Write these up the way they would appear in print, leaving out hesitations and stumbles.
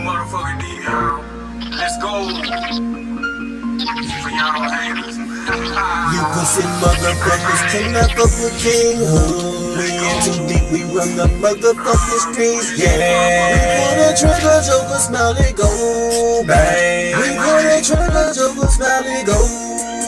motherfucking D, y'all. Let's go. For y'all haters. You pussy motherfuckers cannot fuck with King Hood. We in too deep, we run the motherfucking streets, yeah. We pull the trigger, Joker, smile it, go bang. We pull the trigger, Joker, smile it, go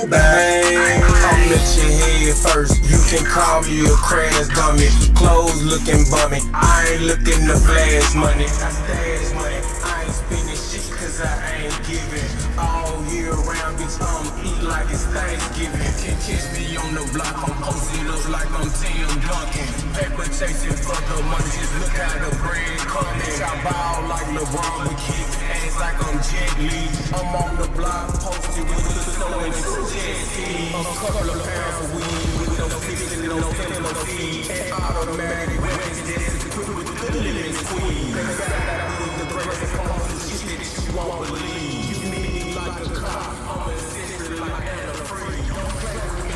bang. I'm at your head first, you can call me a crash dummy. Clothes looking bummy, I ain't looking to flash money. I stash money, I ain't spending shit cause I ain't giving. All year round, bitch, eat like it's Thanksgiving. Can't catch me on the block, I'm posted up like I'm Tim Duncan. Paper chasing for the money, just look how the bread coming. I ball like LeBron, but kick ass like I'm Jet Li. I'm on the block, posted with the snow and the jet ski. A couple of pounds of weed with no fixing, no feeling, no feed. And automatic weapons, that's equipped with the limit queen. They got that with the breaks and come on some shit that you won't believe. You need me like a cop, I'm a sister like Anna Free. Don't play with me.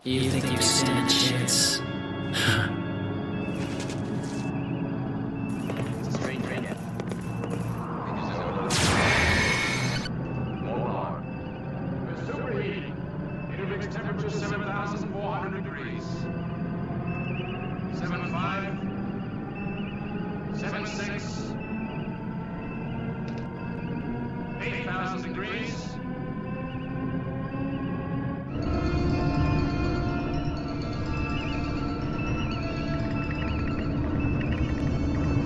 You think you stand a chance? We're superheating. Intermix temperature 7,400 degrees. 7.5. 7.6. 8,000 degrees.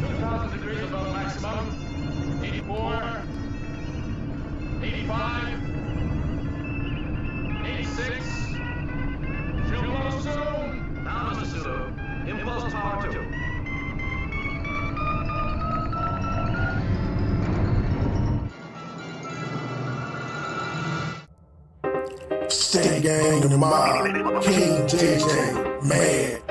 2,000 degrees above maximum. 84. 85. 86. She'll blow soon. Now, Mr. Sulu. Impulse power 2. State gang in the mob, King JJ, mad.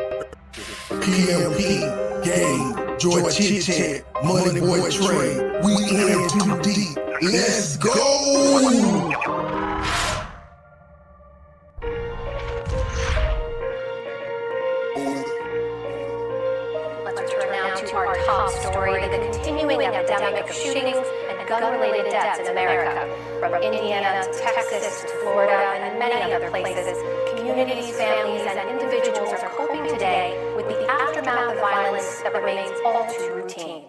PMP, gang, Joy Chit Chat, Money Boy Trey. We in too deep. Let's go! Let's turn now to our top story, the continuing epidemic of shootings and gun-related deaths in America. From Indiana to Texas to Florida and many other places, communities, families, and individuals are coping today with the aftermath of violence that remains all too routine.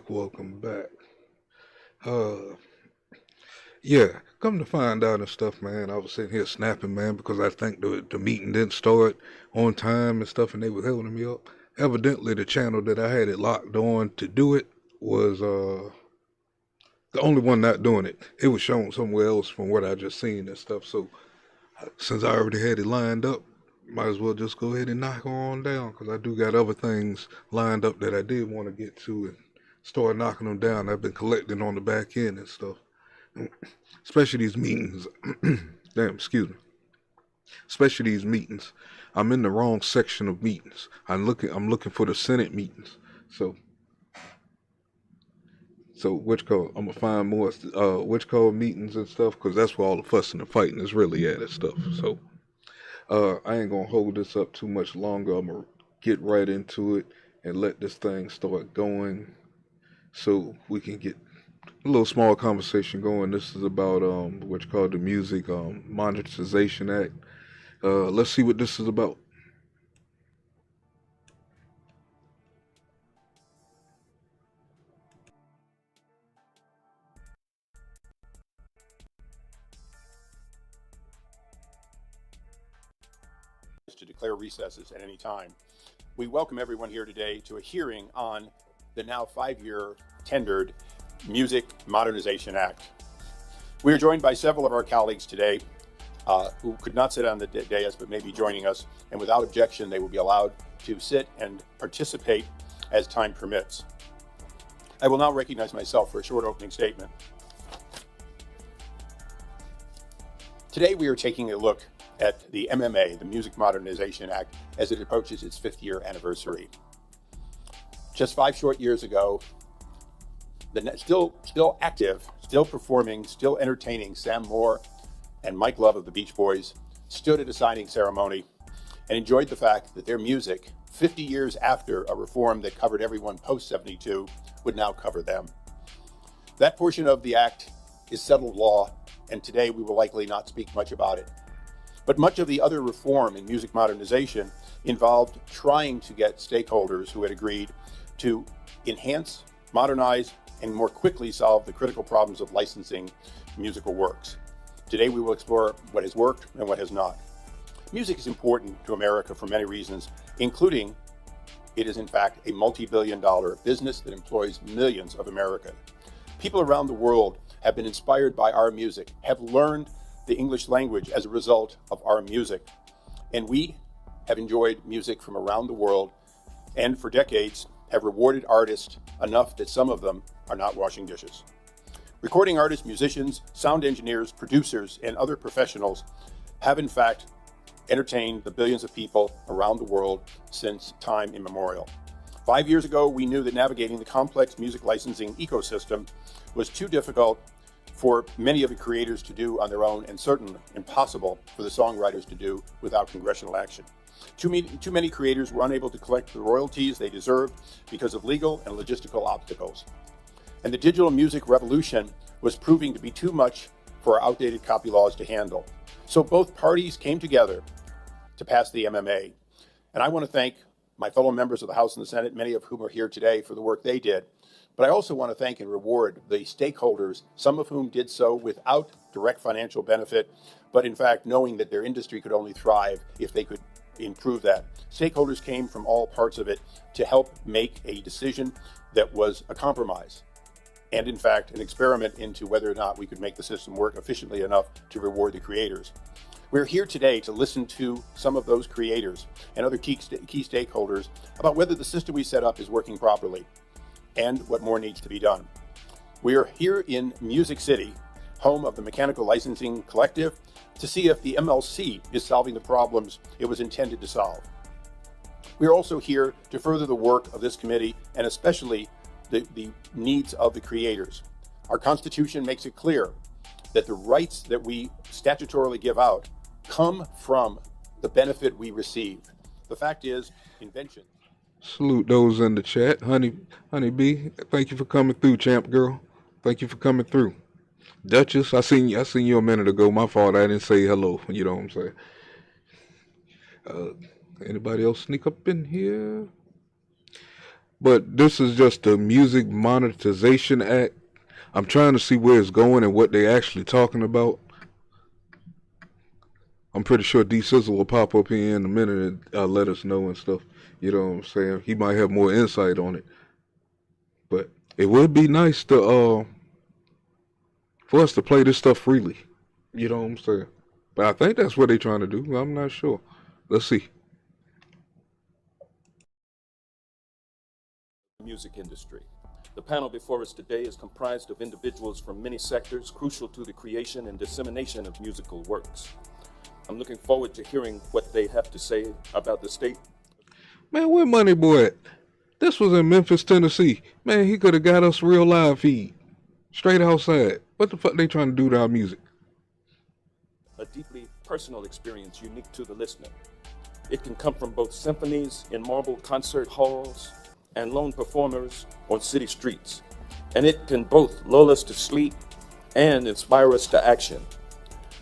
Welcome back. Uh, Yeah, come to find out and stuff, man. I was sitting here snapping, man, because I think the meeting didn't start on time and stuff, and they was holding me up. Evidently, the channel that I had it locked on to do it was the only one not doing it. It was shown somewhere else from what I just seen and stuff. So since I already had it lined up, might as well just go ahead and knock on down because I do got other things lined up that I did want to get to and start knocking them down. I've been collecting on the back end and stuff, especially these meetings. Damn, excuse me. Especially these meetings. I'm in the wrong section of meetings. I'm looking for the Senate meetings. So which call I'm gonna find more which call meetings and stuff because that's where all the fussing and fighting is really at and stuff. So I ain't gonna hold this up too much longer. I'm gonna get right into it and let this thing start going so we can get a little small conversation going. This is about what you call the Music Monetization Act. Let's see what this is about. To declare recesses at any time. We welcome everyone here today to a hearing on the now 5-year tendered Music Modernization Act. We are joined by several of our colleagues today who could not sit on the dais but may be joining us, and without objection they will be allowed to sit and participate as time permits. I will now recognize myself for a short opening statement. Today we are taking a look at the MMA, the Music Modernization Act, as it approaches its 5th-year anniversary. Just 5 short years ago, the still active, still performing, still entertaining Sam Moore and Mike Love of the Beach Boys stood at a signing ceremony and enjoyed the fact that their music, 50 years after a reform that covered everyone post-72, would now cover them. That portion of the act is settled law, and today we will likely not speak much about it. But much of the other reform in music modernization involved trying to get stakeholders who had agreed to enhance, modernize, and more quickly solve the critical problems of licensing musical works. Today we will explore what has worked and what has not. Music is important to America for many reasons, including it is in fact a multi-billion-dollar business that employs millions of Americans. People around the world have been inspired by our music, have learned the English language as a result of our music. And we have enjoyed music from around the world and for decades have rewarded artists enough that some of them are not washing dishes. Recording artists, musicians, sound engineers, producers, and other professionals have in fact entertained the billions of people around the world since time immemorial. 5 years ago, we knew that navigating the complex music licensing ecosystem was too difficult for many of the creators to do on their own, and certainly impossible for the songwriters to do without congressional action. Too many creators were unable to collect the royalties they deserved because of legal and logistical obstacles. And the digital music revolution was proving to be too much for our outdated copy laws to handle. So both parties came together to pass the MMA. And I want to thank my fellow members of the House and the Senate, many of whom are here today, for the work they did. But I also want to thank and reward the stakeholders, some of whom did so without direct financial benefit, but in fact knowing that their industry could only thrive if they could improve that. Stakeholders came from all parts of it to help make a decision that was a compromise, and in fact an experiment into whether or not we could make the system work efficiently enough to reward the creators. We're here today to listen to some of those creators and other key stakeholders about whether the system we set up is working properly and what more needs to be done. We are here in Music City, home of the Mechanical Licensing Collective, to see if the MLC is solving the problems it was intended to solve. We are also here to further the work of this committee and especially the needs of the creators. Our Constitution makes it clear that the rights that we statutorily give out come from the benefit we receive. The fact is, invention. Salute those in the chat. Honey B, thank you for coming through, champ girl. Thank you for coming through. Duchess, I seen you a minute ago. My fault, I didn't say hello. You know what I'm saying? Anybody else sneak up in here? But this is just the Music Monetization Act. I'm trying to see where it's going and what they're actually talking about. I'm pretty sure D Sizzle will pop up here in a minute and let us know and stuff. You know what I'm saying? He might have more insight on it. But it would be nice to for us to play this stuff freely. You know what I'm saying? But I think that's what they're trying to do. I'm not sure. Let's see. Music industry. The panel before us today is comprised of individuals from many sectors crucial to the creation and dissemination of musical works. I'm looking forward to hearing what they have to say about the state. Man, where Money Boy at? This was in Memphis, Tennessee. Man, he could have got us real live feed. Straight outside. What the fuck they trying to do to our music? A deeply personal experience unique to the listener. It can come from both symphonies in marble concert halls and lone performers on city streets. And it can both lull us to sleep and inspire us to action.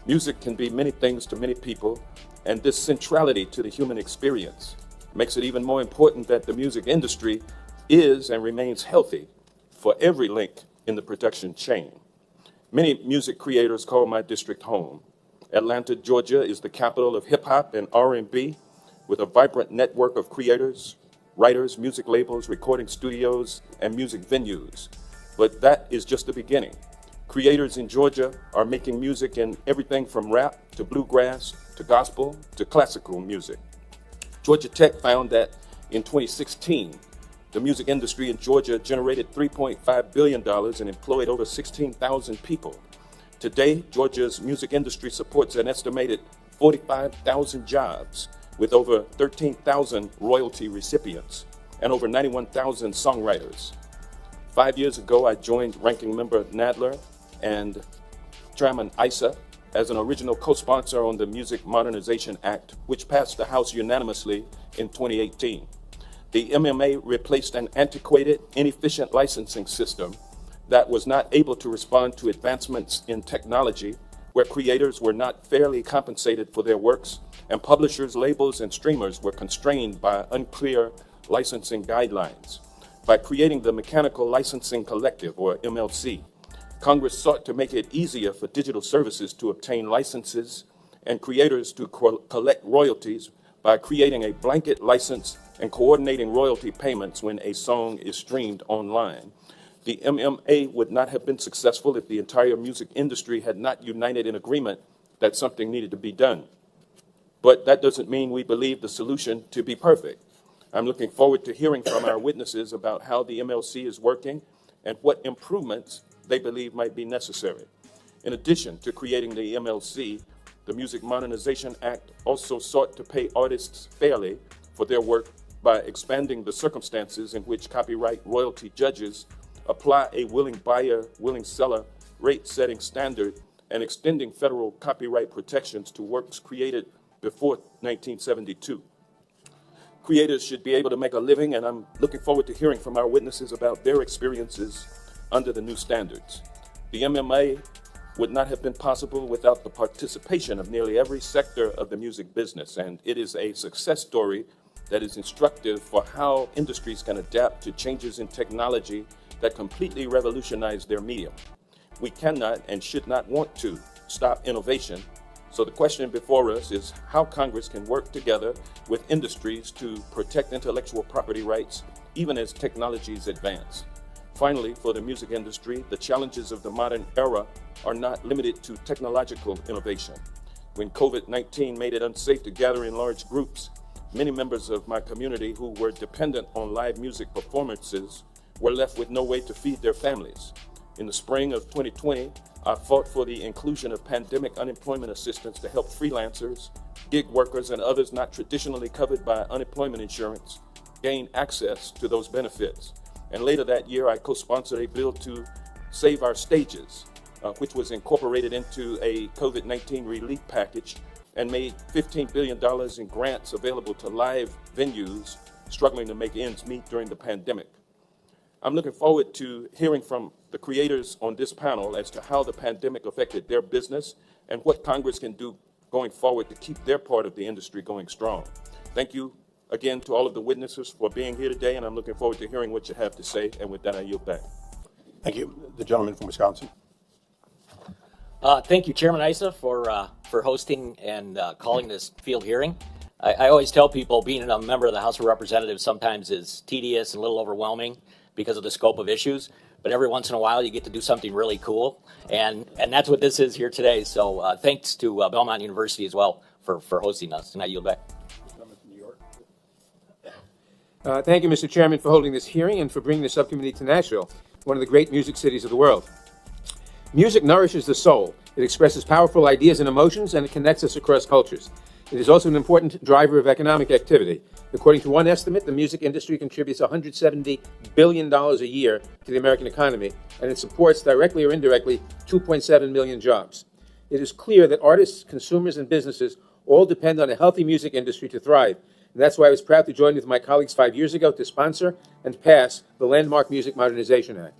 Music can be many things to many people, and this centrality to the human experience makes it even more important that the music industry is and remains healthy for every link in the production chain. Many music creators call my district home. Atlanta, Georgia is the capital of hip hop and R&B, with a vibrant network of creators, writers, music labels, recording studios, and music venues. But that is just the beginning. Creators in Georgia are making music in everything from rap to bluegrass to gospel to classical music. Georgia Tech found that in 2016, the music industry in Georgia generated $3.5 billion and employed over 16,000 people. Today, Georgia's music industry supports an estimated 45,000 jobs with over 13,000 royalty recipients and over 91,000 songwriters. 5 years ago, I joined Ranking Member Nadler and Chairman Issa as an original co-sponsor on the Music Modernization Act, which passed the House unanimously in 2018. The MMA replaced an antiquated, inefficient licensing system that was not able to respond to advancements in technology, where creators were not fairly compensated for their works, and publishers, labels, and streamers were constrained by unclear licensing guidelines. By creating the Mechanical Licensing Collective, or MLC, Congress sought to make it easier for digital services to obtain licenses and creators to collect royalties by creating a blanket license and coordinating royalty payments when a song is streamed online. The MMA would not have been successful if the entire music industry had not united in agreement that something needed to be done. But that doesn't mean we believe the solution to be perfect. I'm looking forward to hearing from our witnesses about how the MLC is working and what improvements they believe might be necessary. In addition to creating the MLC, the Music Modernization Act also sought to pay artists fairly for their work by expanding the circumstances in which copyright royalty judges apply a willing buyer, willing seller rate-setting standard and extending federal copyright protections to works created before 1972. Creators should be able to make a living, and I'm looking forward to hearing from our witnesses about their experiences under the new standards. The MMA would not have been possible without the participation of nearly every sector of the music business, and it is a success story that is instructive for how industries can adapt to changes in technology that completely revolutionize their medium. We cannot and should not want to stop innovation. So the question before us is how Congress can work together with industries to protect intellectual property rights, even as technologies advance. Finally, for the music industry, the challenges of the modern era are not limited to technological innovation. When COVID-19 made it unsafe to gather in large groups, many members of my community who were dependent on live music performances were left with no way to feed their families. In the spring of 2020, I fought for the inclusion of pandemic unemployment assistance to help freelancers, gig workers, and others not traditionally covered by unemployment insurance gain access to those benefits. And later that year, I co-sponsored a bill to save our stages, which was incorporated into a COVID-19 relief package and made $15 billion in grants available to live venues struggling to make ends meet during the pandemic. I'm looking forward to hearing from the creators on this panel as to how the pandemic affected their business and what Congress can do going forward to keep their part of the industry going strong. Thank you again to all of the witnesses for being here today, and I'm looking forward to hearing what you have to say. And with that, I yield back. Thank you. The gentleman from Wisconsin. Thank you, Chairman Issa, for hosting and calling this field hearing. I always tell people being a member of the House of Representatives sometimes is tedious and a little overwhelming because of the scope of issues. But every once in a while, you get to do something really cool, and that's what this is here today. So thanks to Belmont University as well for hosting us. And I yield back. Thank you, Mr. Chairman, for holding this hearing and for bringing the subcommittee to Nashville, one of the great music cities of the world. Music nourishes the soul. It expresses powerful ideas and emotions, and it connects us across cultures. It is also an important driver of economic activity. According to one estimate, the music industry contributes $170 billion a year to the American economy, and it supports, directly or indirectly, 2.7 million jobs. It is clear that artists, consumers, and businesses all depend on a healthy music industry to thrive. And that's why I was proud to join with my colleagues 5 years ago to sponsor and pass the landmark Music Modernization Act.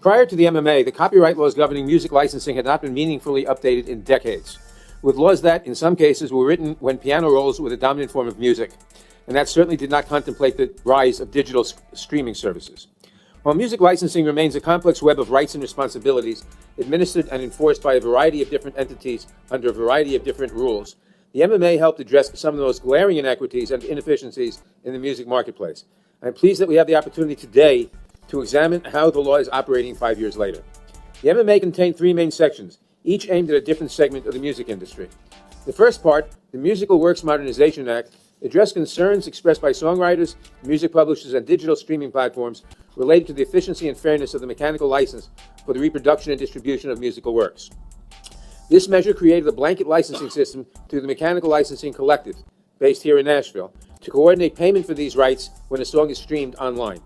Prior to the MMA, the copyright laws governing music licensing had not been meaningfully updated in decades, with laws that, in some cases, were written when piano rolls were the dominant form of music, and that certainly did not contemplate the rise of digital streaming services. While music licensing remains a complex web of rights and responsibilities, administered and enforced by a variety of different entities under a variety of different rules, the MMA helped address some of the most glaring inequities and inefficiencies in the music marketplace. I'm pleased that we have the opportunity today to examine how the law is operating 5 years later. The MMA contained 3 main sections, each aimed at a different segment of the music industry. The first part, the Musical Works Modernization Act, addressed concerns expressed by songwriters, music publishers, and digital streaming platforms related to the efficiency and fairness of the mechanical license for the reproduction and distribution of musical works. This measure created a blanket licensing system through the Mechanical Licensing Collective, based here in Nashville, to coordinate payment for these rights when a song is streamed online.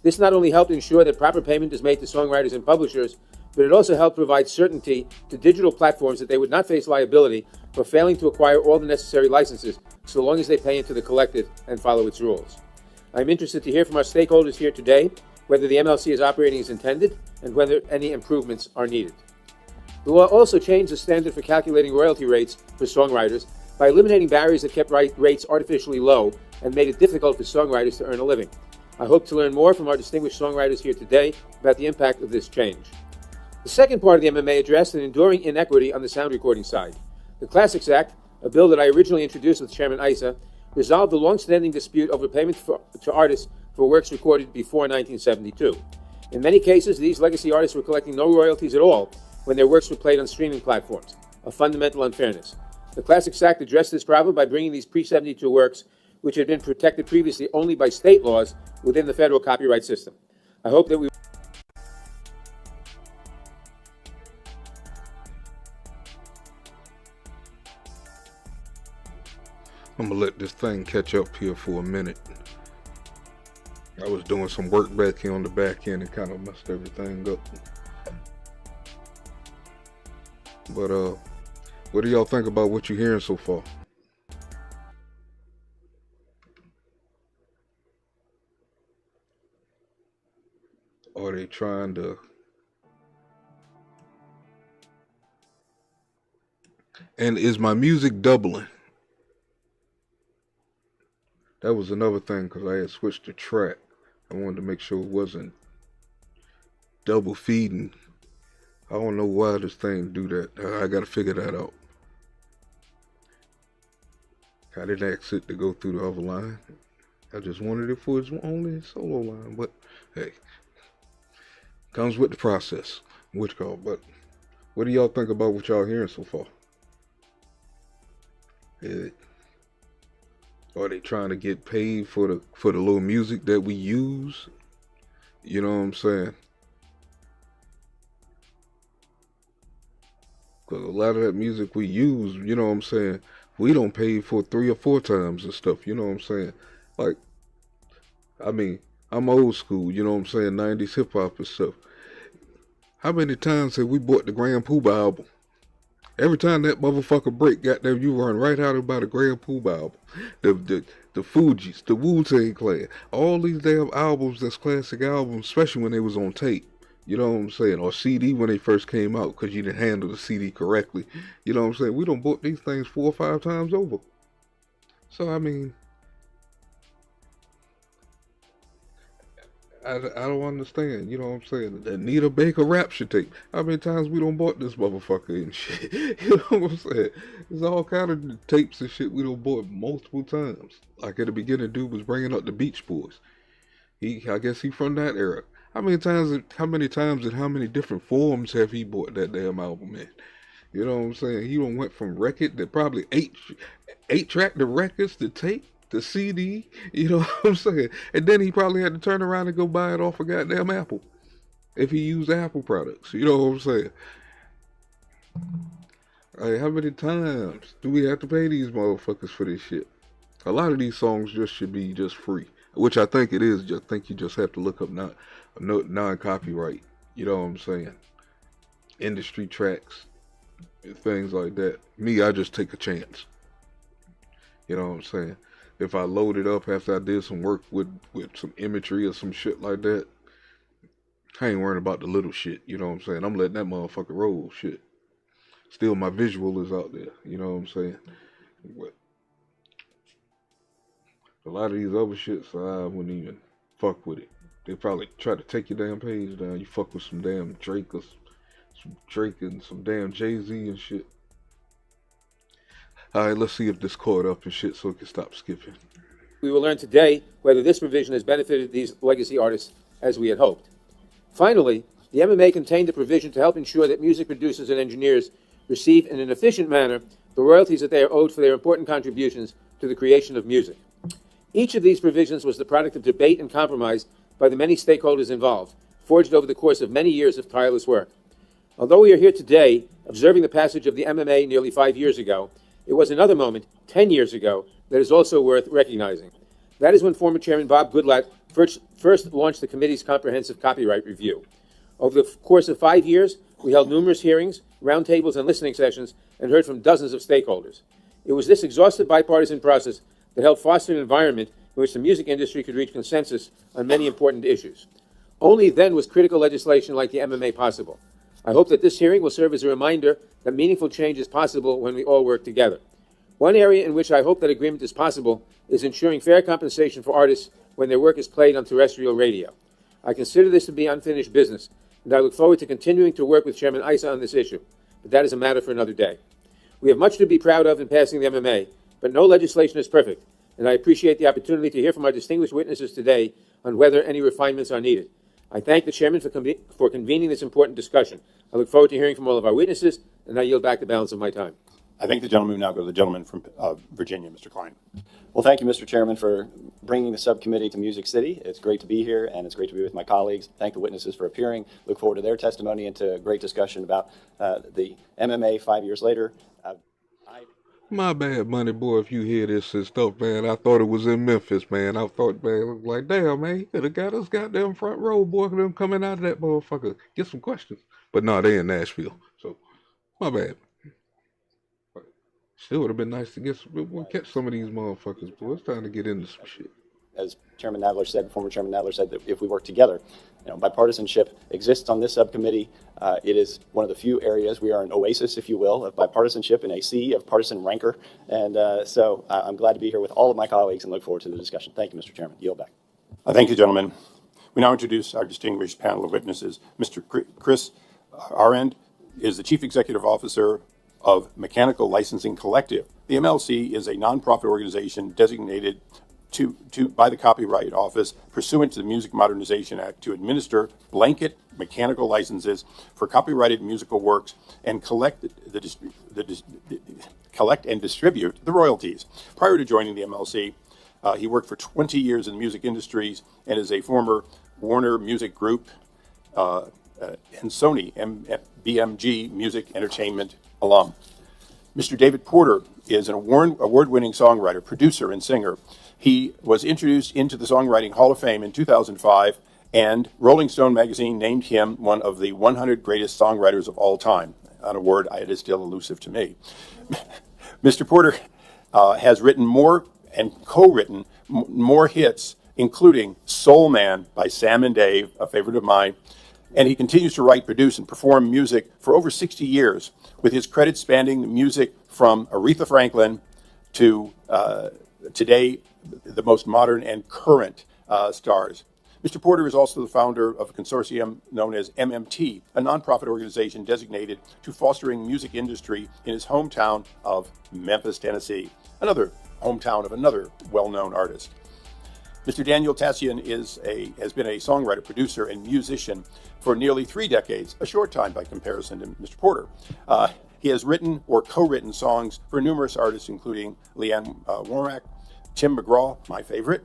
This not only helped ensure that proper payment is made to songwriters and publishers, but it also helped provide certainty to digital platforms that they would not face liability for failing to acquire all the necessary licenses so long as they pay into the collective and follow its rules. I'm interested to hear from our stakeholders here today whether the MLC is operating as intended and whether any improvements are needed. The law also changed the standard for calculating royalty rates for songwriters by eliminating barriers that kept rates artificially low and made it difficult for songwriters to earn a living. I hope to learn more from our distinguished songwriters here today about the impact of this change. The second part of the MMA addressed an enduring inequity on the sound recording side. The Classics Act, a bill that I originally introduced with Chairman Issa, resolved the long-standing dispute over payment to artists for works recorded before 1972. In many cases, these legacy artists were collecting no royalties at all when their works were played on streaming platforms, a fundamental unfairness. The Classics Act addressed this problem by bringing these pre-72 works, which had been protected previously only by state laws, within the federal copyright system. I hope that we I'm gonna let this thing catch up here for a minute. I was doing some work back here on the back end and kind of messed everything up. But what do y'all think about what you're hearing so far? Are they trying to and is my music doubling? That was another thing because I had switched the track. I wanted to make sure it wasn't double feeding. I don't know why this thing do that. I gotta figure that out. I didn't ask it to go through the other line. I just wanted it for its only solo line. But hey, comes with the process. But what do y'all think about what y'all hearing so far? Are they trying to get paid for the little music that we use? You know what I'm saying? Because a lot of that music we use, you know what I'm saying, we don't pay for 3 or 4 times and stuff, you know what I'm saying? Like, I mean, I'm old school, you know what I'm saying, 90s hip hop and stuff. How many times have we bought the Grand Poobah album? Every time that motherfucker break, goddamn, you run right out about the Grand Poobah album. The Fugees, the Wu-Tang Clan, all these damn albums that's classic albums, especially when they was on tape. You know what I'm saying? Or CD when they first came out because you didn't handle the CD correctly. You know what I'm saying? We done bought these things 4 or 5 times over. So, I mean, I don't understand. You know what I'm saying? The Anita Baker Rapture tape. How many times we don't bought this motherfucker and shit? You know what I'm saying? There's all kind of tapes and shit we don't bought multiple times. Like at the beginning, dude was bringing up the Beach Boys. I guess he from that era. How many times and how many different forms have he bought that damn album in? You know what I'm saying? He done went from record to probably eight track to records to tape to CD. You know what I'm saying? And then he probably had to turn around and go buy it off of goddamn Apple if he used Apple products. You know what I'm saying? Like, how many times do we have to pay these motherfuckers for this shit? A lot of these songs just should be just free, which I think it is. I think you just have to look up non-copyright. You know what I'm saying? Industry tracks. Things like that. Me, I just take a chance. You know what I'm saying? If I load it up after I did some work with some imagery or some shit like that, I ain't worrying about the little shit. You know what I'm saying? I'm letting that motherfucker roll. Shit. Still, my visual is out there. You know what I'm saying? But a lot of these other shits, I wouldn't even fuck with it. They probably try to take your damn page down. You fuck with some damn Drake or some Drake and some damn Jay-Z and shit. Alright, let's see if this caught up and shit so we can stop skipping. We will learn today whether this provision has benefited these legacy artists as we had hoped. Finally, the MMA contained a provision to help ensure that music producers and engineers receive in an efficient manner the royalties that they are owed for their important contributions to the creation of music. Each of these provisions was the product of debate and compromise by the many stakeholders involved, forged over the course of many years of tireless work. Although we are here today observing the passage of the MMA nearly 5 years ago, it was another moment, 10 years ago, that is also worth recognizing. That is when former Chairman Bob Goodlatte first launched the committee's comprehensive copyright review. Over the course of 5 years, we held numerous hearings, roundtables, and listening sessions, and heard from dozens of stakeholders. It was this exhaustive bipartisan process that helped foster an environment in which the music industry could reach consensus on many important issues. Only then was critical legislation like the MMA possible. I hope that this hearing will serve as a reminder that meaningful change is possible when we all work together. One area in which I hope that agreement is possible is ensuring fair compensation for artists when their work is played on terrestrial radio. I consider this to be unfinished business, and I look forward to continuing to work with Chairman Issa on this issue, but that is a matter for another day. We have much to be proud of in passing the MMA, but no legislation is perfect, and I appreciate the opportunity to hear from our distinguished witnesses today on whether any refinements are needed. I thank the Chairman for convening this important discussion. I look forward to hearing from all of our witnesses, and I yield back the balance of my time. I thank the gentleman. Now go to the gentleman from Virginia, Mr. Klein. Well, thank you, Mr. Chairman, for bringing the subcommittee to Music City. It's great to be here, and it's great to be with my colleagues. Thank the witnesses for appearing. Look forward to their testimony and to a great discussion about the MMA 5 years later. My bad, Money Boy, if you hear this and stuff, man. I thought it was in Memphis, man. I thought, man, like, damn, man, he could have got us goddamn front row, boy, them coming out of that motherfucker. Get some questions. But no, they in Nashville, so my bad. Still would have been nice to catch some of these motherfuckers, boy. It's time to get into some shit. As Chairman Nadler said, former Chairman Nadler said, that if we work together, bipartisanship exists on this subcommittee. It is one of the few areas, we are an oasis, if you will, of bipartisanship in a sea of partisan rancor. And so I'm glad to be here with all of my colleagues and look forward to the discussion. Thank you, Mr. Chairman. Yield back. Thank you, gentlemen. We now introduce our distinguished panel of witnesses. Mr. Chris Arend is the Chief Executive Officer of Mechanical Licensing Collective. The MLC is a nonprofit organization designated by the Copyright Office pursuant to the Music Modernization Act to administer blanket mechanical licenses for copyrighted musical works and collect and distribute the royalties. Prior to joining the MLC, he worked for 20 years in the music industries and is a former Warner Music Group and Sony BMG Music Entertainment alum. Mr. David Porter is an award-winning songwriter, producer, and singer. He was introduced into the Songwriting Hall of Fame in 2005, and Rolling Stone magazine named him one of the 100 greatest songwriters of all time, an award that is still elusive to me. Mr. Porter has written more and co-written more hits, including Soul Man by Sam and Dave, a favorite of mine, and he continues to write, produce, and perform music for over 60 years, with his credits spanning music from Aretha Franklin to today, the most modern and current stars. Mr. Porter is also the founder of a consortium known as MMT, a nonprofit organization designated to fostering music industry in his hometown of Memphis, Tennessee, another hometown of another well-known artist. Mr. Daniel Tassian has been a songwriter, producer, and musician for nearly 3 decades, a short time by comparison to Mr. Porter. He has written or co-written songs for numerous artists, including Leanne Womack, Tim McGraw, my favorite,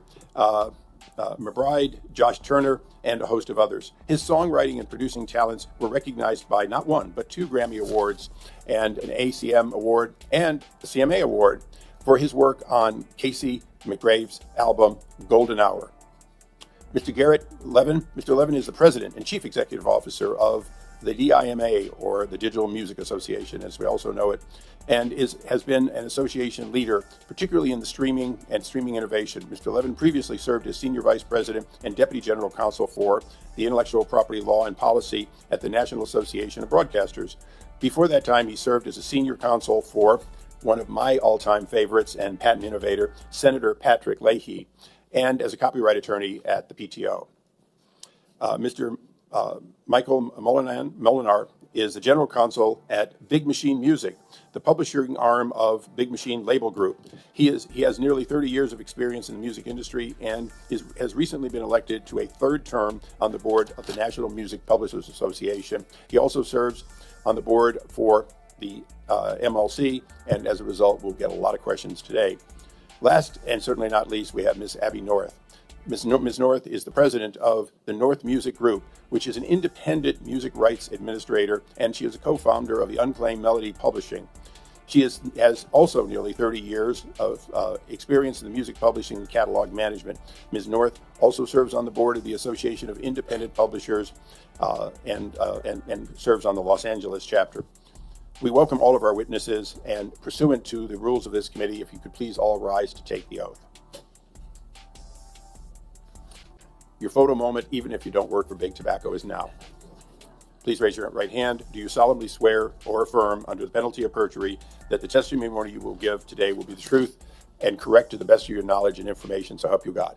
McBride, Josh Turner, and a host of others. His songwriting and producing talents were recognized by not 1, but 2 Grammy Awards and an ACM Award and a CMA Award for his work on Casey McGrave's album Golden Hour. Mr. Garrett Levin. Mr. Levin is the president and chief executive officer of the DIMA, or the Digital Music Association, as we also know it, and has been an association leader, particularly in the streaming and streaming innovation. Mr. Levin previously served as senior vice president and deputy general counsel for the intellectual property law and policy at the National Association of Broadcasters. Before that time, he served as a senior counsel for one of my all-time favorites and patent innovator, Senator Patrick Leahy, and as a copyright attorney at the PTO. Mr. Michael Molinar is the general counsel at Big Machine Music, the publishing arm of Big Machine Label Group. He has nearly 30 years of experience in the music industry and has recently been elected to a 3rd term on the board of the National Music Publishers Association. He also serves on the board for the MLC, and as a result, we'll get a lot of questions today. Last, and certainly not least, we have Ms. Abby North. Ms. North is the president of the North Music Group, which is an independent music rights administrator, and she is a co-founder of the Unclaimed Melody Publishing. She has also nearly 30 years of experience in the music publishing and catalog management. Ms. North also serves on the board of the Association of Independent Publishers and serves on the Los Angeles chapter. We welcome all of our witnesses, and pursuant to the rules of this committee, if you could please all rise to take the oath. Your photo moment, even if you don't work for Big Tobacco, is now. Please raise your right hand. Do you solemnly swear or affirm, under the penalty of perjury, that the testimony you will give today will be the truth and correct to the best of your knowledge and information, so help you God?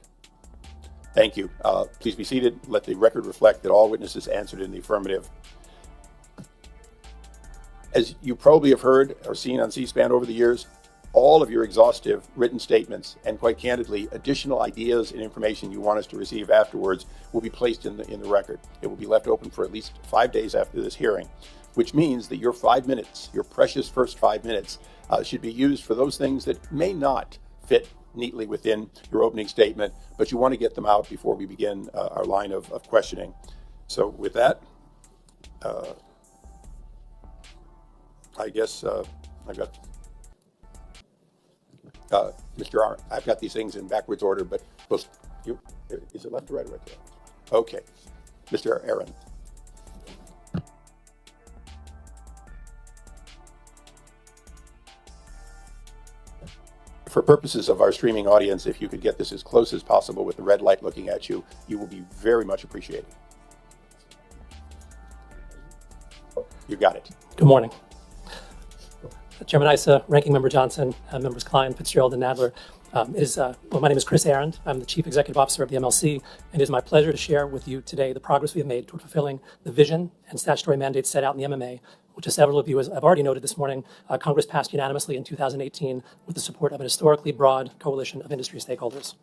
Thank you. Please be seated. Let the record reflect that all witnesses answered in the affirmative. As you probably have heard or seen on C-SPAN over the years, all of your exhaustive written statements and, quite candidly, additional ideas and information you want us to receive afterwards will be placed in the record. It will be left open for at least 5 days after this hearing, which means that your 5 minutes, your precious first 5 minutes, should be used for those things that may not fit neatly within your opening statement, but you want to get them out before we begin our line of questioning. So with that, I guess I've got Mr. R. I've got these things in backwards order, but is it left or right or right there? Okay, Mr. Aaron. For purposes of our streaming audience, if you could get this as close as possible with the red light looking at you, you will be very much appreciated. You got it. Good morning. Chairman Issa, Ranking Member Johnson, Members Klein, Fitzgerald, and Nadler. My name is Chris Arend. I'm the Chief Executive Officer of the MLC, and it is my pleasure to share with you today the progress we have made toward fulfilling the vision and statutory mandates set out in the MMA, which, as several of you have already noted this morning, Congress passed unanimously in 2018 with the support of an historically broad coalition of industry stakeholders.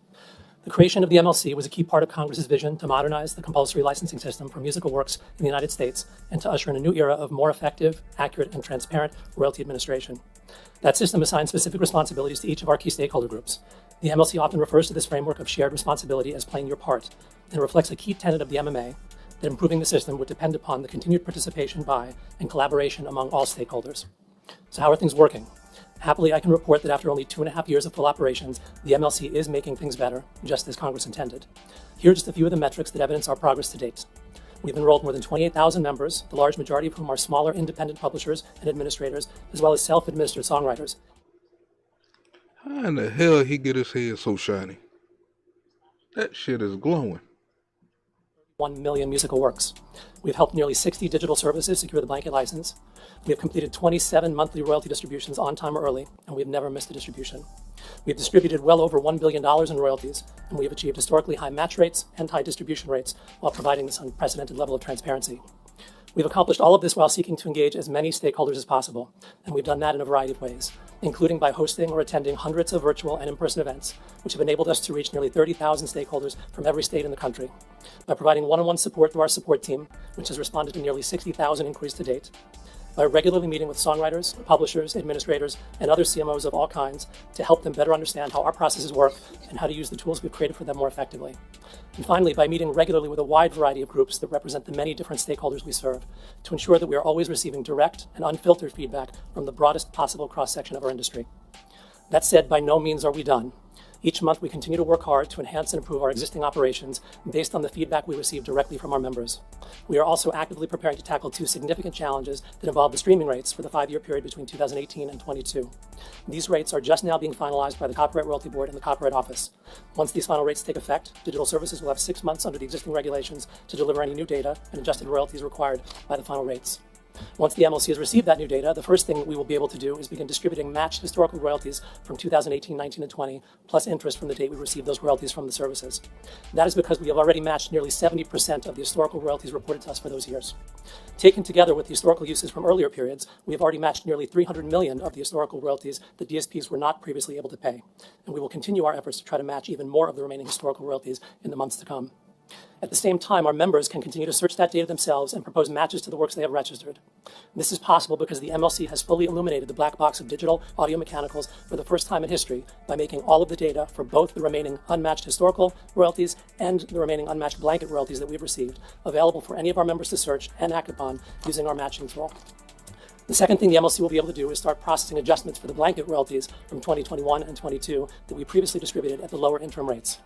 The creation of the MLC was a key part of Congress's vision to modernize the compulsory licensing system for musical works in the United States and to usher in a new era of more effective, accurate, and transparent royalty administration. That system assigns specific responsibilities to each of our key stakeholder groups. The MLC often refers to this framework of shared responsibility as playing your part, and it reflects a key tenet of the MMA that improving the system would depend upon the continued participation by and collaboration among all stakeholders. So how are things working? Happily, I can report that after only 2.5 years of full operations, the MLC is making things better, just as Congress intended. Here are just a few of the metrics that evidence our progress to date. We've enrolled more than 28,000 members, the large majority of whom are smaller independent publishers and administrators, as well as self-administered songwriters. How in the hell he get his head so shiny? That shit is glowing. 1 million musical works. We've helped nearly 60 digital services secure the blanket license. We have completed 27 monthly royalty distributions on time or early, and we have never missed a distribution. We have distributed well over $1 billion in royalties, and we have achieved historically high match rates and high distribution rates while providing this unprecedented level of transparency. We've accomplished all of this while seeking to engage as many stakeholders as possible, and we've done that in a variety of ways, including by hosting or attending hundreds of virtual and in-person events, which have enabled us to reach nearly 30,000 stakeholders from every state in the country, by providing one-on-one support through our support team, which has responded to nearly 60,000 inquiries to date, by regularly meeting with songwriters, publishers, administrators, and other CMOs of all kinds to help them better understand how our processes work and how to use the tools we've created for them more effectively. And finally, by meeting regularly with a wide variety of groups that represent the many different stakeholders we serve to ensure that we are always receiving direct and unfiltered feedback from the broadest possible cross-section of our industry. That said, by no means are we done. Each month, we continue to work hard to enhance and improve our existing operations based on the feedback we receive directly from our members. We are also actively preparing to tackle two significant challenges that involve the streaming rates for the 5-year period between 2018 and 22. These rates are just now being finalized by the Copyright Royalty Board and the Copyright Office. Once these final rates take effect, digital services will have 6 months under the existing regulations to deliver any new data and adjusted royalties required by the final rates. Once the MLC has received that new data, the first thing we will be able to do is begin distributing matched historical royalties from 2018, 19, and 20, plus interest from the date we received those royalties from the services. That is because we have already matched nearly 70% of the historical royalties reported to us for those years. Taken together with the historical uses from earlier periods, we have already matched nearly 300 million of the historical royalties that DSPs were not previously able to pay. And we will continue our efforts to try to match even more of the remaining historical royalties in the months to come. At the same time, our members can continue to search that data themselves and propose matches to the works they have registered. This is possible because the MLC has fully illuminated the black box of digital audio mechanicals for the first time in history by making all of the data for both the remaining unmatched historical royalties and the remaining unmatched blanket royalties that we've received available for any of our members to search and act upon using our matching tool. The second thing the MLC will be able to do is start processing adjustments for the blanket royalties from 2021 and 22 that we previously distributed at the lower interim rates.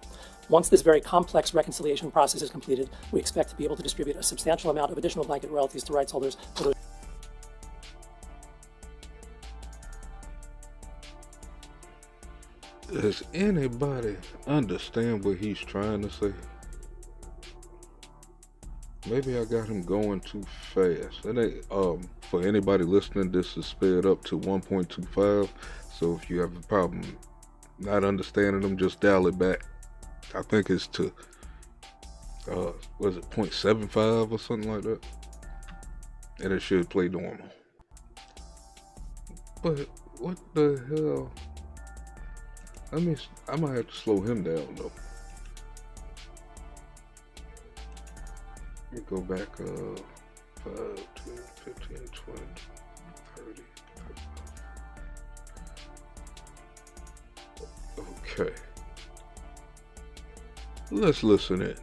Once this very complex reconciliation process is completed, we expect to be able to distribute a substantial amount of additional blanket royalties to rights holders for those. Does anybody understand what he's trying to say? Maybe I got him going too fast. It ain't, for anybody listening, this is sped up to 1.25. So if you have a problem not understanding them, just dial it back. I think it's to, was it 0.75 or something like that? And it should play normal. But what the hell? I might have to slow him down though. Let me go back 5, 10, 15, 20, 30. Okay. Let's listen in.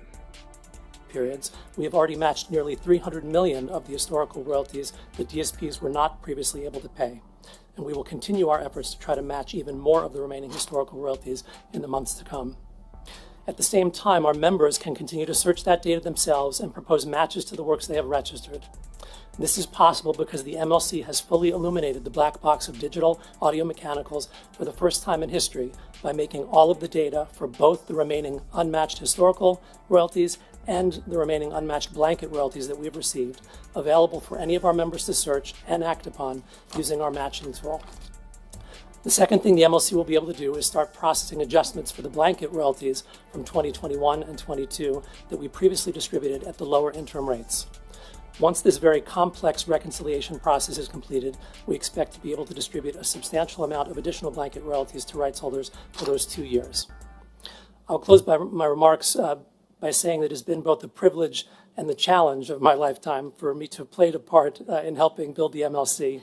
Periods, we have already matched nearly 300 million of the historical royalties that DSPs were not previously able to pay. And we will continue our efforts to try to match even more of the remaining historical royalties in the months to come. At the same time, our members can continue to search that data themselves and propose matches to the works they have registered. This is possible because the MLC has fully illuminated the black box of digital audio mechanicals for the first time in history by making all of the data for both the remaining unmatched historical royalties and the remaining unmatched blanket royalties that we've received available for any of our members to search and act upon using our matching tool. The second thing the MLC will be able to do is start processing adjustments for the blanket royalties from 2021 and 22 that we previously distributed at the lower interim rates. Once this very complex reconciliation process is completed, we expect to be able to distribute a substantial amount of additional blanket royalties to rights holders for those 2 years. I'll close my remarks by saying that it has been both the privilege and the challenge of my lifetime for me to have played a part in helping build the MLC.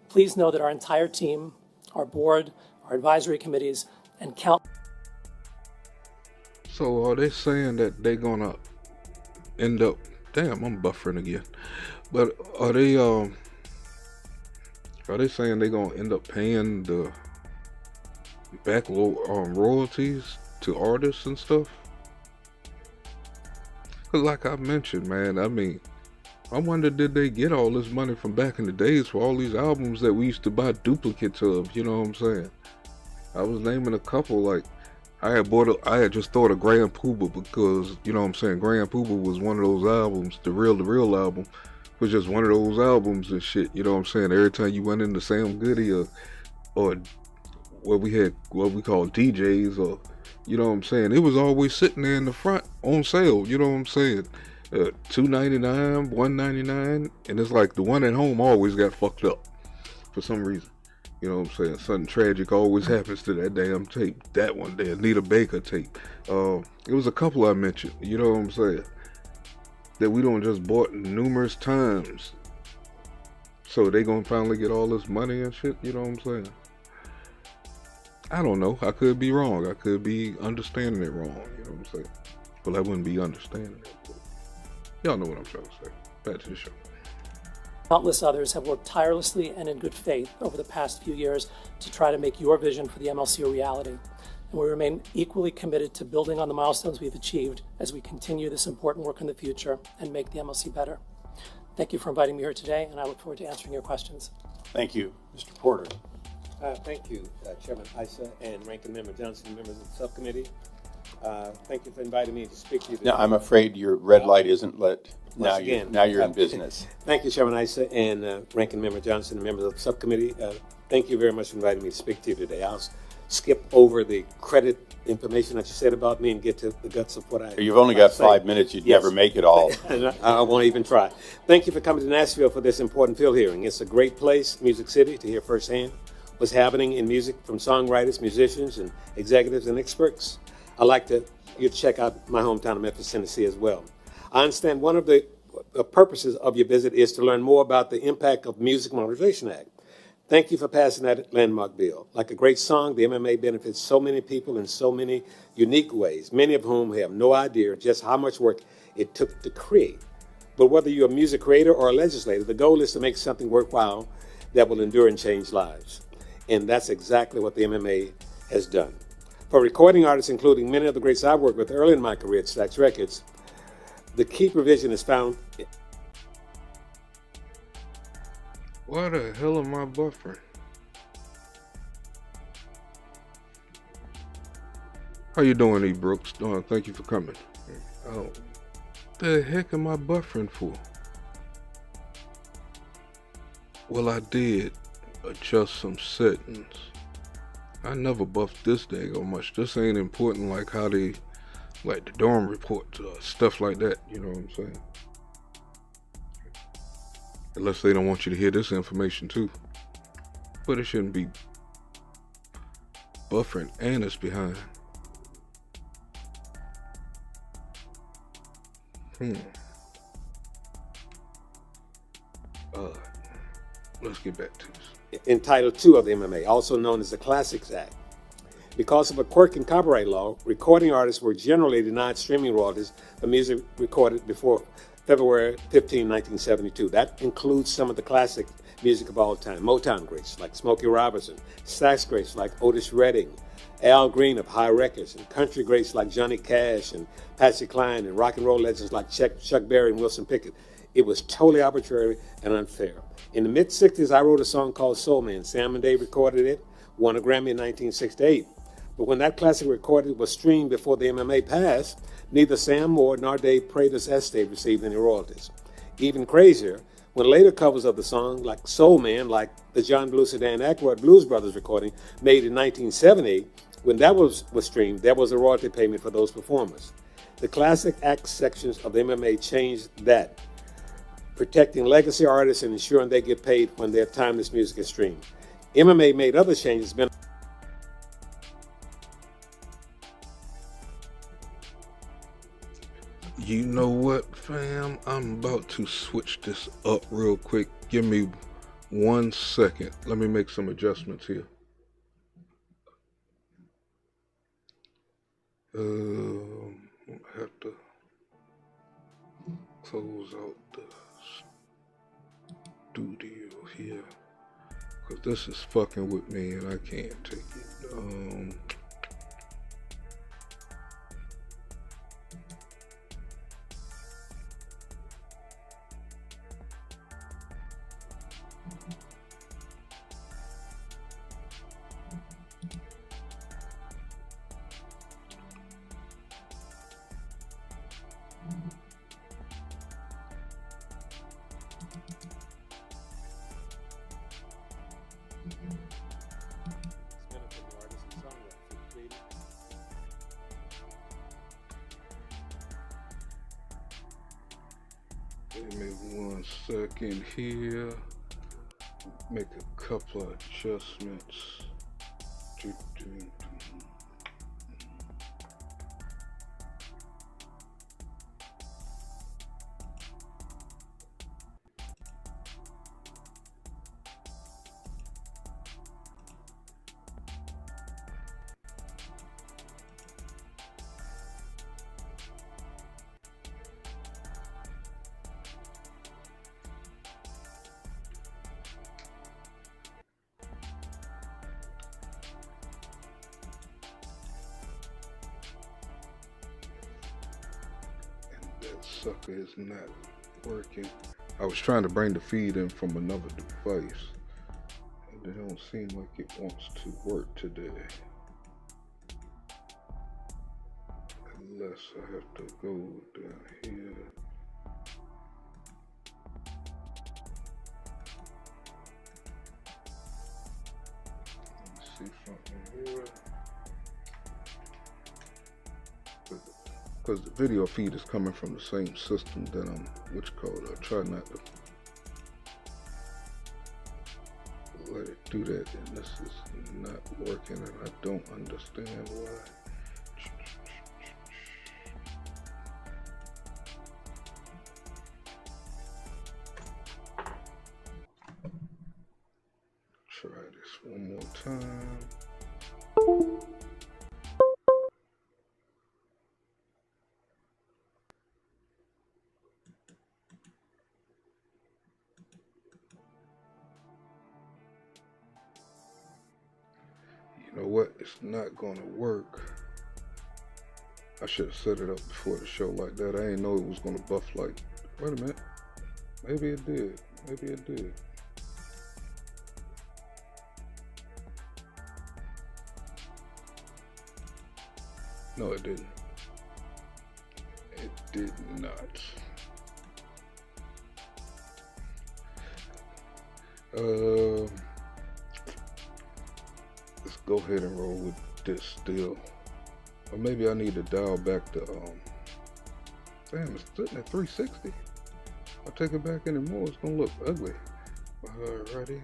Please know that our entire team, our board, our advisory committees, and So are they saying that they're gonna end up? Damn, I'm buffering again. But are they saying they're gonna end up paying the back royalties to artists and stuff? Cause like I mentioned, man, I mean, I wonder, did they get all this money from back in the days for all these albums that we used to buy duplicates of? You know what I'm saying? I was naming a couple, like I had just thought of Grand Poobah because, you know what I'm saying, Grand Poobah was one of those albums, the Real album, was just one of those albums and shit, you know what I'm saying? Every time you went into Sam Goody or where we had what we call DJs or, you know what I'm saying, it was always sitting there in the front on sale, you know what I'm saying? $2.99, $1.99, and it's like the one at home always got fucked up for some reason. You know what I'm saying? Something tragic always happens to that damn tape. That one there, Anita Baker tape. It was a couple I mentioned, you know what I'm saying? That we don't just bought numerous times. So they gonna finally get all this money and shit, you know what I'm saying? I don't know. I could be wrong. I could be understanding it wrong, you know what I'm saying? Well, I wouldn't be understanding it. But y'all know what I'm trying to say. Back to the show. Countless others have worked tirelessly and in good faith over the past few years to try to make your vision for the MLC a reality. And we remain equally committed to building on the milestones we've achieved as we continue this important work in the future and make the MLC better. Thank you for inviting me here today, and I look forward to answering your questions. Thank you. Mr. Porter. Thank you, Chairman Issa and Ranking Member Johnson, members of the subcommittee. Thank you for inviting me to speak to you today. Now, I'm afraid your red light isn't lit. Now Again, you're in business. Thank you, Chairman Issa and Ranking Member Johnson and members of the subcommittee. Thank you very much for inviting me to speak to you today. I'll skip over the credit information that you said about me and get to the guts of what I. You've only got 5 minutes. You'd never make it all. I won't even try. Thank you for coming to Nashville for this important field hearing. It's a great place, Music City, to hear firsthand what's happening in music from songwriters, musicians, and executives and experts. I'd like you to check out my hometown of Memphis, Tennessee as well. I understand one of the purposes of your visit is to learn more about the impact of Music Modernization Act. Thank you for passing that landmark bill. Like a great song, the MMA benefits so many people in so many unique ways, many of whom have no idea just how much work it took to create. But whether you're a music creator or a legislator, the goal is to make something worthwhile that will endure and change lives. And that's exactly what the MMA has done. For recording artists, including many of the greats I worked with early in my career at Stax Records, the key provision is found. Why the hell am I buffering? How you doing, E. Brooks? Thank you for coming. Oh, the heck am I buffering for? Well, I did adjust some settings. I never buffed this daggone much. This ain't important like how they, like the dorm reports, stuff like that, you know what I'm saying? Unless they don't want you to hear this information too. But it shouldn't be buffering and it's behind. Let's get back to this. In Title II of the MMA, also known as the Classics Act. Because of a quirk in copyright law, recording artists were generally denied streaming royalties for music recorded before February 15, 1972. That includes some of the classic music of all time. Motown greats like Smokey Robinson, sax greats like Otis Redding, Al Green of High Records, and country greats like Johnny Cash and Patsy Cline, and rock and roll legends like Chuck Berry and Wilson Pickett. It was totally arbitrary and unfair. In the mid-'60s, I wrote a song called Soul Man. Sam and Dave recorded it, won a Grammy in 1968. But when that classic recording was streamed before the MMA passed, neither Sam Moore nor Dave Prater's estate received any royalties. Even crazier, when later covers of the song, like Soul Man, like the John Belushi Dan Aykroyd Blues Brothers recording made in 1970, when that was streamed, there was a royalty payment for those performers. The Classic Act sections of the MMA changed that, protecting legacy artists and ensuring they get paid when their timeless music is streamed. MMA made other changes. You know what, fam? I'm about to switch this up real quick. Give me 1 second. Let me make some adjustments here. I have to close out the studio here, because this is fucking with me and I can't take it. second here. Make a couple of adjustments. Sucker is not working. I was trying to bring the feed in from another device, and it don't seem like it wants to work today. Unless I have to go down here. Let's see something here. Because the video feed is coming from the same system that I'm, I try not to let it do that, and this is not working, and I don't understand why. Try this one more time. You know what? It's not gonna work. I should have set it up before the show like that. I didn't know it was gonna buff like. Wait a minute. Maybe it did. Maybe it did. No, it didn't. It did not. Let's go ahead and roll with this still. Or maybe I need to dial back the damn, it's sitting at 360. I'll take it back anymore, it's gonna look ugly. Alrighty,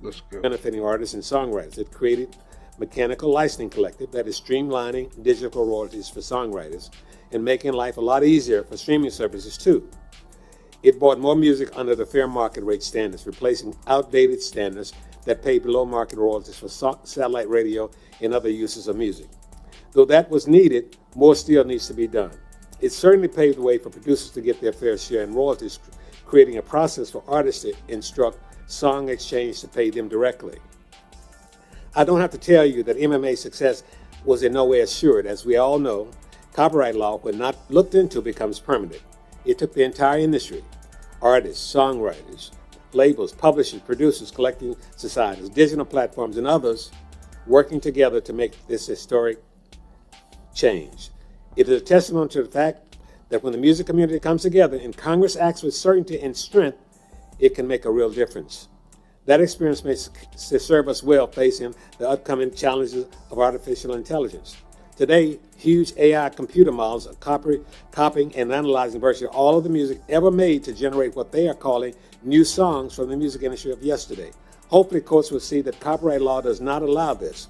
let's go. Benefiting artists and songwriters. It created Mechanical Licensing Collective that is streamlining digital royalties for songwriters and making life a lot easier for streaming services too. It brought more music under the fair market rate standards, replacing outdated standards that pay below market royalties for satellite radio and other uses of music. Though that was needed, more still needs to be done. It certainly paved the way for producers to get their fair share in royalties, creating a process for artists to instruct Song Exchange to pay them directly. I don't have to tell you that MMA's success was in no way assured. As we all know, copyright law, when not looked into, becomes permanent. It took the entire industry, artists, songwriters, labels, publishers, producers, collecting societies, digital platforms, and others working together to make this historic change. It is a testament to the fact that when the music community comes together and Congress acts with certainty and strength, it can make a real difference. That experience may serve us well facing the upcoming challenges of artificial intelligence. Today, huge AI computer models are copying and analyzing virtually all of the music ever made to generate what they are calling new songs from the music industry of yesterday. Hopefully, courts will see that copyright law does not allow this.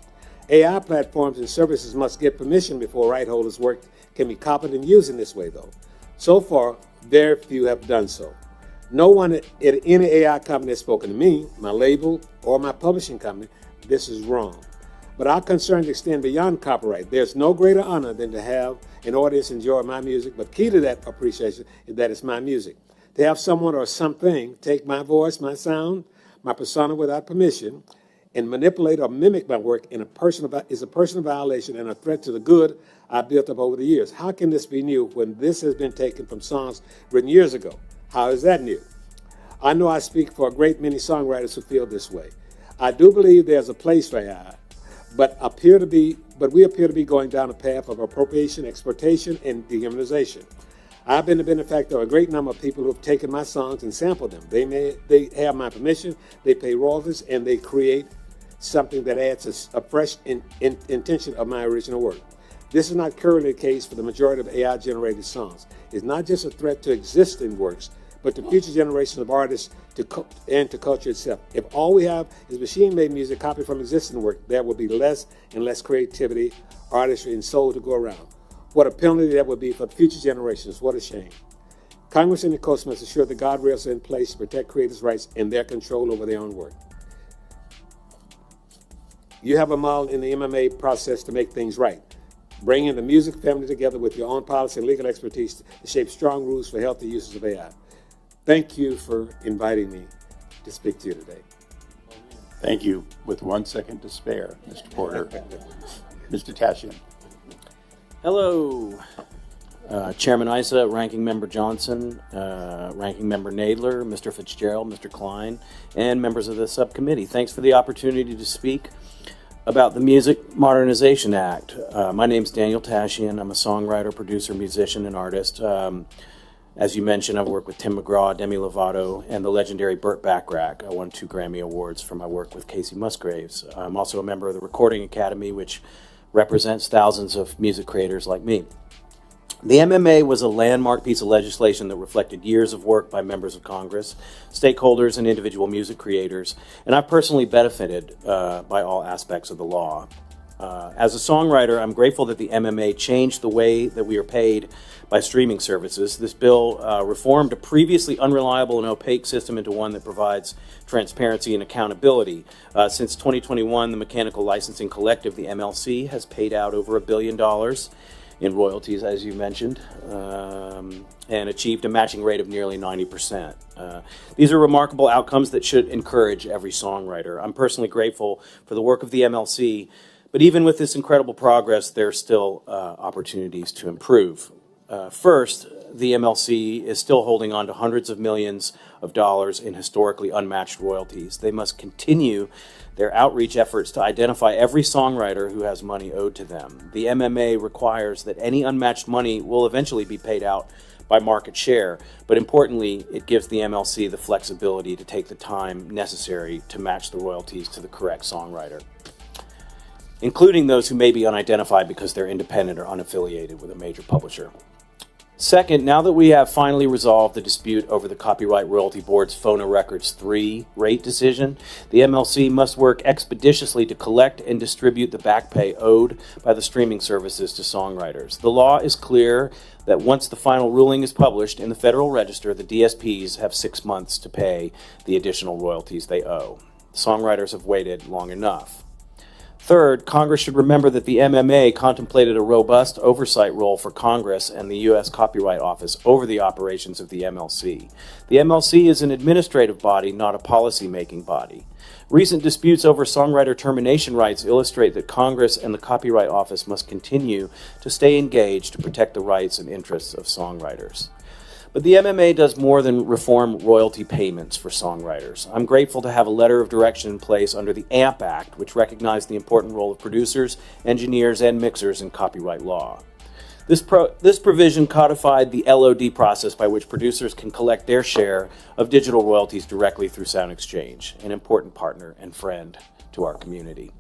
AI platforms and services must get permission before right holders' work can be copied and used in this way, though. So far, very few have done so. No one at any AI company has spoken to me, my label, or my publishing company. This is wrong. But our concerns extend beyond copyright. There's no greater honor than to have an audience enjoy my music, but key to that appreciation is that it's my music. To have someone or something take my voice, my sound, my persona without permission, and manipulate or mimic my work is a personal violation and a threat to the good I built up over the years. How can this be new when this has been taken from songs written years ago? How is that new? I know I speak for a great many songwriters who feel this way. I do believe there's a place for AI, but we appear to be going down a path of appropriation, exploitation, and dehumanization. I've been the benefactor of a great number of people who have taken my songs and sampled them. They have my permission, they pay royalties, and they create something that adds a fresh intention of my original work. This is not currently the case for the majority of AI-generated songs. is not just a threat to existing works, but to future generations of artists and to culture itself. If all we have is machine-made music copied from existing work, there will be less and less creativity, artistry, and soul to go around. What a penalty that would be for future generations. What a shame. Congress and the courts must ensure the guardrails are in place to protect creators' rights and their control over their own work. You have a model in the MMA process to make things right. Bringing the music family together with your own policy and legal expertise to shape strong rules for healthy uses of AI. Thank you for inviting me to speak to you today. Thank you. With 1 second to spare, Mr. Porter. Mr. Tashian. Hello, Chairman Issa, Ranking Member Johnson, Ranking Member Nadler, Mr. Fitzgerald, Mr. Klein, and members of the subcommittee. Thanks for the opportunity to speak about the Music Modernization Act. My name's Daniel Tashian. I'm a songwriter, producer, musician, and artist. As you mentioned, I've worked with Tim McGraw, Demi Lovato, and the legendary Burt Bacharach. I won 2 Grammy Awards for my work with Casey Musgraves. I'm also a member of the Recording Academy, which represents thousands of music creators like me. The MMA was a landmark piece of legislation that reflected years of work by members of Congress, stakeholders, and individual music creators, and I've personally benefited by all aspects of the law. As a songwriter, I'm grateful that the MMA changed the way that we are paid by streaming services. This bill reformed a previously unreliable and opaque system into one that provides transparency and accountability. Since 2021, the Mechanical Licensing Collective, the MLC, has paid out over $1 billion in royalties, as you mentioned, and achieved a matching rate of nearly 90%. These are remarkable outcomes that should encourage every songwriter. I'm personally grateful for the work of the MLC, but even with this incredible progress, there are still opportunities to improve. First, the MLC is still holding on to hundreds of millions of dollars in historically unmatched royalties. They must continue their outreach efforts to identify every songwriter who has money owed to them. The MMA requires that any unmatched money will eventually be paid out by market share, but importantly, it gives the MLC the flexibility to take the time necessary to match the royalties to the correct songwriter, including those who may be unidentified because they're independent or unaffiliated with a major publisher. Second, now that we have finally resolved the dispute over the Copyright Royalty Board's Phonorecords 3 rate decision, the MLC must work expeditiously to collect and distribute the back pay owed by the streaming services to songwriters. The law is clear that once the final ruling is published in the Federal Register, the DSPs have 6 months to pay the additional royalties they owe. Songwriters have waited long enough. Third, Congress should remember that the MMA contemplated a robust oversight role for Congress and the U.S. Copyright Office over the operations of the MLC. The MLC is an administrative body, not a policy-making body. Recent disputes over songwriter termination rights illustrate that Congress and the Copyright Office must continue to stay engaged to protect the rights and interests of songwriters. But the MMA does more than reform royalty payments for songwriters. I'm grateful to have a letter of direction in place under the AMP Act, which recognized the important role of producers, engineers, and mixers in copyright law. This provision codified the LOD process by which producers can collect their share of digital royalties directly through SoundExchange, an important partner and friend to our community.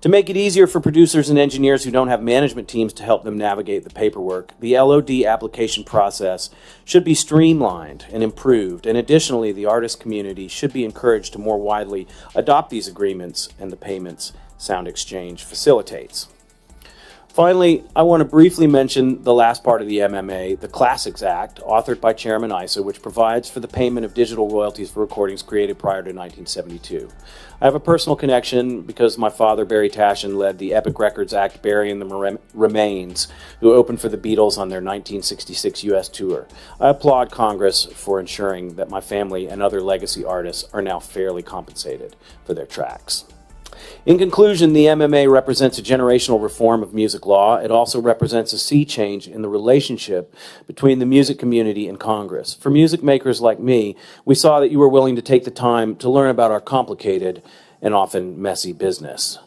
To make it easier for producers and engineers who don't have management teams to help them navigate the paperwork, the LOD application process should be streamlined and improved, and additionally, the artist community should be encouraged to more widely adopt these agreements and the payments SoundExchange facilitates. Finally, I want to briefly mention the last part of the MMA, the Classics Act, authored by Chairman Issa, which provides for the payment of digital royalties for recordings created prior to 1972. I have a personal connection because my father, Barry Tashian, led the Epic Records act Burying the Remains, who opened for the Beatles on their 1966 U.S. tour. I applaud Congress for ensuring that my family and other legacy artists are now fairly compensated for their tracks. In conclusion, the MMA represents a generational reform of music law. It also represents a sea change in the relationship between the music community and Congress. For music makers like me, we saw that you were willing to take the time to learn about our complicated and often messy business.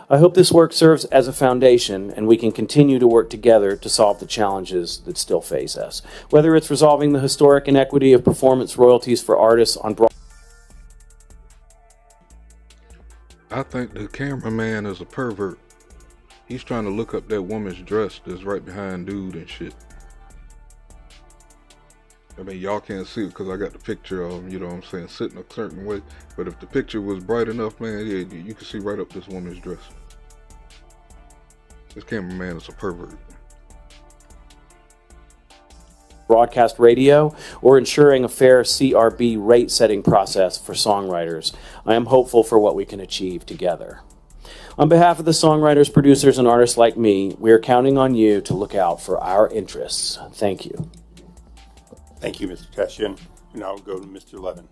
I hope this work serves as a foundation and we can continue to work together to solve the challenges that still face us. Whether it's resolving the historic inequity of performance royalties for artists on broad. I think the cameraman is a pervert. He's trying to look up that woman's dress that's right behind dude and shit. I mean, y'all can't see it because I got the picture of him, you know what I'm saying, sitting a certain way. But if the picture was bright enough, man, yeah, you can see right up this woman's dress. This cameraman is a pervert. Broadcast radio, or ensuring a fair CRB rate setting process for songwriters. I am hopeful for what we can achieve together. On behalf of the songwriters, producers, and artists like me, we are counting on you to look out for our interests. Thank you. Thank you, Mr. Teshin. Now we'll go to Mr. Levin.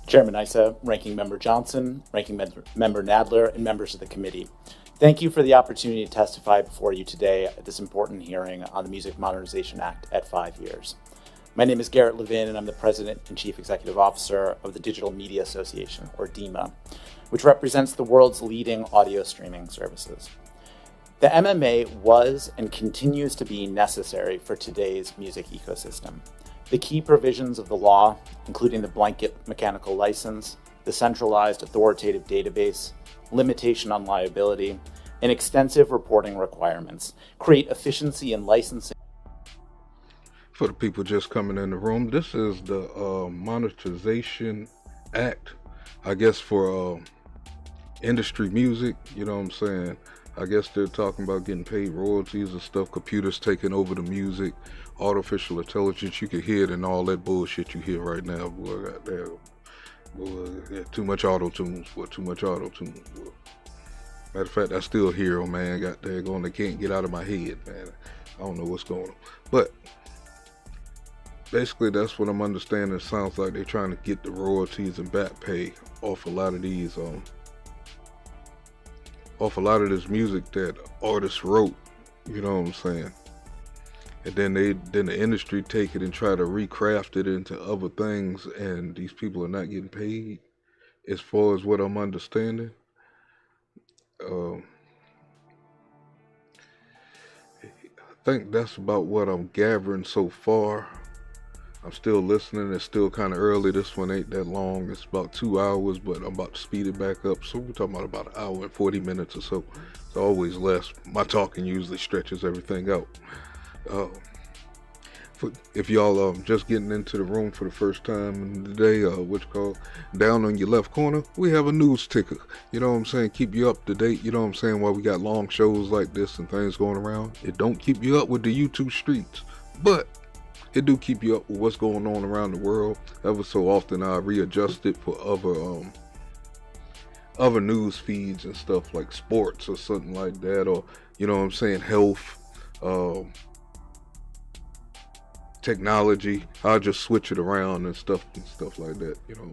Chairman Issa, Ranking Member Johnson, Ranking Member Nadler, and members of the committee. Thank you for the opportunity to testify before you today at this important hearing on the Music Modernization Act at 5 years. My name is Garrett Levin, and I'm the President and Chief Executive Officer of the Digital Media Association, or DEMA, which represents the world's leading audio streaming services. The MMA was and continues to be necessary for today's music ecosystem. The key provisions of the law, including the blanket mechanical license, the centralized authoritative database, limitation on liability, and extensive reporting requirements, create efficiency in licensing. For the people just coming in the room, this is the Modernization Act, I guess, for industry music, you know what I'm saying? I guess they're talking about getting paid royalties and stuff, computers taking over the music, artificial intelligence. You can hear it in all that bullshit you hear right now, boy. Goddamn. Boy, yeah, too much auto-tunes, boy. Too much auto-tunes, boy. Matter of fact, I still hear them, man. Goddamn, they can't get out of my head, man. I don't know what's going on. But basically, that's what I'm understanding. It sounds like they're trying to get the royalties and back pay off a lot of these, off a lot of this music that artists wrote, you know what I'm saying? And then the industry take it and try to recraft it into other things, and these people are not getting paid, as far as what I'm understanding. I think that's about what I'm gathering so far. I'm still listening. It's still kind of early. This one ain't that long. It's about 2 hours, but I'm about to speed it back up. So we're talking about an hour and 40 minutes or so. It's always less. My talking usually stretches everything out. If y'all just getting into the room for the first time today, what you call, down on your left corner, we have a news ticker. You know what I'm saying? Keep you up to date. You know what I'm saying? While we got long shows like this and things going around, it don't keep you up with the YouTube streets, but it do keep you up with what's going on around the world. Ever so often I readjust it for other news feeds and stuff like sports or something like that, or you know what I'm saying, health, technology. I'll just switch it around and stuff like that, you know.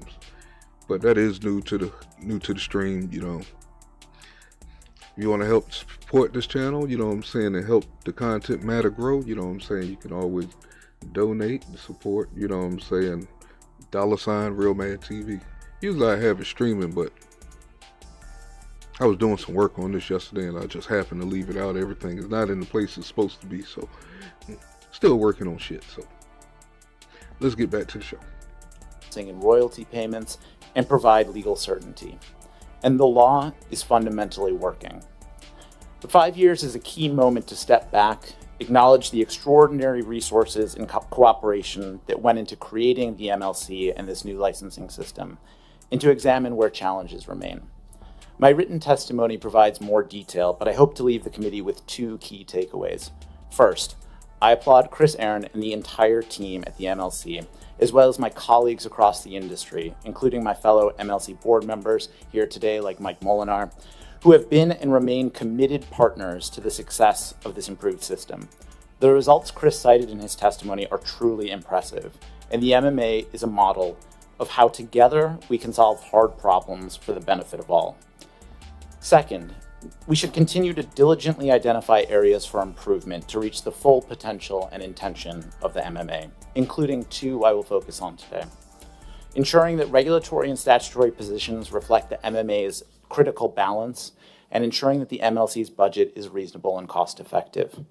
But that is new to the stream, you know. If you want to help support this channel, you know what I'm saying, and help the content matter grow, you know what I'm saying, you can always donate and support, you know what I'm saying, $ Real Man TV. Usually I have it streaming, but I was doing some work on this yesterday and I just happened to leave it out. Everything is not in the place it's supposed to be, so still working on shit. So let's get back to the show. In royalty payments and provide legal certainty. And the law is fundamentally working. The 5 years is a key moment to step back, acknowledge the extraordinary resources and cooperation that went into creating the MLC and this new licensing system, and to examine where challenges remain. My written testimony provides more detail, but I hope to leave the committee with 2 key takeaways. First, I applaud Chris Aaron and the entire team at the MLC, as well as my colleagues across the industry, including my fellow MLC board members here today, like Mike Molinar, who have been and remain committed partners to the success of this improved system. The results Chris cited in his testimony are truly impressive, and the MMA is a model of how together we can solve hard problems for the benefit of all. Second, we should continue to diligently identify areas for improvement to reach the full potential and intention of the MMA, including 2 I will focus on today. Ensuring that regulatory and statutory positions reflect the MMA's critical balance, and ensuring that the MLC's budget is reasonable and cost-effective.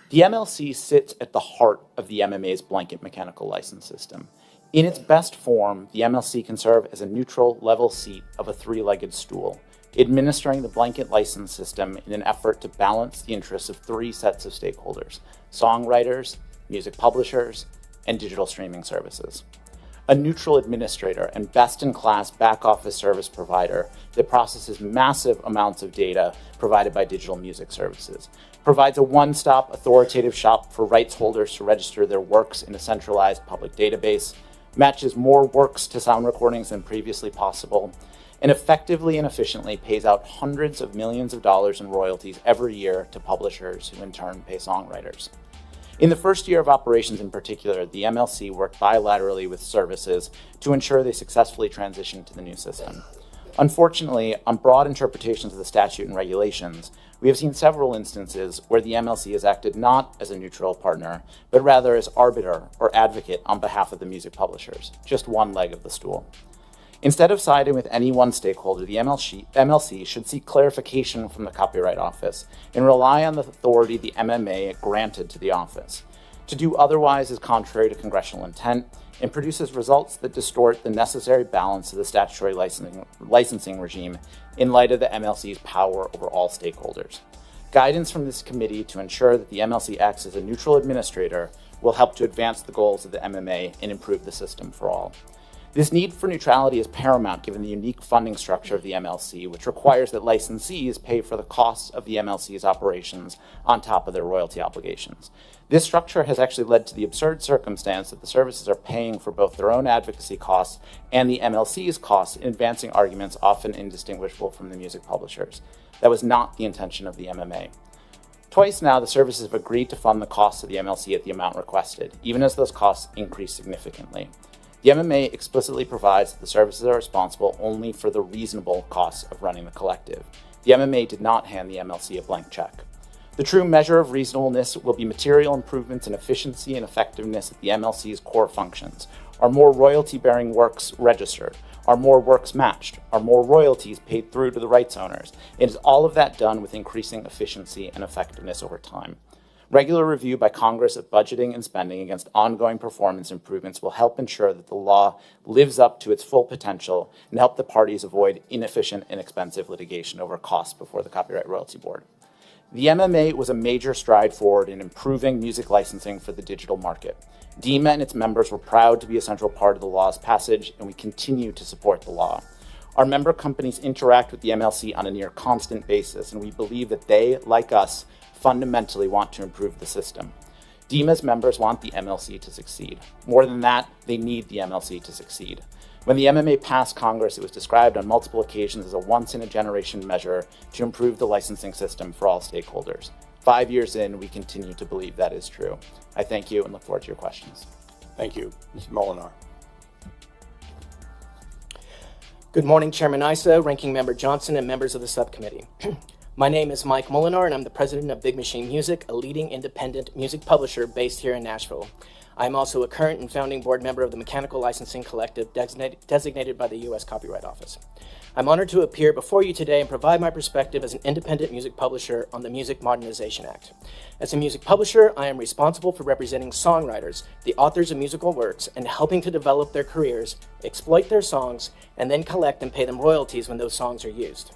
The MLC sits at the heart of the MMA's blanket mechanical license system. In its best form, the MLC can serve as a neutral level seat of a 3-legged stool, administering the blanket license system in an effort to balance the interests of 3 sets of stakeholders: songwriters, music publishers, and digital streaming services. A neutral administrator and best-in-class back-office service provider that processes massive amounts of data provided by digital music services, provides a one-stop authoritative shop for rights holders to register their works in a centralized public database, matches more works to sound recordings than previously possible, and effectively and efficiently pays out hundreds of millions of dollars in royalties every year to publishers who in turn pay songwriters. In the first year of operations in particular, the MLC worked bilaterally with services to ensure they successfully transitioned to the new system. Unfortunately, on broad interpretations of the statute and regulations, we have seen several instances where the MLC has acted not as a neutral partner, but rather as arbiter or advocate on behalf of the music publishers, just one leg of the stool. Instead of siding with any one stakeholder, the MLC should seek clarification from the Copyright Office and rely on the authority the MMA granted to the office. To do otherwise is contrary to congressional intent and produces results that distort the necessary balance of the statutory licensing regime in light of the MLC's power over all stakeholders. Guidance from this committee to ensure that the MLC acts as a neutral administrator will help to advance the goals of the MMA and improve the system for all. This need for neutrality is paramount given the unique funding structure of the MLC, which requires that licensees pay for the costs of the MLC's operations on top of their royalty obligations. This structure has actually led to the absurd circumstance that the services are paying for both their own advocacy costs and the MLC's costs in advancing arguments often indistinguishable from the music publishers. That was not the intention of the MMA. Twice now, the services have agreed to fund the costs of the MLC at the amount requested, even as those costs increase significantly. The MMA explicitly provides that the services are responsible only for the reasonable costs of running the collective. The MMA did not hand the MLC a blank check. The true measure of reasonableness will be material improvements in efficiency and effectiveness of the MLC's core functions. Are more royalty-bearing works registered? Are more works matched? Are more royalties paid through to the rights owners? It is all of that done with increasing efficiency and effectiveness over time. Regular review by Congress of budgeting and spending against ongoing performance improvements will help ensure that the law lives up to its full potential and help the parties avoid inefficient and expensive litigation over costs before the Copyright Royalty Board. The MMA was a major stride forward in improving music licensing for the digital market. DEMA and its members were proud to be a central part of the law's passage, and we continue to support the law. Our member companies interact with the MLC on a near constant basis, and we believe that they, like us, fundamentally want to improve the system. DEMA's members want the MLC to succeed. More than that, they need the MLC to succeed. When the MMA passed Congress, it was described on multiple occasions as a once-in-a-generation measure to improve the licensing system for all stakeholders. 5 years in, we continue to believe that is true. I thank you and look forward to your questions. Thank you. Mr. Molinar. Good morning, Chairman Issa, Ranking Member Johnson, and members of the subcommittee. My name is Mike Molinar, and I'm the president of Big Machine Music, a leading independent music publisher based here in Nashville. I'm also a current and founding board member of the Mechanical Licensing Collective designated by the U.S. Copyright Office. I'm honored to appear before you today and provide my perspective as an independent music publisher on the Music Modernization Act. As a music publisher, I am responsible for representing songwriters, the authors of musical works, and helping to develop their careers, exploit their songs, and then collect and pay them royalties when those songs are used.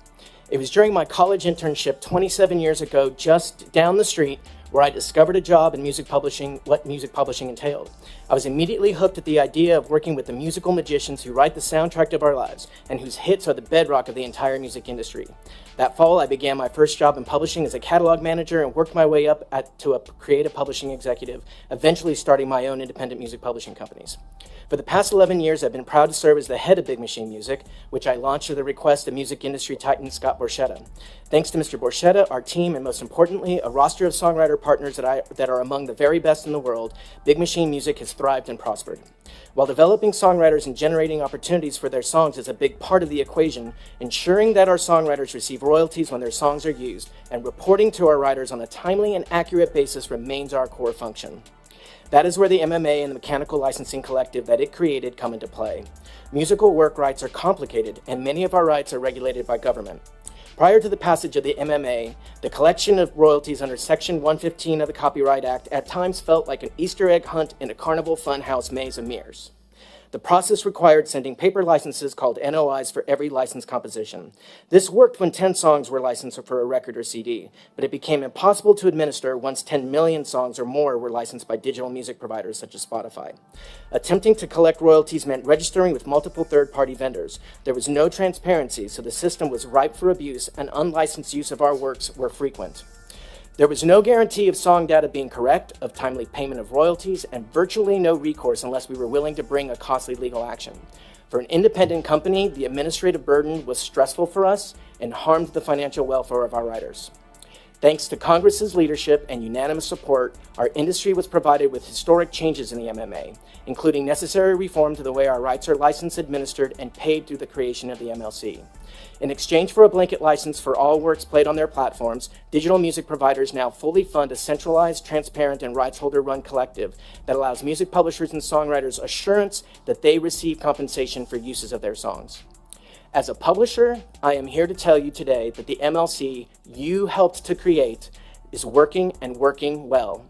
It was during my college internship 27 years ago, just down the street, where I discovered a job in music publishing, what music publishing entailed. I was immediately hooked at the idea of working with the musical magicians who write the soundtrack of our lives and whose hits are the bedrock of the entire music industry. That fall, I began my first job in publishing as a catalog manager and worked my way up to a creative publishing executive, eventually starting my own independent music publishing companies. For the past 11 years, I've been proud to serve as the head of Big Machine Music, which I launched at the request of music industry titan Scott Borchetta. Thanks to Mr. Borchetta, our team, and most importantly, a roster of songwriter partners that are among the very best in the world, Big Machine Music has thrived and prospered. While developing songwriters and generating opportunities for their songs is a big part of the equation, ensuring that our songwriters receive royalties when their songs are used and reporting to our writers on a timely and accurate basis remains our core function. That is where the MMA and the Mechanical Licensing Collective that it created come into play. Musical work rights are complicated, and many of our rights are regulated by government. Prior to the passage of the MMA, the collection of royalties under Section 115 of the Copyright Act at times felt like an Easter egg hunt in a carnival funhouse maze of mirrors. The process required sending paper licenses called NOIs for every licensed composition. This worked when 10 songs were licensed for a record or CD, but it became impossible to administer once 10 million songs or more were licensed by digital music providers such as Spotify. Attempting to collect royalties meant registering with multiple third-party vendors. There was no transparency, so the system was ripe for abuse, and unlicensed use of our works were frequent. There was no guarantee of song data being correct, of timely payment of royalties, and virtually no recourse unless we were willing to bring a costly legal action. For an independent company, the administrative burden was stressful for us and harmed the financial welfare of our writers. Thanks to Congress's leadership and unanimous support, our industry was provided with historic changes in the MMA, including necessary reform to the way our rights are licensed, administered, and paid through the creation of the MLC. In exchange for a blanket license for all works played on their platforms, digital music providers now fully fund a centralized, transparent, and rights holder-run collective that allows music publishers and songwriters assurance that they receive compensation for uses of their songs. As a publisher, I am here to tell you today that the MLC you helped to create is working and working well.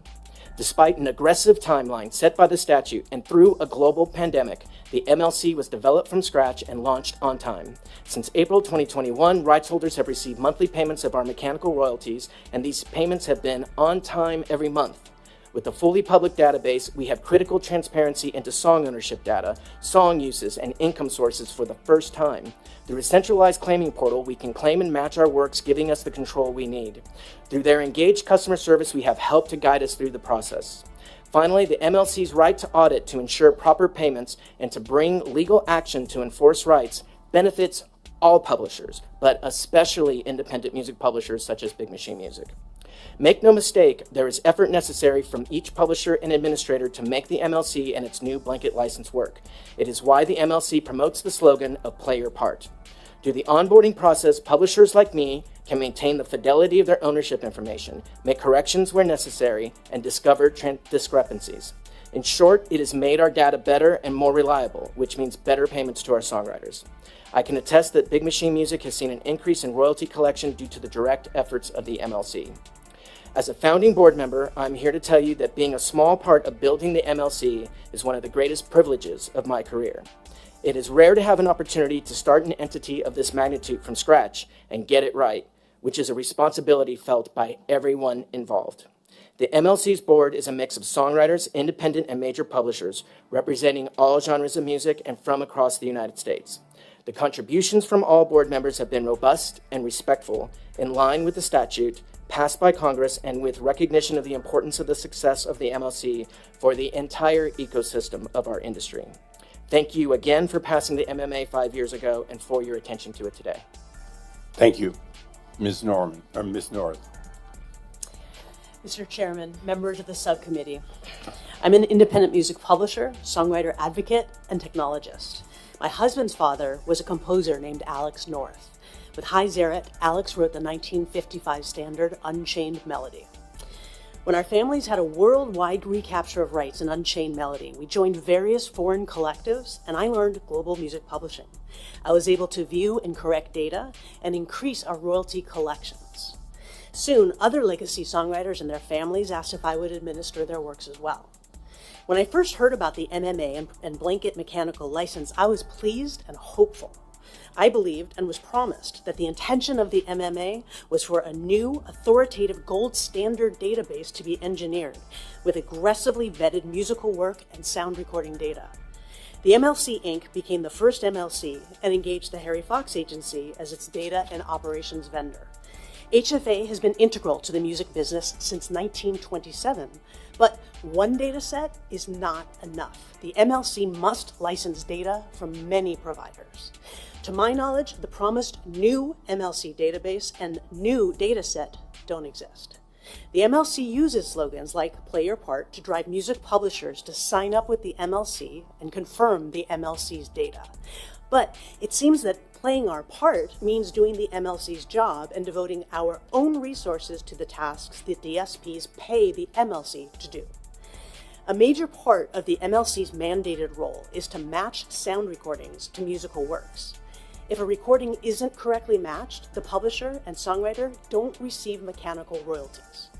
Despite an aggressive timeline set by the statute and through a global pandemic, the MLC was developed from scratch and launched on time. Since April 2021, rights holders have received monthly payments of our mechanical royalties, and these payments have been on time every month. With a fully public database, we have critical transparency into song ownership data, song uses, and income sources for the first time. Through a centralized claiming portal, we can claim and match our works, giving us the control we need. Through their engaged customer service, we have help to guide us through the process. Finally, the MLC's right to audit to ensure proper payments and to bring legal action to enforce rights benefits all publishers, but especially independent music publishers such as Big Machine Music. Make no mistake, there is effort necessary from each publisher and administrator to make the MLC and its new blanket license work. It is why the MLC promotes the slogan of play your part. Through the onboarding process, publishers like me can maintain the fidelity of their ownership information, make corrections where necessary, and discover discrepancies. In short, it has made our data better and more reliable, which means better payments to our songwriters. I can attest that Big Machine Music has seen an increase in royalty collection due to the direct efforts of the MLC. As a founding board member, I'm here to tell you that being a small part of building the MLC is one of the greatest privileges of my career. It is rare to have an opportunity to start an entity of this magnitude from scratch and get it right, which is a responsibility felt by everyone involved. The MLC's board is a mix of songwriters, independent and major publishers, representing all genres of music and from across the United States. The contributions from all board members have been robust and respectful, in line with the statute, passed by Congress, and with recognition of the importance of the success of the MLC for the entire ecosystem of our industry. Thank you again for passing the MMA 5 years ago and for your attention to it today. Thank you, Ms. Norman, or Ms. North. Mr. Chairman, members of the subcommittee, I'm an independent music publisher, songwriter advocate, and technologist. My husband's father was a composer named Alex North. With High Zeret, Alex wrote the 1955 standard Unchained Melody. When our families had a worldwide recapture of rights in Unchained Melody, we joined various foreign collectives, and I learned global music publishing. I was able to view and correct data and increase our royalty collections. Soon, other legacy songwriters and their families asked if I would administer their works as well. When I first heard about the MMA and blanket mechanical license, I was pleased and hopeful. I believed and was promised that the intention of the MMA was for a new, authoritative gold standard database to be engineered with aggressively vetted musical work and sound recording data. The MLC Inc. became the first MLC and engaged the Harry Fox Agency as its data and operations vendor. HFA has been integral to the music business since 1927, but one data set is not enough. The MLC must license data from many providers. To my knowledge, the promised new MLC database and new data set don't exist. The MLC uses slogans like play your part to drive music publishers to sign up with the MLC and confirm the MLC's data. But it seems that playing our part means doing the MLC's job and devoting our own resources to the tasks that DSPs pay the MLC to do. A major part of the MLC's mandated role is to match sound recordings to musical works. If a recording isn't correctly matched, the publisher and songwriter don't receive mechanical royalties.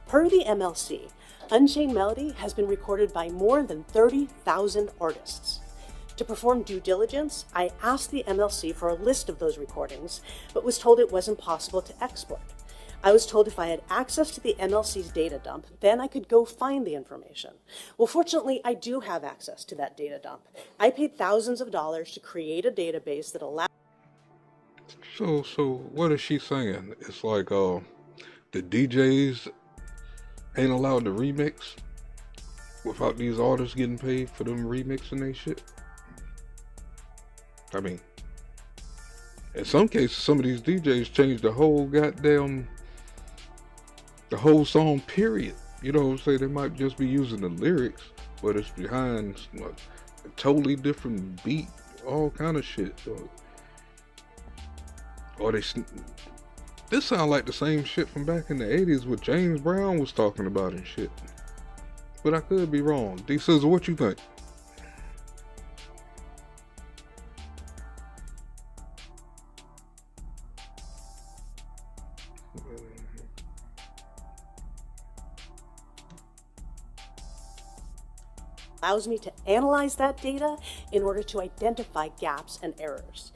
Per the MLC, Unchained Melody has been recorded by more than 30,000 artists. To perform due diligence, I asked the MLC for a list of those recordings, but was told it wasn't possible to export. I was told if I had access to the MLC's data dump, then I could go find the information. Well, fortunately, I do have access to that data dump. I paid thousands of dollars to create a database that allows... So what is she saying? It's like the DJs ain't allowed to remix without these artists getting paid for them remixing they shit? I mean, in some cases, some of these DJs change the whole song, period. You know what I'm saying? They might just be using the lyrics, but it's behind a totally different beat, all kind of shit. Or this sound like the same shit from back in the 80s what James Brown was talking about and shit. But I could be wrong. D Sizzle, what you think? allows me to analyze that data in order to identify gaps and errors.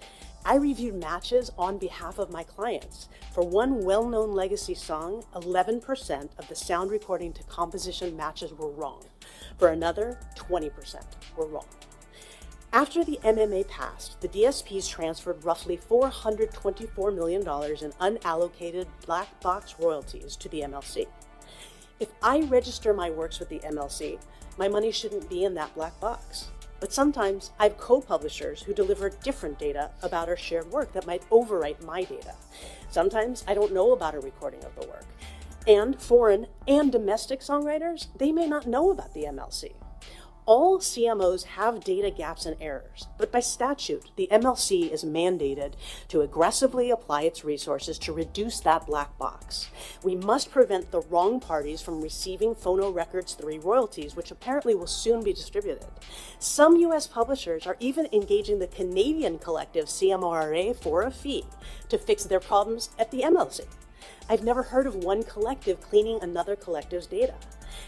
I reviewed matches on behalf of my clients. For one well-known legacy song, 11% of the sound recording to composition matches were wrong. For another, 20% were wrong. After the MMA passed, the DSPs transferred roughly $424 million in unallocated black box royalties to the MLC. If I register my works with the MLC, my money shouldn't be in that black box. But sometimes I have co-publishers who deliver different data about our shared work that might overwrite my data. Sometimes I don't know about a recording of the work. And foreign and domestic songwriters, they may not know about the MLC. All CMOs have data gaps and errors, but by statute, the MLC is mandated to aggressively apply its resources to reduce that black box. We must prevent the wrong parties from receiving Phono Records 3 royalties, which apparently will soon be distributed. Some US publishers are even engaging the Canadian collective CMRRA for a fee to fix their problems at the MLC. I've never heard of one collective cleaning another collective's data.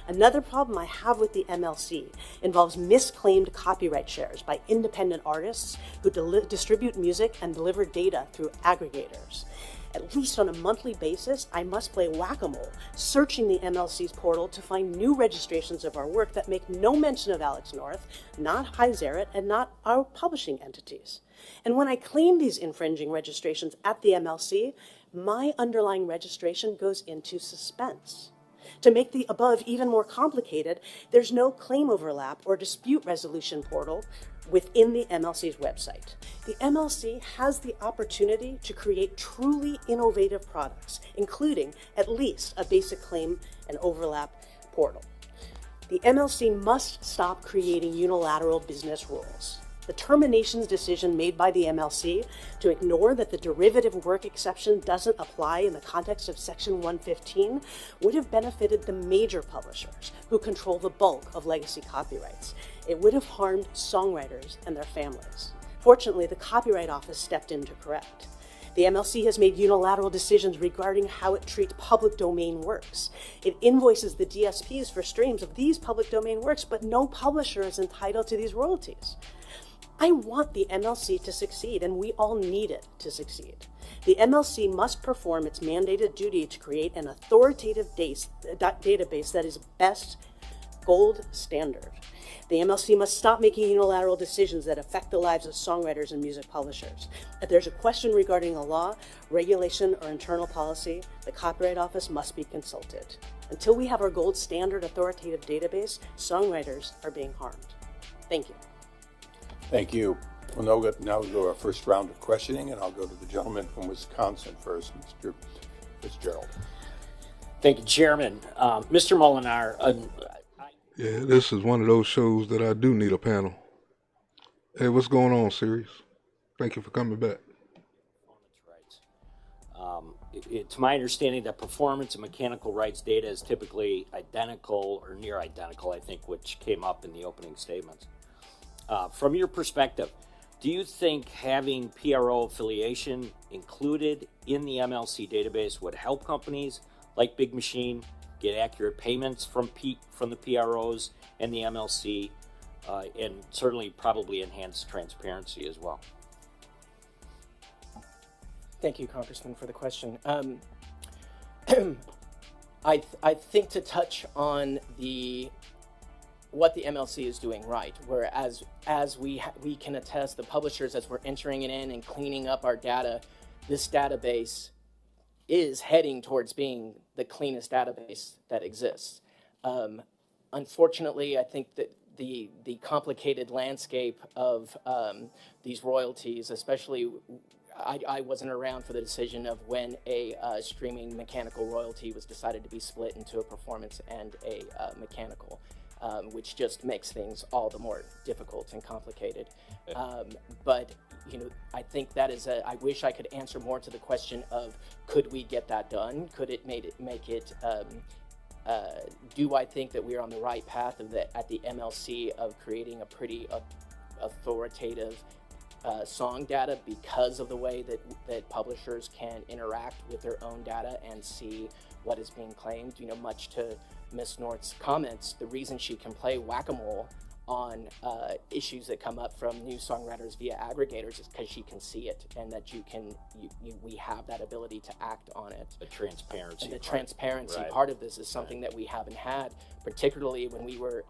Another problem I have with the MLC involves misclaimed copyright shares by independent artists who distribute music and deliver data through aggregators. At least on a monthly basis, I must play whack-a-mole, searching the MLC's portal to find new registrations of our work that make no mention of Alex North, not High Zerit, and not our publishing entities. And when I claim these infringing registrations at the MLC, my underlying registration goes into suspense. To make the above even more complicated, there's no claim overlap or dispute resolution portal within the MLC's website. The MLC has the opportunity to create truly innovative products, including at least a basic claim and overlap portal. The MLC must stop creating unilateral business rules. The terminations decision made by the MLC to ignore that the derivative work exception doesn't apply in the context of Section 115 would have benefited the major publishers who control the bulk of legacy copyrights. It would have harmed songwriters and their families. Fortunately, the Copyright Office stepped in to correct. The MLC has made unilateral decisions regarding how it treats public domain works. It invoices the DSPs for streams of these public domain works, but no publisher is entitled to these royalties. I want the MLC to succeed, and we all need it to succeed. The MLC must perform its mandated duty to create an authoritative database that is best gold standard. The MLC must stop making unilateral decisions that affect the lives of songwriters and music publishers. If there's a question regarding a law, regulation, or internal policy, the Copyright Office must be consulted. Until we have our gold standard authoritative database, songwriters are being harmed. Thank you. Thank you. We'll now go to our first round of questioning, and I'll go to the gentleman from Wisconsin first, Mr. Fitzgerald. Thank you, Chairman. Mr. Molinar. Yeah, this is one of those shows that I do need a panel. Hey, what's going on, Sirius? Thank you for coming back. It's my understanding that performance and mechanical rights data is typically identical or near identical, I think, which came up in the opening statements. From your perspective, do you think having PRO affiliation included in the MLC database would help companies like Big Machine get accurate payments from the PROs and the MLC and certainly probably enhance transparency as well. Thank you, Congressman, for the question. I think to touch on what the MLC is doing right, whereas we can attest, the publishers, as we're entering it in and cleaning up our data, this database is heading towards being the cleanest database that exists. Unfortunately, I think that the complicated landscape of these royalties, especially, I wasn't around for the decision of when a streaming mechanical royalty was decided to be split into a performance and a mechanical, which just makes things all the more difficult and complicated. But I think that is I wish I could answer more to the question of could we get that done? Could it make it? Do I think that we are on the right path at the MLC of creating a pretty authoritative song data because of the way that publishers can interact with their own data and see what is being claimed? Much to Ms. North's comments, the reason she can play whack-a-mole on issues that come up from new songwriters via aggregators is because she can see it, and that we have that ability to act on it. The transparency. And the transparency right. part of this is something that we haven't had, particularly when we were,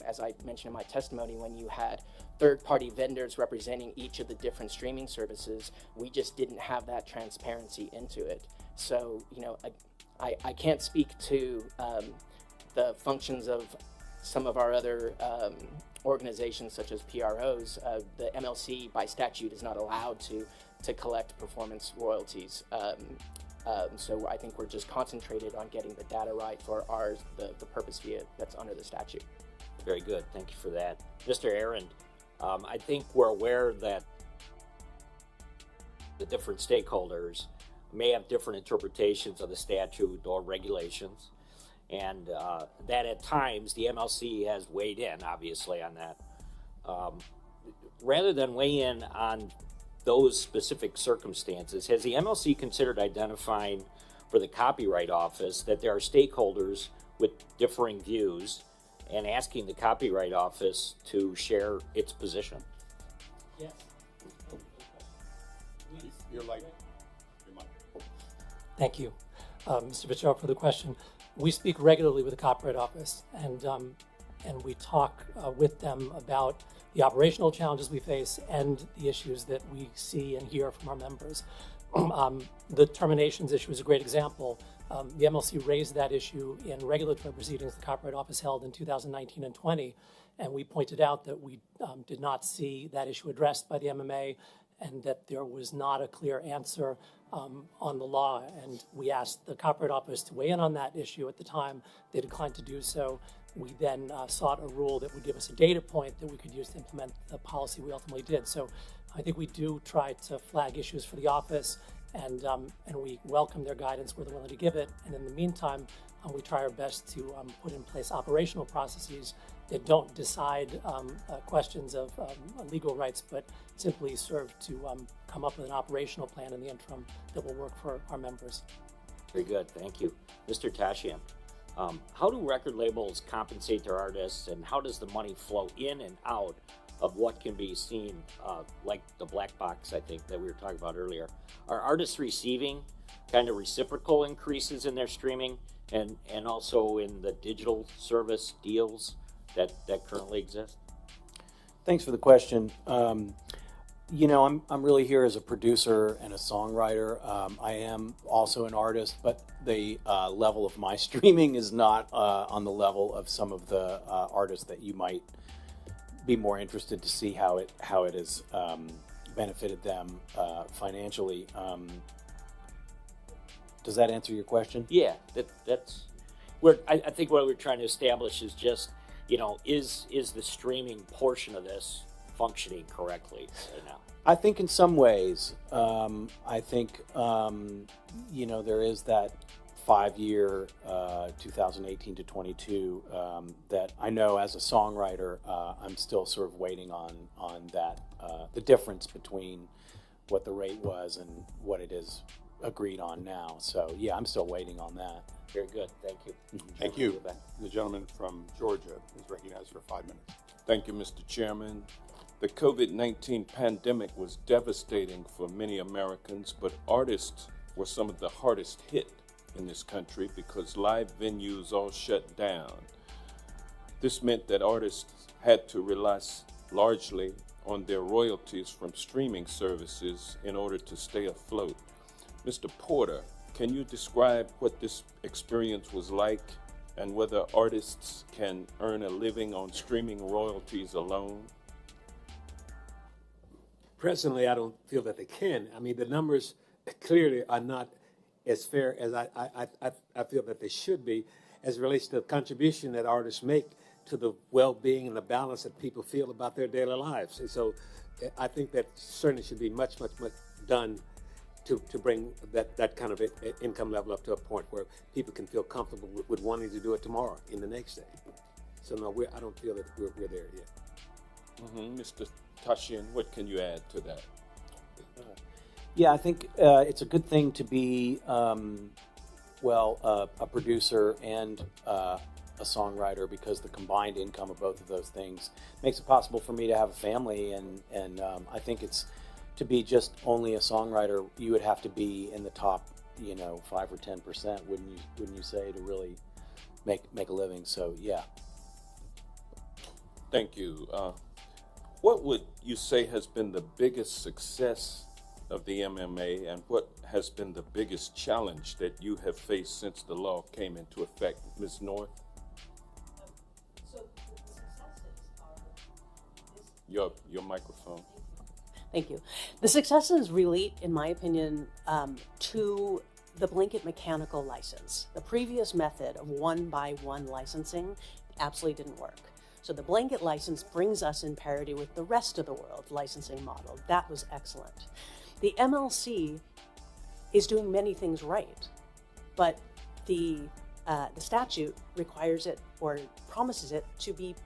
as I mentioned in my testimony, when you had third-party vendors representing each of the different streaming services. We just didn't have that transparency into it. So, I can't speak to the functions of some of our other organizations, such as PROs. The MLC, by statute, is not allowed to collect performance royalties. So I think we're just concentrated on getting the data right for the purpose that's under the statute. Very good. Thank you for that. Mr. Aaron, I think we're aware that the different stakeholders may have different interpretations of the statute or regulations, and that at times the MLC has weighed in, obviously, on that. Rather than weigh in on those specific circumstances, has the MLC considered identifying for the Copyright Office that there are stakeholders with differing views and asking the Copyright Office to share its position? Yes. Thank you, Mr. Fitzgerald, for the question. We speak regularly with the Copyright Office, and we talk with them about the operational challenges we face and the issues that we see and hear from our members. The terminations issue is a great example. The MLC raised that issue in regulatory proceedings the Copyright Office held in 2019 and 20, and we pointed out that we did not see that issue addressed by the MMA and that there was not a clear answer on the law. And we asked the Copyright Office to weigh in on that issue at the time. They declined to do so. We then sought a rule that would give us a data point that we could use to implement the policy we ultimately did. So I think we do try to flag issues for the office, and we welcome their guidance where they're willing to give it. And in the meantime, we try our best to put in place operational processes that don't decide questions of legal rights, but simply serve to come up with an operational plan in the interim that will work for our members. Very good, thank you. Mr. Tashian, how do record labels compensate their artists, and how does the money flow in and out of what can be seen, like the black box, I think, that we were talking about earlier? Are artists receiving kind of reciprocal increases in their streaming and also in the digital service deals that currently exist? Thanks for the question. I'm really here as a producer and a songwriter. I am also an artist, but the level of my streaming is not on the level of some of the artists that you might be more interested to see how it has benefited them financially. Does that answer your question? Yeah, that's where I think what we're trying to establish is just, is the streaming portion of this functioning correctly right now? I think in some ways, I think, there is that 5-year, 2018 to 22, that I know as a songwriter, I'm still sort of waiting on that, the difference between what the rate was and what it is agreed on now. So yeah, I'm still waiting on that. Very good. Thank you. Thank you. The gentleman from Georgia is recognized for 5 minutes. Thank you, Mr. Chairman. The COVID-19 pandemic was devastating for many Americans, but artists were some of the hardest hit in this country because live venues all shut down. This meant that artists had to rely largely on their royalties from streaming services in order to stay afloat. Mr. Porter, can you describe what this experience was like and whether artists can earn a living on streaming royalties alone? Personally, I don't feel that they can. I mean, the numbers clearly are not as fair as I feel that they should be as it relates to the contribution that artists make to the well-being and the balance that people feel about their daily lives. And so I think that certainly should be much done to bring that kind of income level up to a point where people can feel comfortable with wanting to do it tomorrow in the next day. So no, I don't feel that we're there yet. Mr. Tashian, what can you add to that? Yeah, I think it's a good thing to be, a producer and a songwriter, because the combined income of both of those things makes it possible for me to have a family. And I think it's, to be just only a songwriter, you would have to be in the top, 5 or 10%, wouldn't you say, to really make a living? So yeah. Thank you. What would you say has been the biggest success of the MMA, and what has been the biggest challenge that you have faced since the law came into effect, Ms. North? So the successes are Your microphone. Thank you. The successes relate, in my opinion, to the blanket mechanical license. The previous method of one-by-one licensing absolutely didn't work. So the blanket license brings us in parity with the rest of the world licensing model. That was excellent. The MLC is doing many things right, but the statute requires it or promises it to be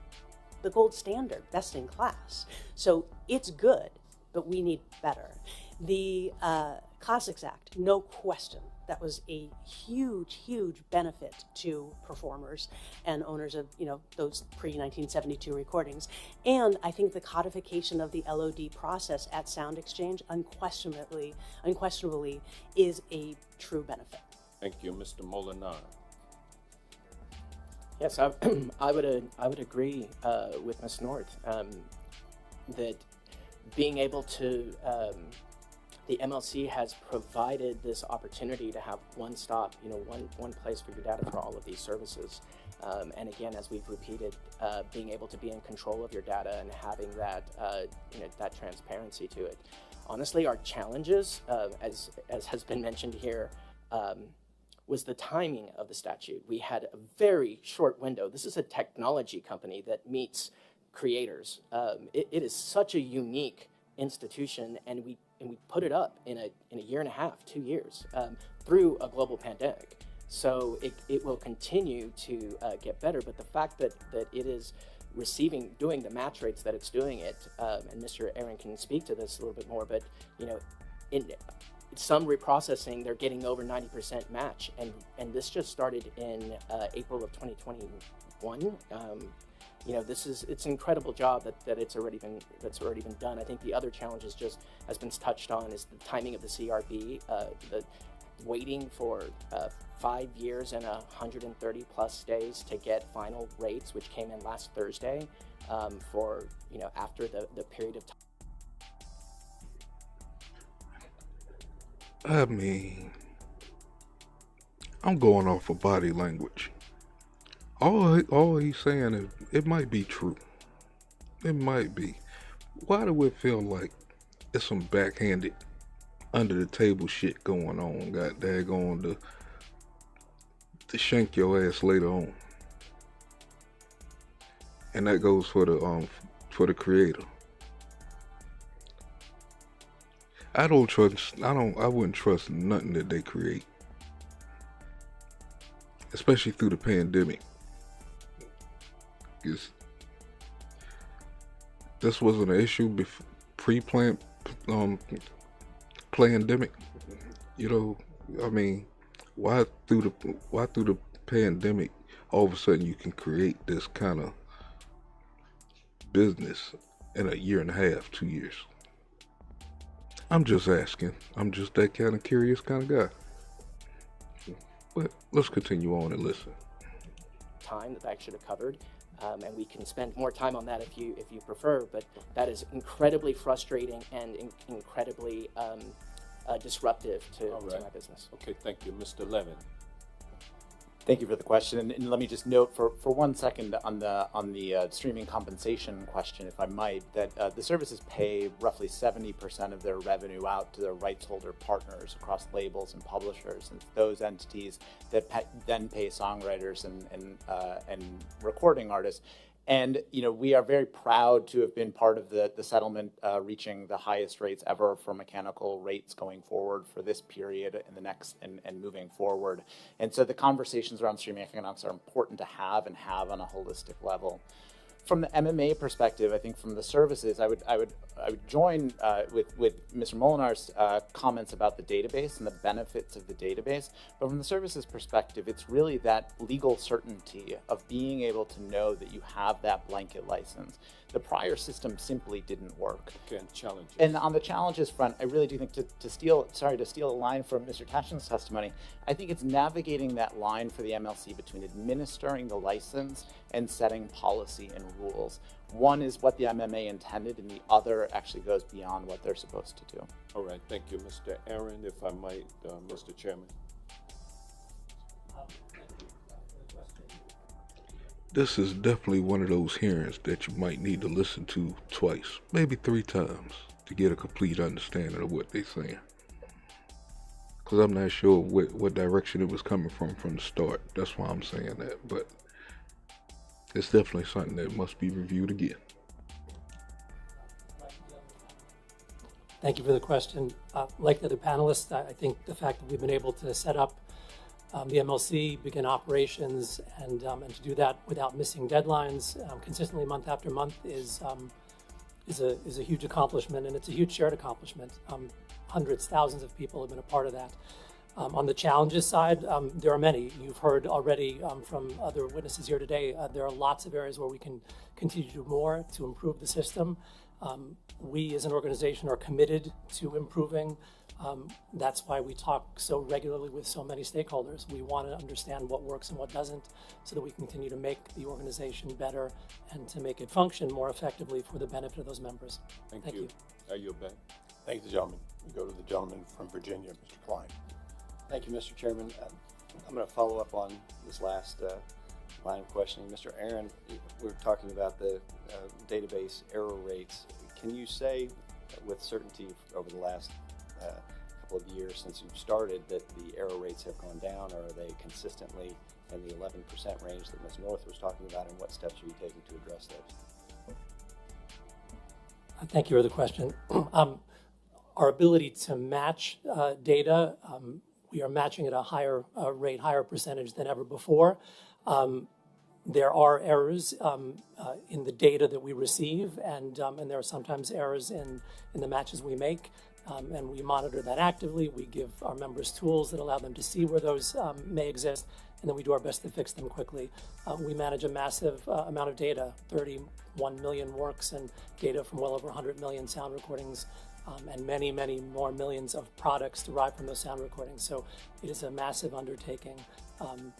the gold standard, best in class. So it's good, but we need better. The Classics Act, no question, that was a huge benefit to performers and owners of those pre-1972 recordings. And I think the codification of the LOD process at Sound Exchange unquestionably is a true benefit. Thank you, Mr. Molinar. Yes, I would agree with Ms. North that being able to the MLC has provided this opportunity to have one stop, one place for your data for all of these services. And again, as we've repeated, being able to be in control of your data and having that, that transparency to it. Honestly, our challenges, as has been mentioned here, was the timing of the statute. We had a very short window. This is a technology company that meets creators. It is such a unique institution, and we put it up in a year and a half, 2 years, through a global pandemic. So it will continue to get better. But the fact that it is doing the match rates that it's doing it, and Mr. Aaron can speak to this a little bit more, but in some reprocessing, they're getting over 90% match, and this just started in April of 2021. It's an incredible job that it's already been done. I think the other challenge is just has been touched on is the timing of the CRB, the waiting for 5 years and 130 plus days to get final rates, which came in last Thursday, for after the period of time. I mean, I'm going off of body language. All he's saying is it might be true. It might be. Why do it feel like it's some backhanded, under the table shit going on? God daggone to shank your ass later on. And that goes for the creator. I wouldn't trust nothing that they create. Especially through the pandemic. Because this wasn't an issue pre-pandemic. You know, I mean, why through the pandemic, all of a sudden you can create this kind of business in a year and a half, 2 years? I'm just asking. I'm just that kind of curious kind of guy. But let's continue on and listen. Time that I should have covered, and we can spend more time on that if you prefer. But that is incredibly frustrating and incredibly disruptive to my business. Okay, thank you, Mr. Levin. Thank you for the question, and let me just note for 1 second on the streaming compensation question, if I might, that the services pay roughly 70% of their revenue out to their rights holder partners across labels and publishers, and those entities that then pay songwriters and recording artists. And we are very proud to have been part of the settlement reaching the highest rates ever for mechanical rates going forward for this period and the next and moving forward. And so the conversations around streaming economics are important to have on a holistic level. From the MMA perspective, I think from the services, I would join with Mr. Molinar's comments about the database and the benefits of the database. But from the services perspective, it's really that legal certainty of being able to know that you have that blanket license. The prior system simply didn't work. Okay, challenges. And on the challenges front, I really do think to steal a line from Mr. Tashin's testimony, I think it's navigating that line for the MLC between administering the license and setting policy and rules. One is what the MMA intended, and the other actually goes beyond what they're supposed to do. All right, thank you, Mr. Aaron, if I might, Mr. Chairman. This is definitely one of those hearings that you might need to listen to twice, maybe 3 times, to get a complete understanding of what they're saying. Because I'm not sure what direction it was coming from the start. That's why I'm saying that. But it's definitely something that must be reviewed again. Thank you for the question. Like the other panelists, I think the fact that we've been able to set up the MLC, begin operations, and to do that without missing deadlines consistently month after month is a huge accomplishment, and it's a huge shared accomplishment. Hundreds, thousands of people have been a part of that. On the challenges side, there are many. You've heard already from other witnesses here today. There are lots of areas where we can continue to do more to improve the system. We as an organization are committed to improving. That's why we talk so regularly with so many stakeholders. We want to understand what works and what doesn't so that we can continue to make the organization better and to make it function more effectively for the benefit of those members. Thank you. Are you back? Thank you, gentlemen. We go to the gentleman from Virginia, Mr. Klein. Thank you, Mr. Chairman. I'm going to follow up on this last line of questioning. Mr. Aaron, we were talking about the database error rates. Can you say with certainty over the last couple of years since you've started that the error rates have gone down, or are they consistently in the 11% range that Ms. North was talking about, and what steps are you taking to address those? Thank you for the question. Our ability to match data, we are matching at a higher rate, higher percentage than ever before. There are errors in the data that we receive, and there are sometimes errors in the matches we make, and we monitor that actively. We give our members tools that allow them to see where those may exist, and then we do our best to fix them quickly. We manage a massive amount of data, 31 million works and data from well over 100 million sound recordings, and many, many more millions of products derived from those sound recordings. So it is a massive undertaking, and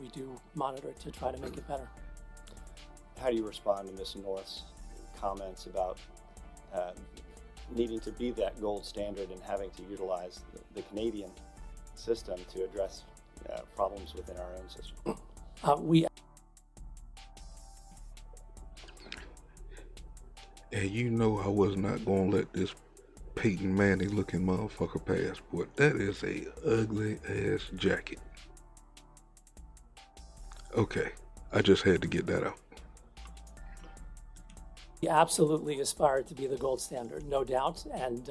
we do monitor it to try to make it better. How do you respond to Ms. North's comments about needing to be that gold standard and having to utilize the Canadian system to address problems within our own system? And you know I was not going to let this Peyton Manning looking motherfucker pass, but that is a ugly ass jacket. Okay, I just had to get that out. We absolutely aspire to be the gold standard, no doubt, and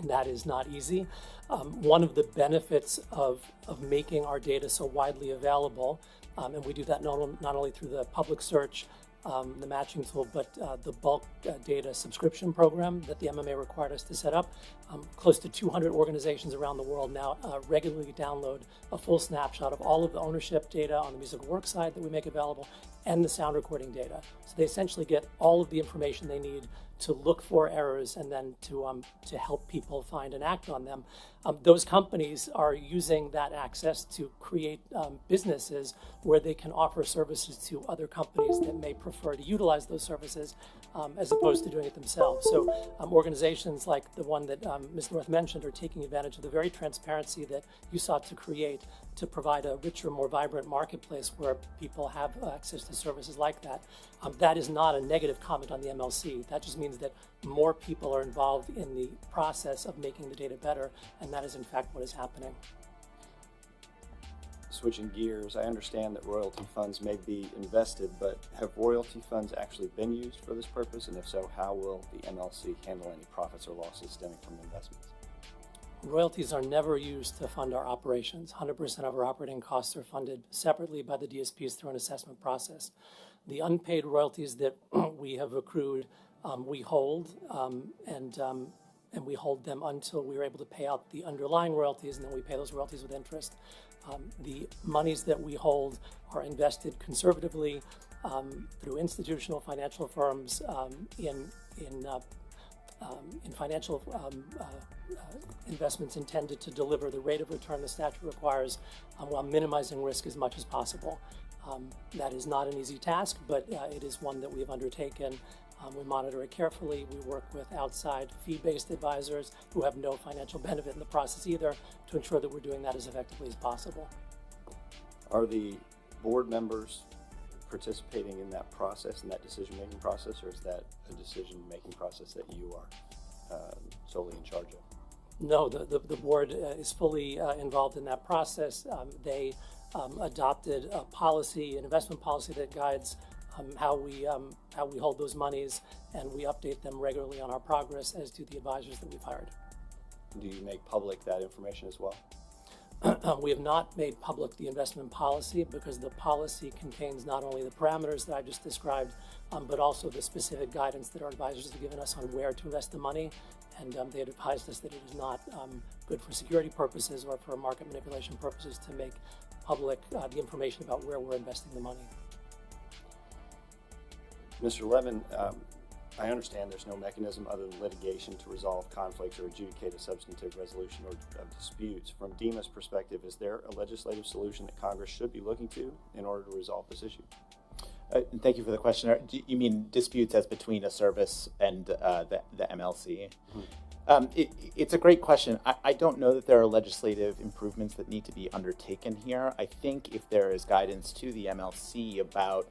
that is not easy. One of the benefits of making our data so widely available, and we do that not only through the public search, the matching tool, but the bulk data subscription program that the MMA required us to set up Close to 200 organizations around the world now regularly download a full snapshot of all of the ownership data on the music work side that we make available and the sound recording data. So they essentially get all of the information they need to look for errors and then to help people find and act on them. Those companies are using that access to create businesses where they can offer services to other companies that may prefer to utilize those services as opposed to doing it themselves. So organizations like the one that Ms. North mentioned are taking advantage of the very transparency that you sought to create to provide a richer, more vibrant marketplace where people have access to services like that. That is not a negative comment on the MLC. That just means that more people are involved in the process of making the data better, and that is in fact what is happening. Switching gears, I understand that royalty funds may be invested, but have royalty funds actually been used for this purpose? And if so, how will the MLC handle any profits or losses stemming from investments? Royalties are never used to fund our operations. 100% of our operating costs are funded separately by the DSPs through an assessment process. The unpaid royalties that we have accrued, we hold, and we hold them until we are able to pay out the underlying royalties, and then we pay those royalties with interest. The monies that we hold are invested conservatively through institutional financial firms in financial investments intended to deliver the rate of return the statute requires while minimizing risk as much as possible. That is not an easy task, but it is one that we have undertaken. We monitor it carefully. We work with outside fee-based advisors who have no financial benefit in the process either to ensure that we're doing that as effectively as possible. Are the board members participating in that process, in that decision-making process, or is that a decision-making process that you are solely in charge of? No, the board is fully involved in that process. They adopted a policy, an investment policy that guides how we hold those monies, and we update them regularly on our progress, as do the advisors that we've hired. Do you make public that information as well? We have not made public the investment policy because the policy contains not only the parameters that I just described, but also the specific guidance that our advisors have given us on where to invest the money. And they had advised us that it is not good for security purposes or for market manipulation purposes to make public the information about where we're investing the money. Mr. Levin, I understand there's no mechanism other than litigation to resolve conflicts or adjudicate a substantive resolution of disputes. From DEMA's perspective, is there a legislative solution that Congress should be looking to in order to resolve this issue? Thank you for the question. Do you mean disputes as between a service and the MLC? It's a great question. I don't know that there are legislative improvements that need to be undertaken here. I think if there is guidance to the MLC about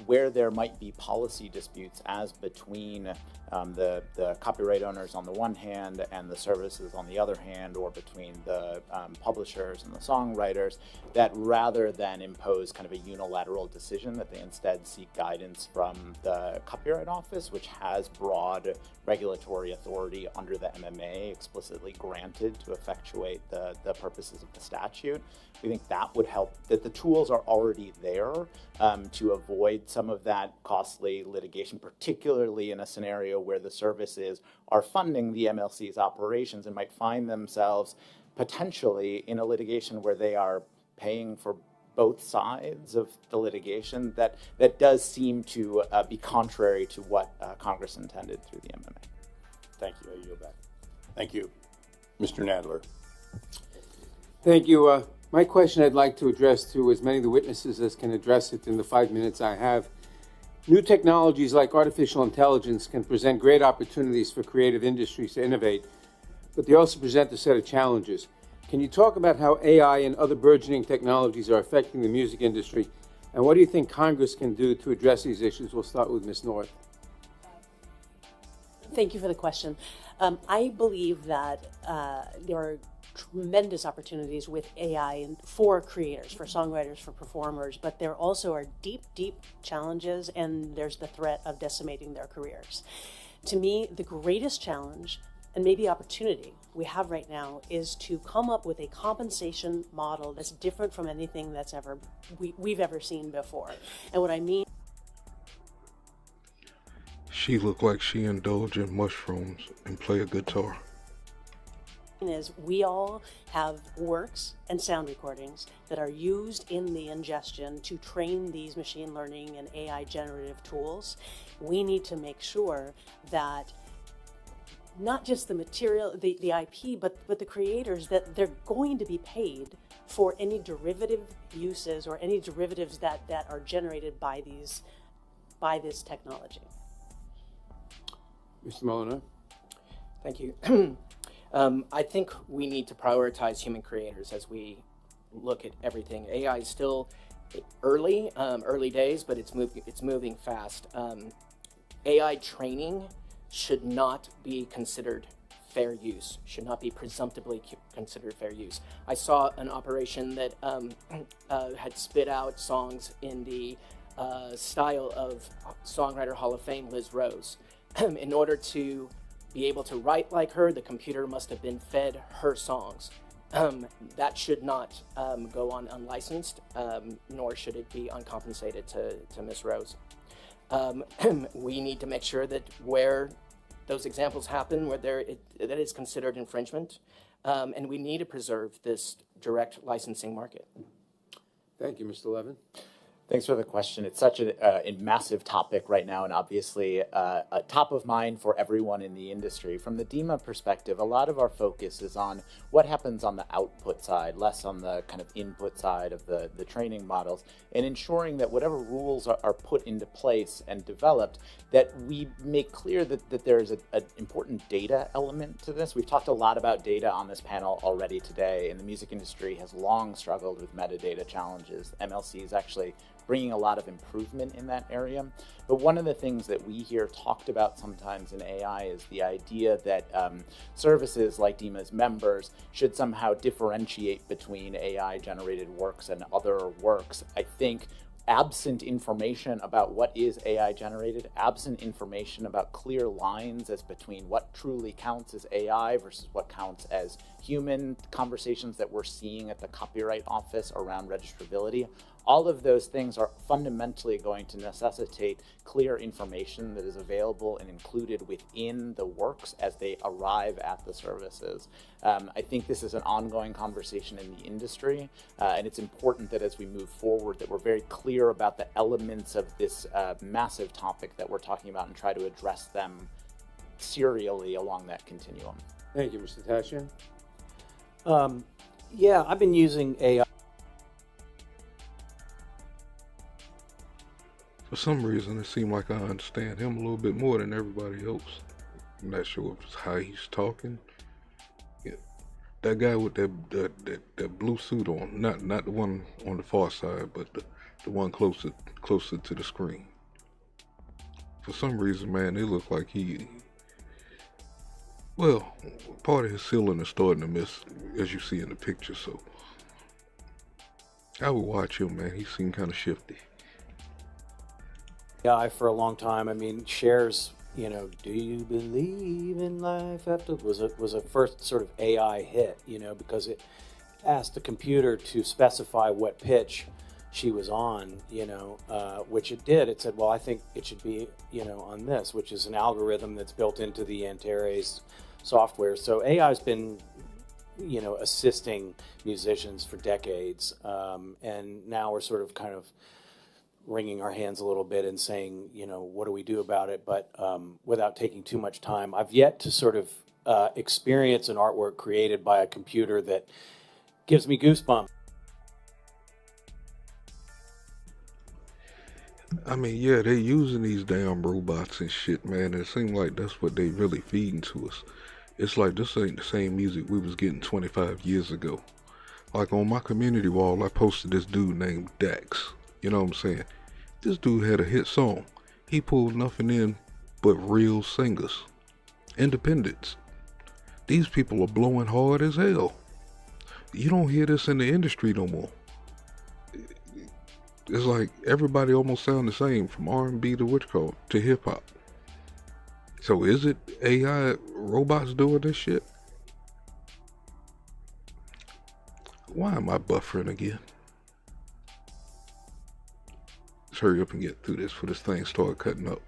where there might be policy disputes as between the copyright owners on the one hand and the services on the other hand, or between the publishers and the songwriters, that rather than impose kind of a unilateral decision, that they instead seek guidance from the Copyright Office, which has broad regulatory authority under the MMA explicitly granted to effectuate the purposes of the statute. We think that would help, that the tools are already there to avoid some of that costly litigation, particularly in a scenario where the services are funding the MLC's operations and might find themselves potentially in a litigation where they are paying for both sides of the litigation. That does seem to be contrary to what Congress intended through the MMA. Thank you. I yield back. Thank you. Mr. Nadler. Thank you. My question I'd like to address to as many of the witnesses as can address it in the 5 minutes I have. New technologies like artificial intelligence can present great opportunities for creative industries to innovate, but they also present a set of challenges. Can you talk about how AI and other burgeoning technologies are affecting the music industry, and what do you think Congress can do to address these issues? We'll start with Ms. North. Thank you for the question. I believe that there are tremendous opportunities with AI for creators, for songwriters, for performers, but there also are deep, deep challenges, and there's the threat of decimating their careers. To me, the greatest challenge and maybe opportunity we have right now is to come up with a compensation model that's different from anything that's we've ever seen before. And what I mean, she looked like she indulged in mushrooms and play a guitar. is we all have works and sound recordings that are used in the ingestion to train these machine learning and AI generative tools. We need to make sure that not just the material, the IP, but the creators, that they're going to be paid for any derivative uses or any derivatives that are generated by this technology. Mr. Molyneux? Thank you. I think we need to prioritize human creators as we look at everything. AI is still early days, but it's moving fast. AI training should not be considered fair use, should not be presumptively considered fair use. I saw an operation that had spit out songs in the style of Songwriter Hall of Fame Liz Rose. In order to be able to write like her, the computer must have been fed her songs. That should not go on unlicensed, nor should it be uncompensated to Ms. Rose. We need to make sure that where those examples happen, where that is considered infringement, and we need to preserve this direct licensing market. Thank you, Mr. Levin. Thanks for the question. It's such a massive topic right now, and obviously a top of mind for everyone in the industry. From the DEMA perspective, a lot of our focus is on what happens on the output side, less on the kind of input side of the training models, and ensuring that whatever rules are put into place and developed, that we make clear that there's an important data element to this. We've talked a lot about data on this panel already today, and the music industry has long struggled with metadata challenges. MLC is actually bringing a lot of improvement in that area. But one of the things that we hear talked about sometimes in AI is the idea that services like DEMA's members should somehow differentiate between AI-generated works and other works. I think absent information about what is AI generated, absent information about clear lines as between what truly counts as AI versus what counts as human conversations that we're seeing at the Copyright Office around registrability, all of those things are fundamentally going to necessitate clear information that is available and included within the works as they arrive at the services. I think this is an ongoing conversation in the industry, and it's important that as we move forward that we're very clear about the elements of this massive topic that we're talking about and try to address them serially along that continuum. Thank you, Mr. Tasha. Yeah, I've been using AI. For some reason, it seemed like I understand him a little bit more than everybody else. I'm not sure if it's how he's talking. Yeah. That guy with that blue suit on, not the one on the far side, but the one closer to the screen. For some reason, man, it looked like well, part of his ceiling is starting to miss, as you see in the picture, so I would watch him, man. He seemed kind of shifty. AI for a long time. I mean, Cher's, do you believe in life after was a first sort of AI hit, because it asked the computer to specify what pitch she was on, which it did. It said, well, I think it should be, on this, which is an algorithm that's built into the Antares software. So AI's been, assisting musicians for decades, and now we're sort of kind of wringing our hands a little bit and saying, what do we do about it? But without taking too much time, I've yet to sort of experience an artwork created by a computer that gives me goosebumps. I mean, yeah, they using these damn robots and shit, man. And it seems like that's what they really feeding to us. It's like this ain't the same music we was getting 25 years ago. Like on my community wall, I posted this dude named Dax. You know what I'm saying? This dude had a hit song. He pulled nothing in but real singers. Independents. These people are blowing hard as hell. You don't hear this in the industry no more. It's like everybody almost sound the same, from R&B to to hip hop. So is it AI robots doing this shit? Why am I buffering again? Let's hurry up and get through this before this thing start cutting up.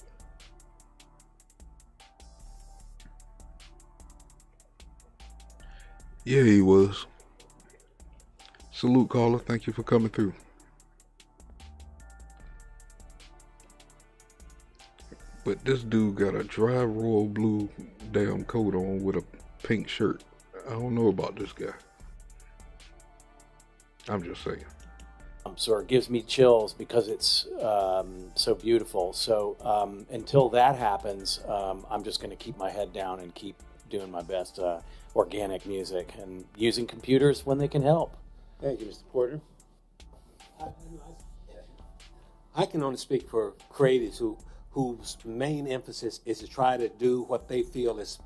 Yeah, he was. Salute, caller. Thank you for coming through. But this dude got a dry royal blue damn coat on with a pink shirt. I don't know about this guy. I'm just saying. So it gives me chills because it's so beautiful. So until that happens, I'm just going to keep my head down and keep doing my best organic music and using computers when they can help. Thank you, Mr. Porter. I can only speak for creatives whose main emphasis is to try to do what they feel is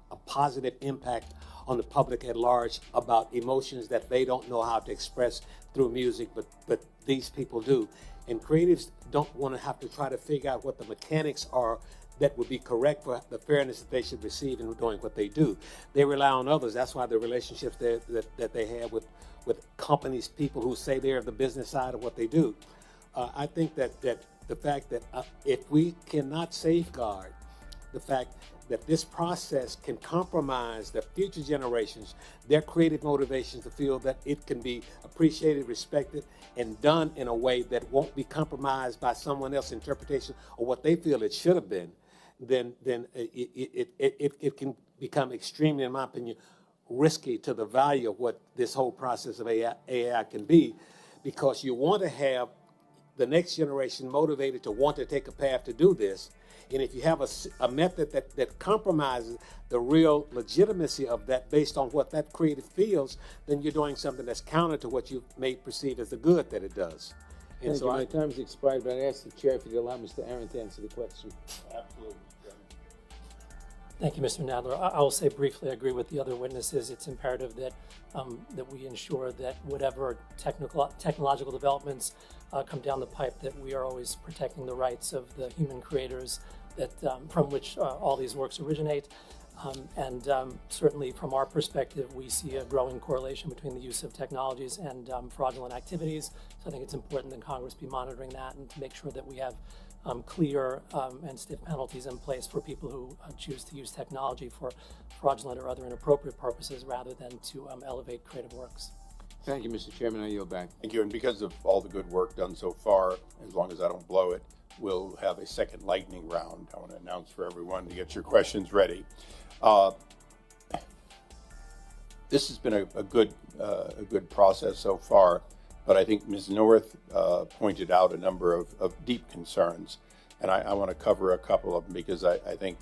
a positive impact on the public at large about emotions that they don't know how to express through music, but these people do. And creatives don't want to have to try to figure out what the mechanics are that would be correct for the fairness that they should receive in doing what they do. They rely on others. That's why the relationships that they have with companies, people who say they're the business side of what they do. I think that the fact that if we cannot safeguard the fact that this process can compromise the future generations, their creative motivations to feel that it can be appreciated, respected, and done in a way that won't be compromised by someone else's interpretation or what they feel it should have been, then it can become extremely, in my opinion, risky to the value of what this whole process of AI can be, because you want to have the next generation motivated to want to take a path to do this. And if you have a method that compromises the real legitimacy of that based on what that creative feels, then you're doing something that's counter to what you may perceive as the good that it does. And Thank you. My time's expired, but I asked the chair if he'd allow Mr. Aaron to answer the question. Absolutely. Thank you, Mr. Nadler. I will say briefly, I agree with the other witnesses. It's imperative that that we ensure that whatever technological developments come down the pipe, that we are always protecting the rights of the human creators that from which all these works originate. And certainly from our perspective, we see a growing correlation between the use of technologies and fraudulent activities. So I think it's important that Congress be monitoring that and to make sure that we have clear and stiff penalties in place for people who choose to use technology for fraudulent or other inappropriate purposes rather than to elevate creative works. Thank you, Mr. Chairman. I yield back. Thank you. And because of all the good work done so far, as long as I don't blow it, we'll have a second lightning round. I want to announce for everyone to get your questions ready. This has been a good process so far, but I think Ms. North pointed out a number of deep concerns, and I want to cover a couple of them because I think,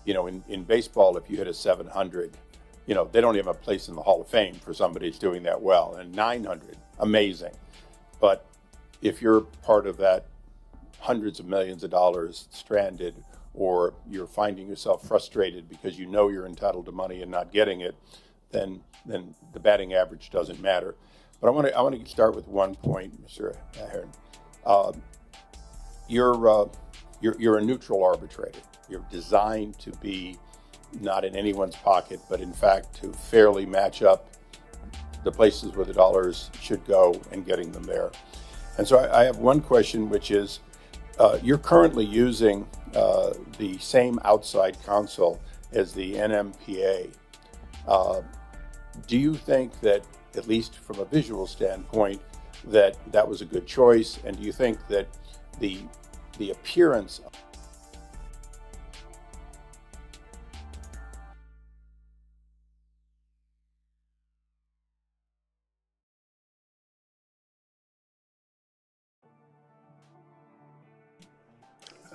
in baseball, if you hit a 700, they don't even have a place in the Hall of Fame for somebody who's doing that well. And 900, amazing. But if you're part of that hundreds of millions of dollars stranded, or you're finding yourself frustrated because you know you're entitled to money and not getting it, then the batting average doesn't matter. But I want to start with one point, Mr. Ahern. You're a neutral arbitrator. You're designed to be not in anyone's pocket, but in fact to fairly match up the places where the dollars should go and getting them there. And so I have one question, which is, you're currently using the same outside counsel as the NMPA. Do you think that, at least from a visual standpoint, that was a good choice? And do you think that the appearance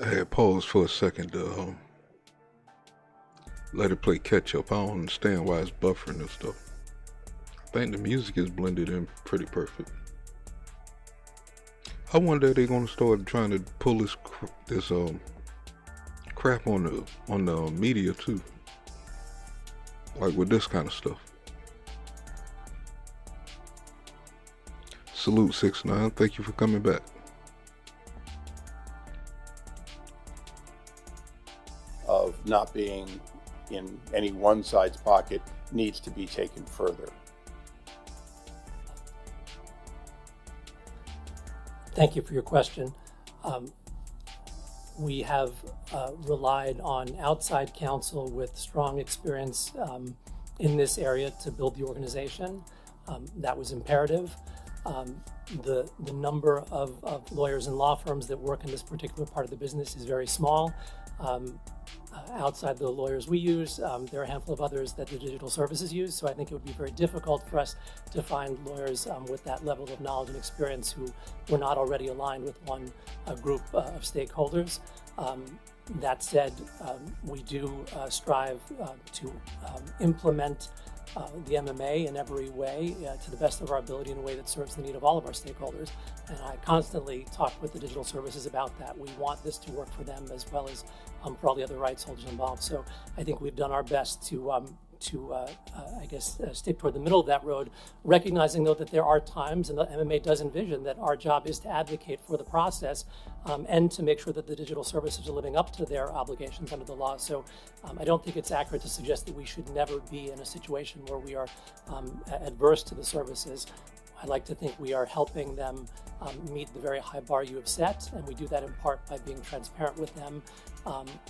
I had paused for a second to let it play catch up. I don't understand why it's buffering and stuff. I think the music is blended in pretty perfect. I wonder if they're gonna start trying to pull this crap on the media too, like with this kind of stuff. Salute 6ix9ine. Thank you for coming back. of not being in any one side's pocket needs to be taken further? Thank you for your question. We have relied on outside counsel with strong experience in this area to build the organization. That was imperative. The number of lawyers and law firms that work in this particular part of the business is very small. Outside the lawyers we use, there are a handful of others that the digital services use, so I think it would be very difficult for us to find lawyers with that level of knowledge and experience who were not already aligned with one group of stakeholders. That said, we do strive to implement the MMA in every way to the best of our ability in a way that serves the need of all of our stakeholders. And I constantly talk with the digital services about that. We want this to work for them as well as for all the other rights holders involved. So I think we've done our best to stick toward the middle of that road, recognizing though that there are times, and the MMA does envision that our job is to advocate for the process and to make sure that the digital services are living up to their obligations under the law. So I don't think it's accurate to suggest that we should never be in a situation where we are adverse to the services. I like to think we are helping them meet the very high bar you have set, and we do that in part by being transparent with them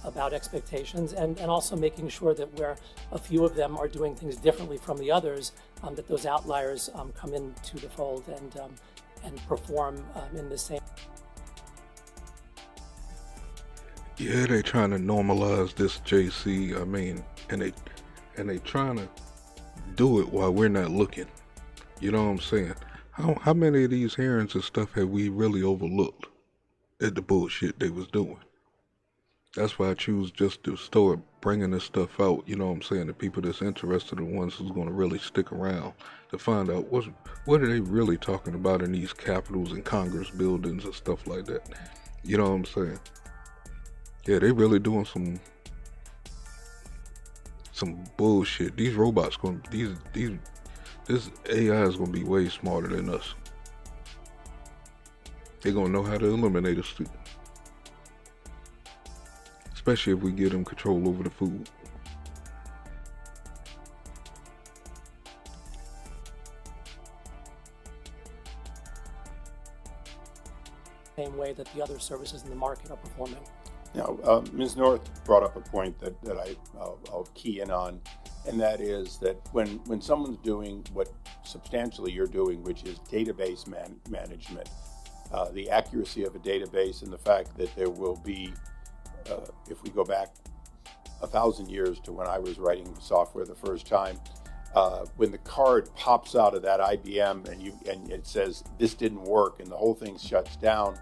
about expectations and also making sure that where a few of them are doing things differently from the others, that those outliers come into the fold and perform in the same. Yeah, they trying to normalize this, JC. I mean, and they trying to do it while we're not looking. You know what I'm saying? How many of these hearings and stuff have we really overlooked at the bullshit they was doing? That's why I choose just to start bringing this stuff out. You know what I'm saying? The people that's interested, the ones who's going to really stick around to find out what are they really talking about in these capitals and Congress buildings and stuff like that. You know what I'm saying? Yeah, they really doing some bullshit. These robots this AI is going to be way smarter than us. They're going to know how to eliminate us too. Especially if we give them control over the food. Same way that the other services in the market are performing. Now, Ms. North brought up a point that I'll key in on, and that is that when someone's doing what substantially you're doing, which is database management, the accuracy of a database and the fact that there will be, if we go back 1,000 years to when I was writing software the first time, when the card pops out of that IBM and it says this didn't work and the whole thing shuts down,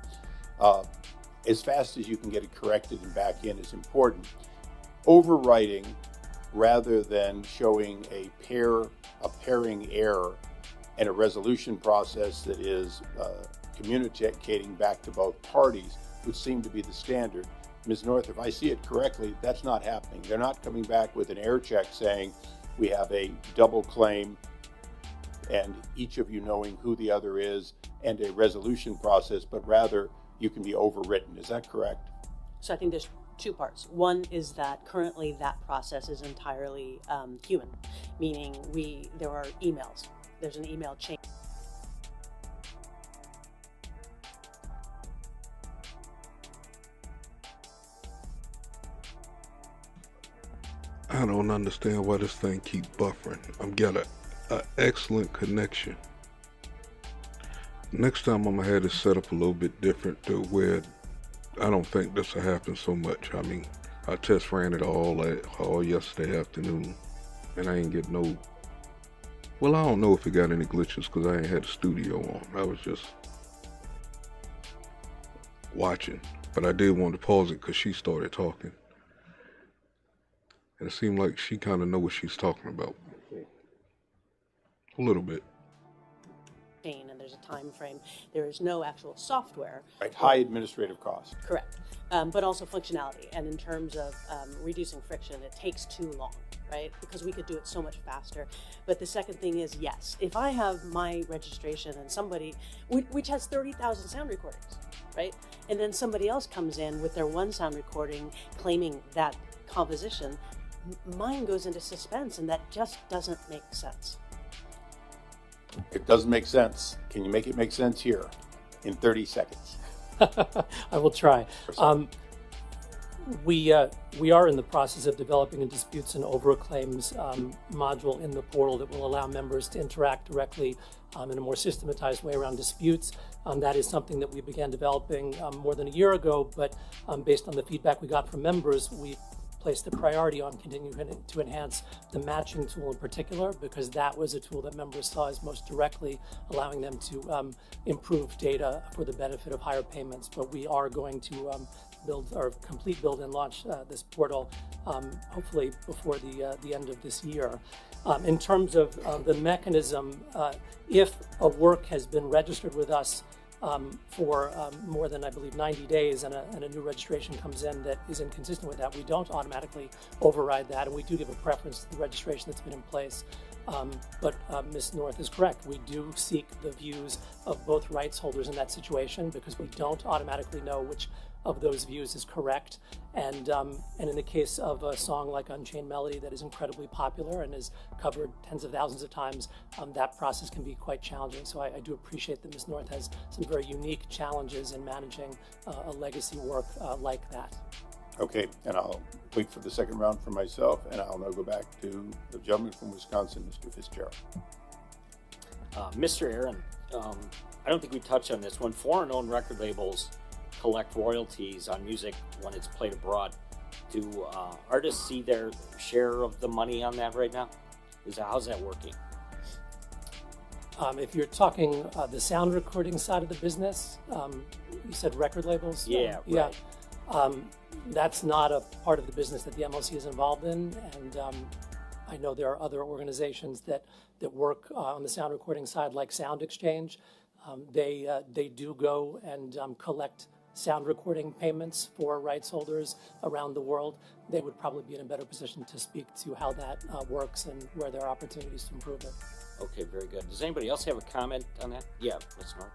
as fast as you can get it corrected and back in is important. Overwriting rather than showing a pairing error and a resolution process that is communicating back to both parties would seem to be the standard. Ms. North, if I see it correctly, that's not happening. They're not coming back with an error check saying we have a double claim and each of you knowing who the other is and a resolution process, but rather you can be overwritten. Is that correct? So I think there's two parts. One is that currently that process is entirely human, meaning there are emails. There's an email chain. I don't understand why this thing keep buffering. I've got an excellent connection. Next time I'm gonna have this set up a little bit different to where I don't think this will happen so much. I mean, I test ran it all yesterday afternoon, and I ain't get no. Well, I don't know if it got any glitches because I ain't had the studio on. I was just watching, but I did want to pause it because she started talking, and it seemed like she kind of know what she's talking about a little bit. And there's a time frame. There is no actual software. Right, high administrative cost. Correct, but also functionality. And in terms of reducing friction, it takes too long, right? Because we could do it so much faster. But the second thing is, yes, if I have my registration and somebody, which has 30,000 sound recordings, right? And then somebody else comes in with their one sound recording claiming that composition, mine goes into suspense, and that just doesn't make sense. It doesn't make sense. Can you make it make sense here in 30 seconds? I will try. We are in the process of developing a disputes and overclaims module in the portal that will allow members to interact directly in a more systematized way around disputes. That is something that we began developing more than a year ago, but based on the feedback we got from members, we placed the priority on continuing to enhance the matching tool in particular, because that was a tool that members saw as most directly allowing them to improve data for the benefit of higher payments. But we are going to build or complete build and launch this portal hopefully before the end of this year. In terms of the mechanism, if a work has been registered with us for more than, I believe, 90 days and a new registration comes in that is inconsistent with that, we don't automatically override that, and we do give a preference to the registration that's been in place. But Ms. North is correct. We do seek the views of both rights holders in that situation, because we don't automatically know which of those views is correct. And in the case of a song like Unchained Melody that is incredibly popular and is covered tens of thousands of times, that process can be quite challenging. So I do appreciate that Ms. North has some very unique challenges in managing a legacy work like that. Okay, and I'll wait for the second round for myself, and I'll now go back to the gentleman from Wisconsin, Mr. Fitzgerald. Mr. Aaron, I don't think we touched on this. When foreign-owned record labels collect royalties on music when it's played abroad, do artists see their share of the money on that right now? How's that working? If you're talking the sound recording side of the business, you said record labels? Yeah, yeah. right. That's not a part of the business that the MLC is involved in, and I know there are other organizations that work on the sound recording side, like Sound Exchange. They do go and collect sound recording payments for rights holders around the world. They would probably be in a better position to speak to how that works and where there are opportunities to improve it. Okay, very good. Does anybody else have a comment on that? Yeah, Ms. North.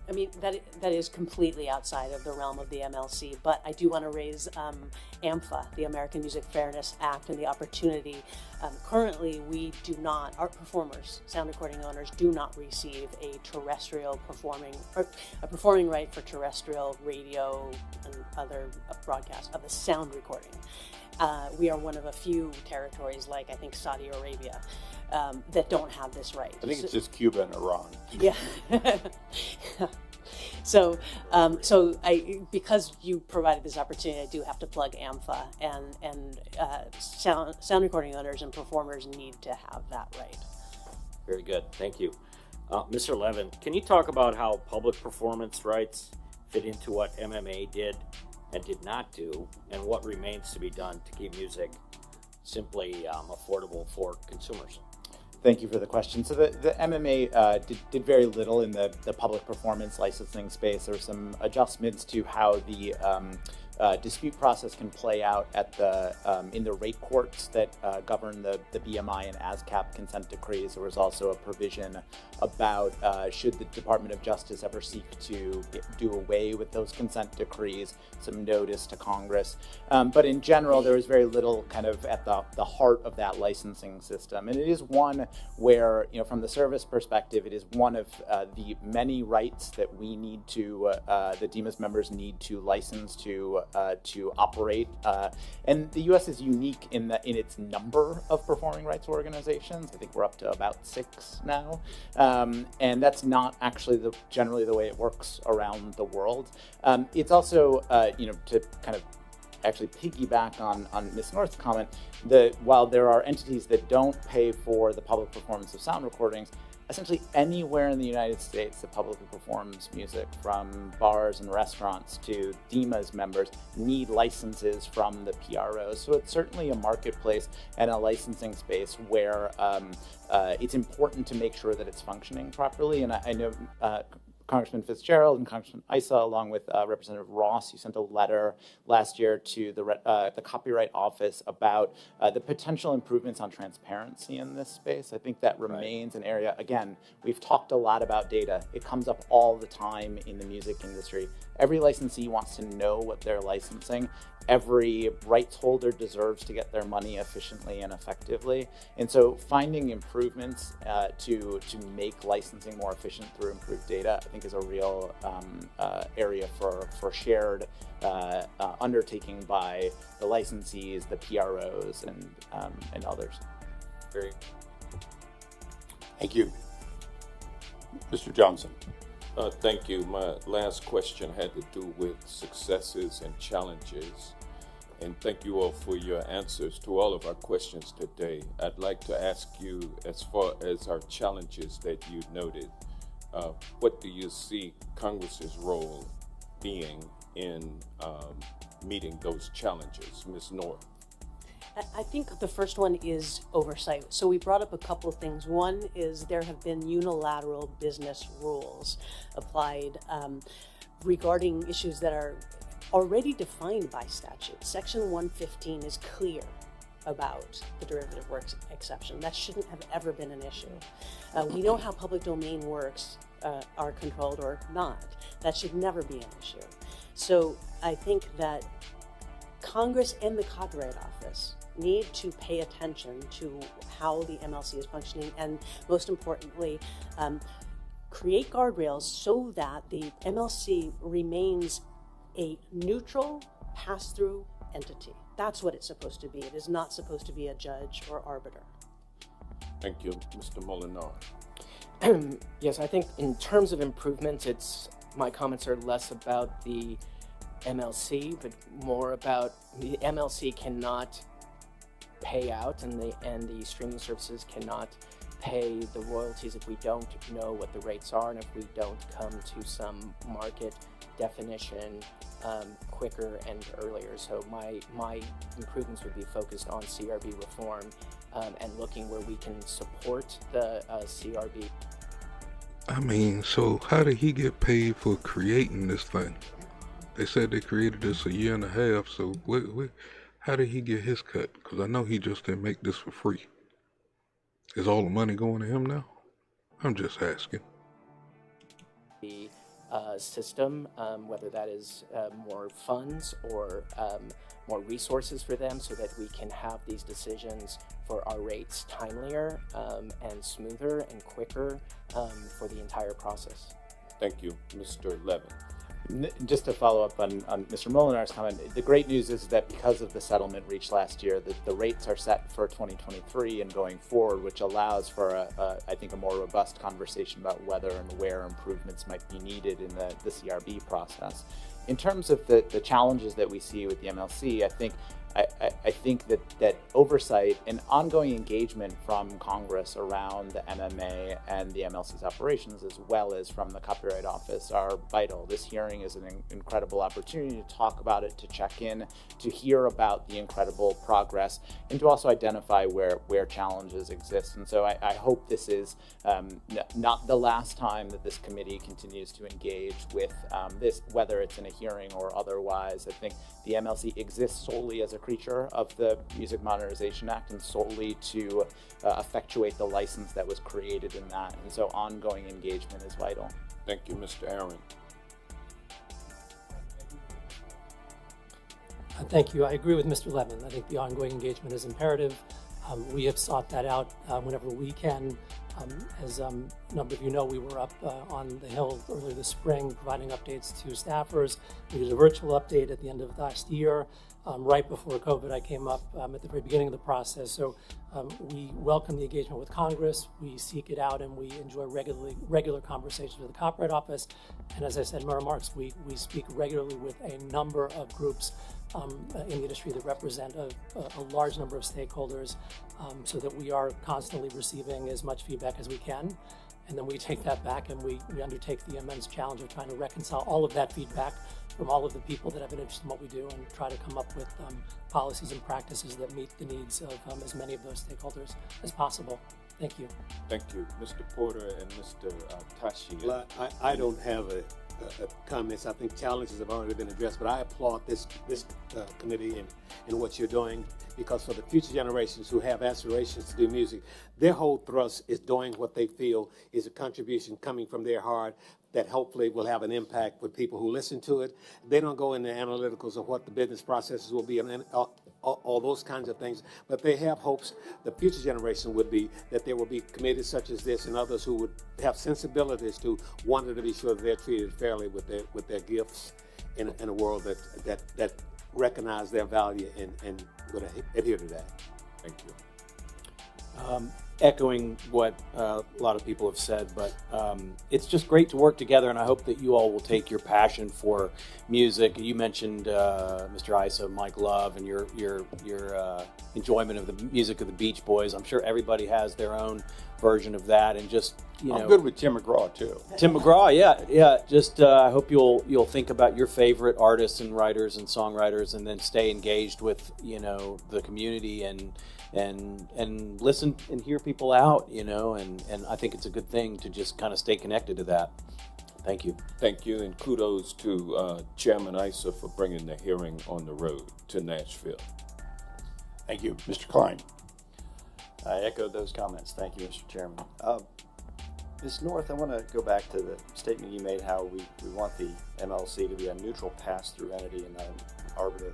I mean, that is completely outside of the realm of the MLC, but I do want to raise AMFA, the American Music Fairness Act, and the opportunity. Currently, we do not, art performers, sound recording owners, do not receive a performing right for terrestrial radio and other broadcasts of the sound recording. We are one of a few territories, like I think Saudi Arabia, that don't have this right. I think it's just Cuba and Iran. Yeah. So because you provided this opportunity, I do have to plug AMFA, and sound recording owners and performers need to have that right. Very good, thank you. Mr. Levin, can you talk about how public performance rights fit into what MMA did and did not do, and what remains to be done to keep music simply affordable for consumers? Thank you for the question. So the MMA did very little in the public performance licensing space. There were some adjustments to how the dispute process can play out at in the rate courts that govern the BMI and ASCAP consent decrees. There was also a provision about should the Department of Justice ever seek to do away with those consent decrees, some notice to Congress. But in general, there was very little kind of at the heart of that licensing system. And it is one where, from the service perspective, it is one of the many rights that we need to, the DEMAS members need to license to operate. And the U.S. is unique in its number of performing rights organizations. I think we're up to about 6 now. And that's not actually generally the way it works around the world. It's also, to kind of actually piggyback on Ms. North's comment, that while there are entities that don't pay for the public performance of sound recordings, essentially anywhere in the United States that publicly performs music, from bars and restaurants to DEMAS members, need licenses from the PROs. So it's certainly a marketplace and a licensing space where it's important to make sure that it's functioning properly. And I know Congressman Fitzgerald and Congressman Issa, along with Representative Ross, you sent a letter last year to the Copyright Office about the potential improvements on transparency in this space. I think that remains an area. Again, we've talked a lot about data. It comes up all the time in the music industry. Every licensee wants to know what they're licensing, every rights holder deserves to get their money efficiently and effectively. And so finding improvements to make licensing more efficient through improved data, I think, is a real area for shared undertaking by the licensees, the PROs, and others. Very. Thank you. Mr. Johnson. Thank you. My last question had to do with successes and challenges. And thank you all for your answers to all of our questions today. I'd like to ask you, as far as our challenges that you noted, what do you see Congress's role being in meeting those challenges? Ms. North. I think the first one is oversight. So we brought up a couple of things. One is there have been unilateral business rules applied regarding issues that are already defined by statute. Section 115 is clear about the derivative works exception. That shouldn't have ever been an issue. We know how public domain works are controlled or not. That should never be an issue. So I think that Congress and the Copyright Office need to pay attention to how the MLC is functioning, and most importantly, create guardrails so that the MLC remains a neutral pass-through entity. That's what it's supposed to be. It is not supposed to be a judge or arbiter. Thank you. Mr. Molinar. Yes, I think in terms of improvements, my comments are less about the MLC, but more about the MLC cannot pay out, and the streaming services cannot pay the royalties if we don't know what the rates are, and if we don't come to some market definition quicker and earlier. So my improvements would be focused on CRB reform and looking where we can support the CRB. I mean, so how did he get paid for creating this thing? They said they created this a year and a half, so how did he get his cut? Because I know he just didn't make this for free. Is all the money going to him now? I'm just asking. The system, whether that is more funds or more resources for them so that we can have these decisions for our rates timelier and smoother and quicker for the entire process. Thank you. Mr. Levin. Just to follow up on Mr. Molinar's comment, the great news is that because of the settlement reached last year, the rates are set for 2023 and going forward, which allows for, I think, a more robust conversation about whether and where improvements might be needed in the CRB process. In terms of the challenges that we see with the MLC, I think that oversight and ongoing engagement from Congress around the MMA and the MLC's operations, as well as from the Copyright Office, are vital. This hearing is an incredible opportunity to talk about it, to check in, to hear about the incredible progress, and to also identify where challenges exist. And so I hope this is not the last time that this committee continues to engage with this, whether it's in a hearing or otherwise. I think the MLC exists solely as a creature of the Music Modernization Act and solely to effectuate the license that was created in that. And so ongoing engagement is vital. Thank you, Mr. Aaron. Thank you. I agree with Mr. Levin. I think the ongoing engagement is imperative. We have sought that out whenever we can. As a number of you know, we were up on the Hill earlier this spring providing updates to staffers. We did a virtual update at the end of last year. Right before COVID, I came up at the very beginning of the process. So we welcome the engagement with Congress. We seek it out, and we enjoy regular conversations with the Copyright Office. And as I said in my remarks, we speak regularly with a number of groups in the industry that represent a large number of stakeholders, so that we are constantly receiving as much feedback as we can. And then we take that back and we undertake the immense challenge of trying to reconcile all of that feedback from all of the people that have an interest in what we do and try to come up with policies and practices that meet the needs of as many of those stakeholders as possible. Thank you. Thank you. Mr. Porter and Mr. Tashi. Well, I don't have a comments. I think challenges have already been addressed, but I applaud this committee and what you're doing. because for the future generations who have aspirations to do music, their whole thrust is doing what they feel is a contribution coming from their heart that hopefully will have an impact with people who listen to it. They don't go into analyticals of what the business processes will be and all those kinds of things, but they have hopes the future generation would be that there will be committees such as this and others who would have sensibilities to wanting to be sure that they're treated fairly with their gifts in a world that recognize their value and would adhere to that. Thank you. Echoing what a lot of people have said, but it's just great to work together, and I hope that you all will take your passion for music. You mentioned Mr. Isa, Mike Love, and your enjoyment of the music of the Beach Boys. I'm sure everybody has their own version of that, and just I'm good with Tim McGraw too. Tim McGraw, yeah. Just I hope you'll think about your favorite artists and writers and songwriters, and then stay engaged with the community and listen and hear people out, and I think it's a good thing to just kind of stay connected to that. Thank you. Thank you, and kudos to Chairman Isa for bringing the hearing on the road to Nashville. Thank you. Mr. Klein. I echo those comments. Thank you, Mr. Chairman. Ms. North, I want to go back to the statement you made how we want the MLC to be a neutral pass-through entity and not an arbiter.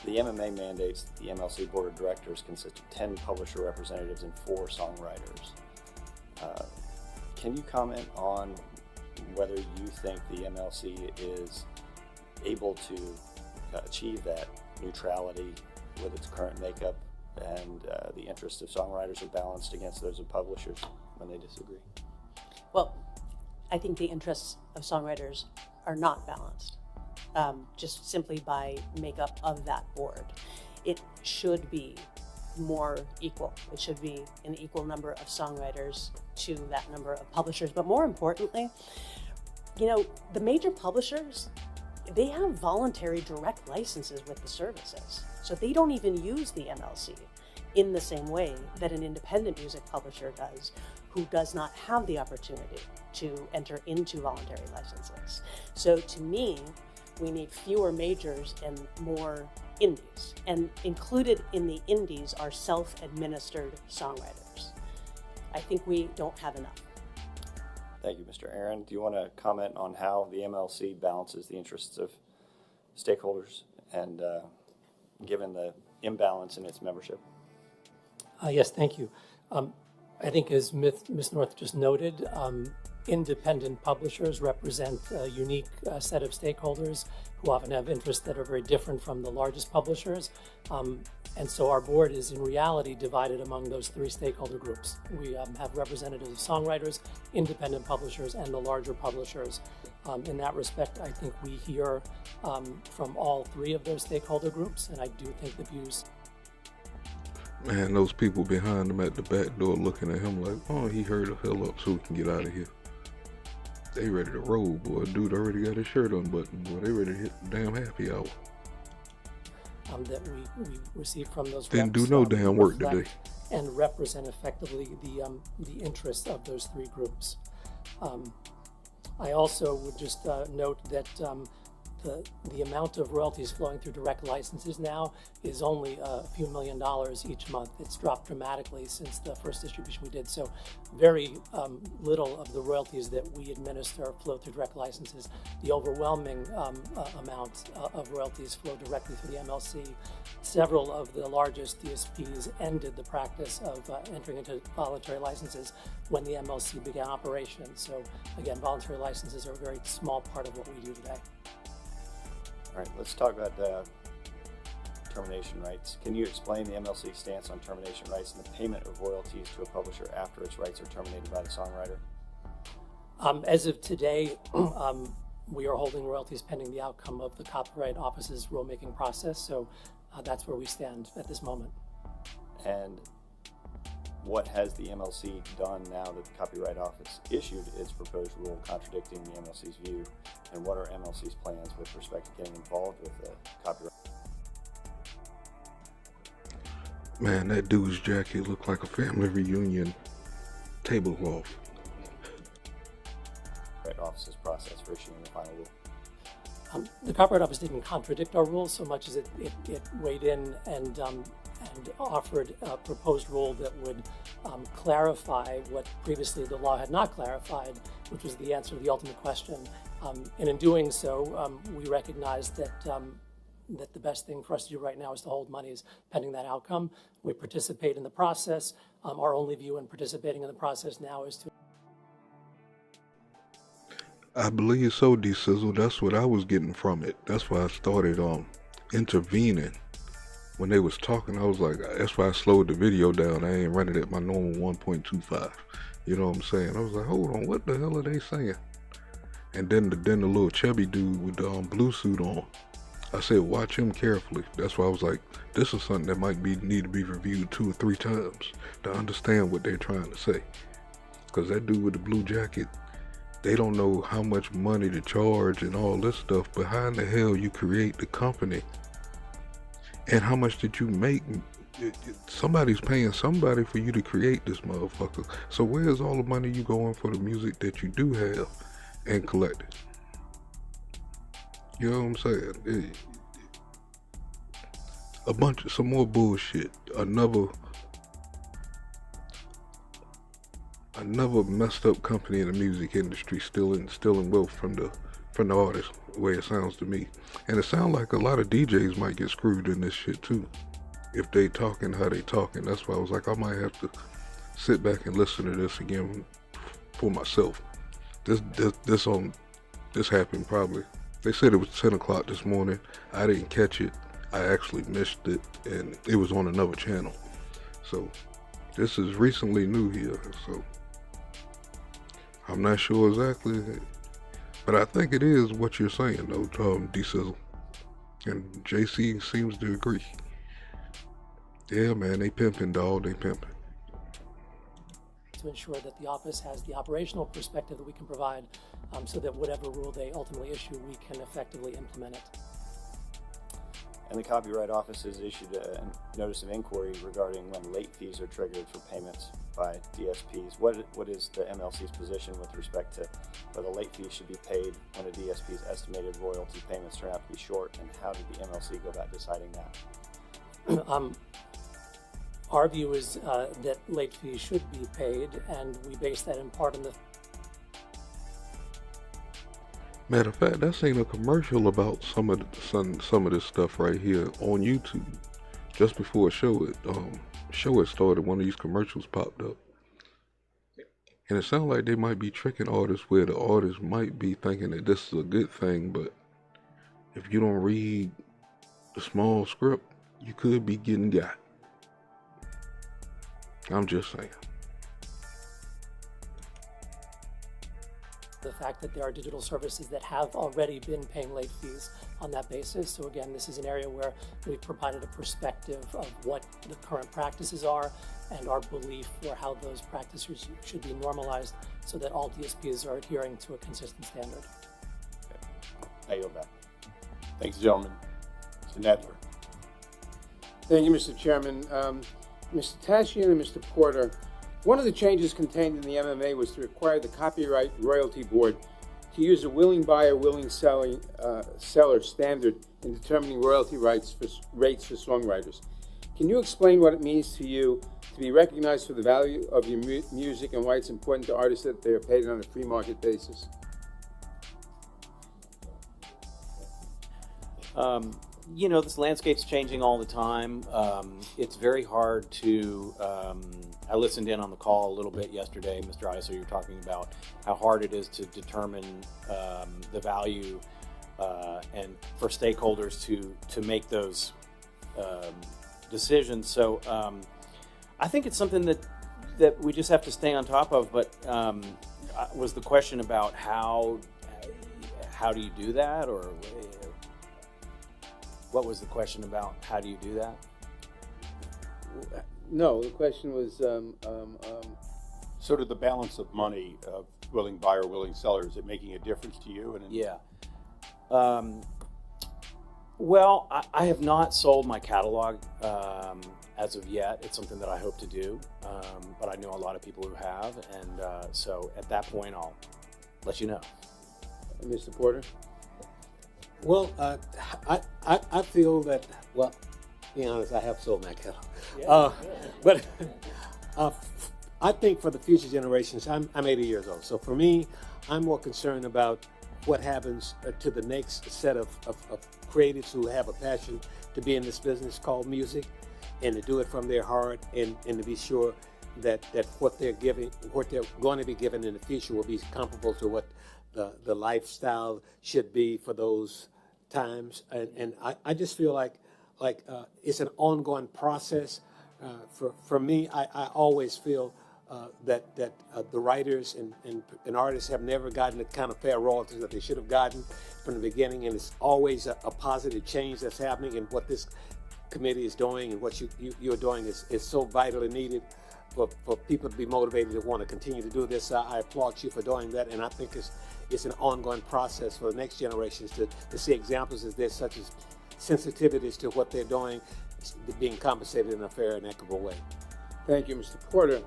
The MMA mandates that the MLC Board of Directors consist of 10 publisher representatives and 4 songwriters. Can you comment on whether you think the MLC is able to achieve that neutrality with its current makeup and the interests of songwriters are balanced against those of publishers when they disagree? Well, I think the interests of songwriters are not balanced, just simply by makeup of that board. It should be more equal. It should be an equal number of songwriters to that number of publishers. But more importantly, the major publishers, they have voluntary direct licenses with the services. So they don't even use the MLC in the same way that an independent music publisher does, who does not have the opportunity to enter into voluntary licenses. So to me, we need fewer majors and more indies. And included in the indies are self-administered songwriters. I think we don't have enough. Thank you, Mr. Aaron. Do you want to comment on how the MLC balances the interests of stakeholders and given the imbalance in its membership? Yes, thank you. I think as Ms. North just noted, independent publishers represent a unique set of stakeholders who often have interests that are very different from the largest publishers. And so our board is in reality divided among those 3 stakeholder groups. We have representatives of songwriters, independent publishers, and the larger publishers. In that respect, I think we hear from all 3 of those stakeholder groups, and I do think the views. Man, those people behind him at the back door looking at him like, oh, he hurried the hell up so we can get out of here. They ready to roll, boy. Dude already got his shirt unbuttoned, boy. They ready to hit the damn happy hour. That we receive from those Didn't reps, do no damn work today. And represent effectively the interests of those 3 groups. I also would just note that the amount of royalties flowing through direct licenses now is only a few $1 million each month. It's dropped dramatically since the first distribution we did. So very little of the royalties that we administer flow through direct licenses. The overwhelming amount of royalties flow directly through the MLC. Several of the largest DSPs ended the practice of entering into voluntary licenses when the MLC began operation. So again, voluntary licenses are a very small part of what we do today. All right, let's talk about termination rights. Can you explain the MLC stance on termination rights and the payment of royalties to a publisher after its rights are terminated by the songwriter? As of today, we are holding royalties pending the outcome of the Copyright Office's rulemaking process, so that's where we stand at this moment. And what has the MLC done now that the Copyright Office issued its proposed rule contradicting the MLC's view? And what are MLC's plans with respect to getting involved with the copyright? Man, that dude's jacket looked like a family reunion tablecloth. Copyright Office's process for issuing the final rule. The Copyright Office didn't contradict our rules so much as it weighed in and offered a proposed rule that would clarify what previously the law had not clarified, which was the answer to the ultimate question. And in doing so, we recognized that that the best thing for us to do right now is to hold monies pending that outcome. We participate in the process. Our only view in participating in the process now is to... I believe so, D-Sizzle. That's what I was getting from it. That's why I started intervening. When they was talking, I was like, that's why I slowed the video down. I ain't running at my normal 1.25. You know what I'm saying? I was like, hold on, what the hell are they saying? And then the little chubby dude with the blue suit on, I said, watch him carefully. That's why I was like, this is something that might need to be reviewed 2 or 3 times to understand what they're trying to say. Because that dude with the blue jacket, they don't know how much money to charge and all this stuff, but how in the hell you create the company? And how much did you make? Somebody's paying somebody for you to create this motherfucker. So where's all the money you going for the music that you do have and collected? You know what I'm saying? Some more bullshit. Another messed up company in the music industry stealing wealth from the artist, the way it sounds to me. And it sounds like a lot of DJs might get screwed in this shit too, if they talking how they talking. That's why I was like, I might have to sit back and listen to this again for myself. This happened probably. They said it was 10 o'clock this morning. I didn't catch it. I actually missed it, and it was on another channel. So this is recently new here. So I'm not sure exactly, but I think it is what you're saying, though, D-Sizzle. And JC seems to agree. Yeah, man, they pimping, dog. They pimping. To ensure that the office has the operational perspective that we can provide, so that whatever rule they ultimately issue, we can effectively implement it. And the Copyright Office has issued a notice of inquiry regarding when late fees are triggered for payments by DSPs. What is the MLC's position with respect to whether late fees should be paid when a DSP's estimated royalty payments turn out to be short, and how did the MLC go about deciding that? Our view is that late fees should be paid, and we base that in part on the... Matter of fact, that's ain't a commercial about some of this stuff right here on YouTube. Just before show it started, one of these commercials popped up, and it sounds like they might be tricking artists, where the artist might be thinking that this is a good thing, but if you don't read the small script, you could be getting got. I'm just saying. The fact that there are digital services that have already been paying late fees on that basis. So again, this is an area where we've provided a perspective of what the current practices are and our belief for how those practices should be normalized so that all DSPs are adhering to a consistent standard. I yield back. Thanks, gentlemen. Mr. Nadler. Thank you, Mr. Chairman. Mr. Tashian and Mr. Porter, one of the changes contained in the MMA was to require the Copyright Royalty Board to use a willing buyer, willing seller standard in determining royalty rates for songwriters. Can you explain what it means to you to be recognized for the value of your music and why it's important to artists that they are paid on a free market basis? You know, this landscape's changing all the time. It's very hard to, I listened in on the call a little bit yesterday, Mr. Isa, you were talking about how hard it is to determine the value and for stakeholders to make those decisions. So I think it's something that we just have to stay on top of, but was the question about how do you do that, or what was the question about? How do you do that? No, the question was... sort of the balance of money of willing buyer, willing seller. Is it making a difference to you? Yeah. Well, I have not sold my catalog as of yet. It's something that I hope to do, but I know a lot of people who have, and so at that point I'll let you know. Mr. Porter? Well, I feel that, well, to be honest, I have sold my cattle. But I think for the future generations, I'm 80 years old. So for me, I'm more concerned about what happens to the next set of creatives who have a passion to be in this business called music and to do it from their heart and to be sure that what they're giving, what they're going to be given in the future will be comparable to what the lifestyle should be for those times. And I just feel like it's an ongoing process. For me, I always feel that the writers and artists have never gotten the kind of fair royalties that they should have gotten from the beginning, and it's always a positive change that's happening. And what this committee is doing and what you're doing is so vitally needed for people to be motivated to want to continue to do this. I applaud you for doing that, and I think it's an ongoing process for the next generations to see examples as this, such as sensitivities to what they're doing, being compensated in a fair and equitable way. Thank you, Mr. Porter.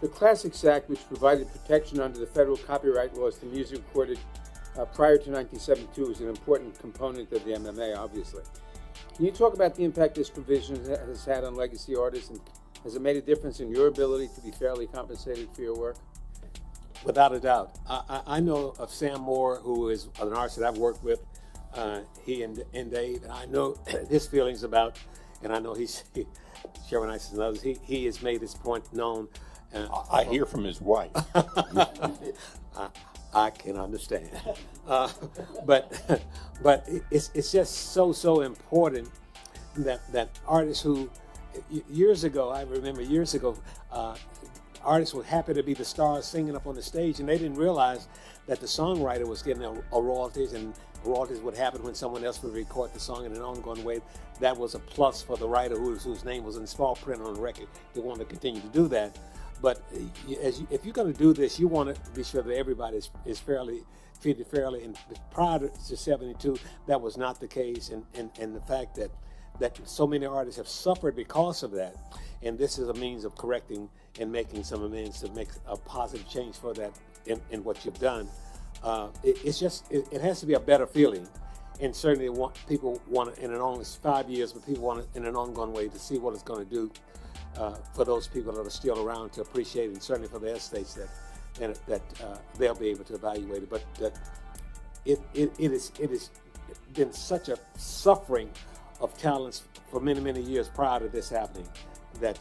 The Classics Act, which provided protection under the federal copyright laws to music recorded prior to 1972, is an important component of the MMA, obviously. Can you talk about the impact this provision has had on legacy artists, and has it made a difference in your ability to be fairly compensated for your work? Without a doubt. I know of Sam Moore, who is an artist that I've worked with, he and Dave, and I know his feelings about, and I know Chairman Isis and others, he has made this point known. I hear from his wife. I can understand. But it's just so important that artists who, years ago, I remember years ago, artists were happy to be the stars singing up on the stage, and they didn't realize that the songwriter was getting a royalties, and royalties would happen when someone else would record the song in an ongoing way. That was a plus for the writer whose name was in small print on the record. They wanted to continue to do that. But if you're going to do this, you want to be sure that everybody is fairly treated fairly. And prior to 72, that was not the case. And the fact that so many artists have suffered because of that, and this is a means of correcting and making some amends to make a positive change for that in what you've done. It has to be a better feeling. And certainly people want it in an only 5 years, but people want it in an ongoing way to see what it's going to do for those people that are still around to appreciate it, and certainly for the estates that they'll be able to evaluate it. But it has been such a suffering of talents for many years prior to this happening that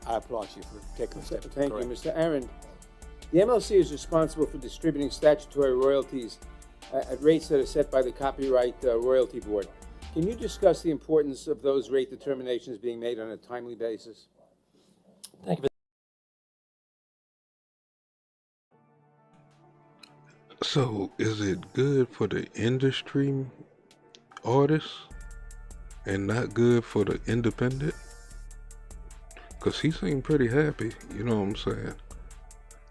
I applaud you for taking a step. Thank you, Mr. Aaron. The MLC is responsible for distributing statutory royalties at rates that are set by the Copyright Royalty Board. Can you discuss the importance of those rate determinations being made on a timely basis? Thank you. So, is it good for the industry artists and not good for the independent? Because he seemed pretty happy, you know what I'm saying,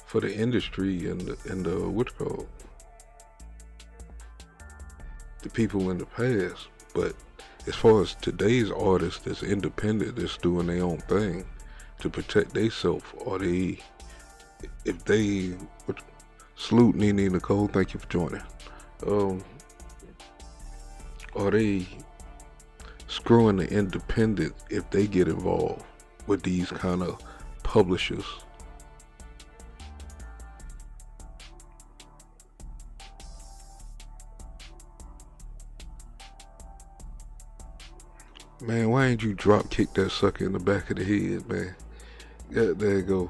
for the industry and the what's called, the people in the past. But as far as today's artists that's independent, that's doing their own thing to protect themselves, or if they salute Nene Nicole, thank you for joining. Are they screwing the independent if they get involved with these kind of publishers? Man, why ain't you drop kick that sucker in the back of the head, man? Yeah, there you go.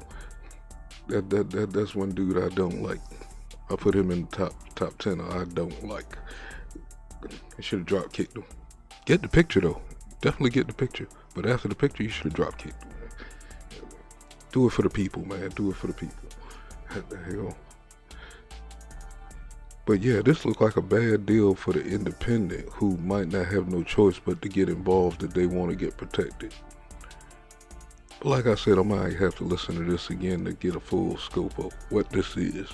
That's one dude I don't like. I put him in the top 10. I don't like. I should have drop kicked him. Get the picture though. Definitely get the picture. But after the picture, you should have drop kicked him. Man. Do it for the people, man. Do it for the people. There you go. But yeah, this looks like a bad deal for the independent who might not have no choice but to get involved if they want to get protected. But like I said, I might have to listen to this again to get a full scope of what this is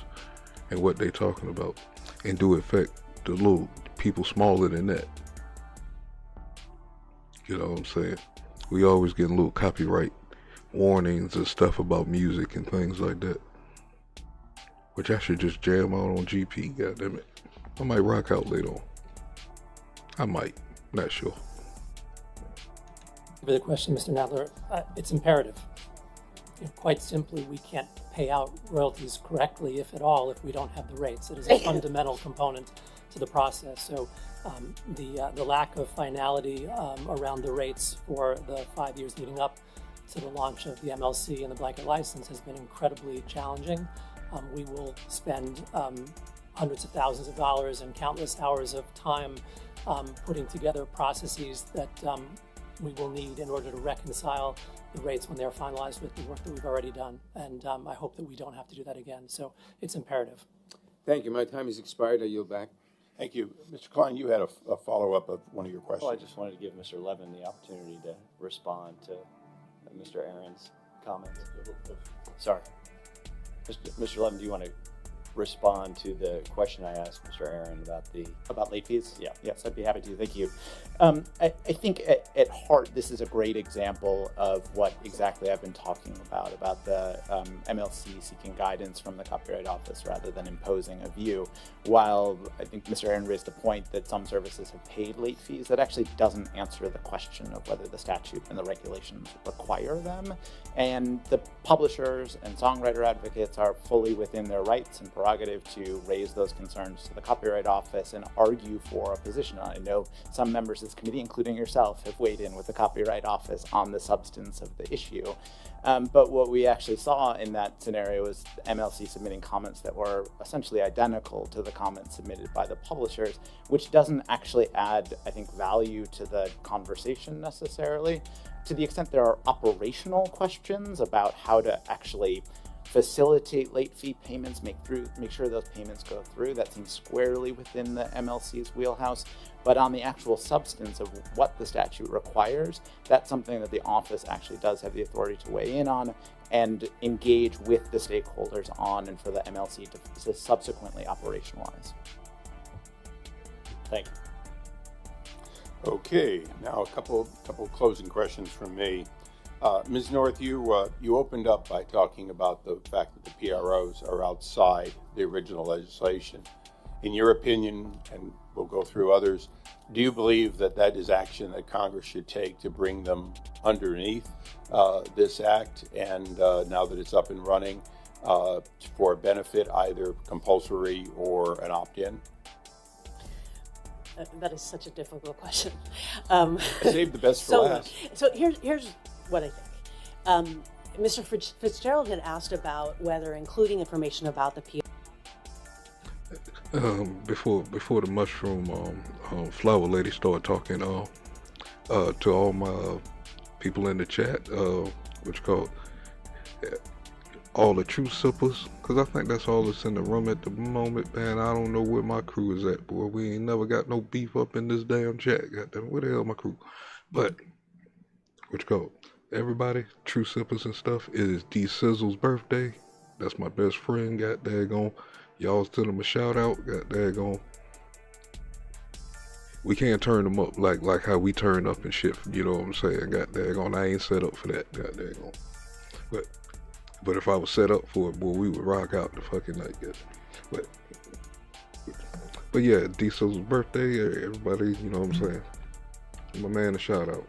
and what they're talking about, and do affect the little people smaller than that. You know what I'm saying? We always get little copyright warnings and stuff about music and things like that, which I should just jam out on GP, goddammit. I might rock out later on. I might. Not sure. For the question, Mr. Nadler, it's imperative. Quite simply, we can't pay out royalties correctly, if at all, if we don't have the rates. It is a fundamental component to the process. So the lack of finality around the rates for the 5 years leading up to the launch of the MLC and the blanket license has been incredibly challenging. We will spend hundreds of thousands of dollars and countless hours of time putting together processes that we will need in order to reconcile the rates when they're finalized with the work that we've already done. And I hope that we don't have to do that again. So it's imperative. Thank you. My time has expired. I yield back. Thank you. Mr. Klein, you had a follow-up of one of your questions. Well, I just wanted to give Mr. Levin the opportunity to respond to Mr. Aaron's comments. Sorry. Mr. Levin, do you want to respond to the question I asked Mr. Aaron about late fees? Yeah. Yes, I'd be happy to. Thank you. I think at heart, this is a great example of what exactly I've been talking about the MLC seeking guidance from the Copyright Office rather than imposing a view. While I think Mr. Aaron raised the point that some services have paid late fees, that actually doesn't answer the question of whether the statute and the regulations require them. And the publishers and songwriter advocates are fully within their rights and prerogative to raise those concerns to the Copyright Office and argue for a position. I know some members of this committee, including yourself, have weighed in with the Copyright Office on the substance of the issue. But what we actually saw in that scenario was MLC submitting comments that were essentially identical to the comments submitted by the publishers, which doesn't actually add, I think, value to the conversation necessarily. To the extent there are operational questions about how to actually facilitate late fee payments, make sure those payments go through, that seems squarely within the MLC's wheelhouse. But on the actual substance of what the statute requires, that's something that the office actually does have the authority to weigh in on and engage with the stakeholders on, and for the MLC to subsequently operationalize. Thank you. Okay, now a couple closing questions from me. Ms. North, you opened up by talking about the fact that the PROs are outside the original legislation. In your opinion, and we'll go through others, do you believe that that is action that Congress should take to bring them underneath this act, and now that it's up and running, for a benefit, either compulsory or an opt-in? That is such a difficult question. I saved the best for last. So here's what I think. Mr. Fitzgerald had asked about whether including information about the Before the mushroom flower lady started talking to all my people in the chat, which called all the true sippers, because I think that's all that's in the room at the moment, man. I don't know where my crew is at, boy. We ain't never got no beef up in this damn chat. Goddamn, where the hell my crew? But which called everybody, true sippers and stuff. It is D Sizzle's birthday. That's my best friend. Got daggone. Y'all send him a shout out. Got daggone. We can't turn them up like how we turn up and shit. You know what I'm saying? Got daggone. I ain't set up for that. Got daggone. But if I was set up for it, boy, we would rock out the fucking night. But yeah, D Sizzle's birthday. Everybody, you know what I'm saying? My man, a shout out.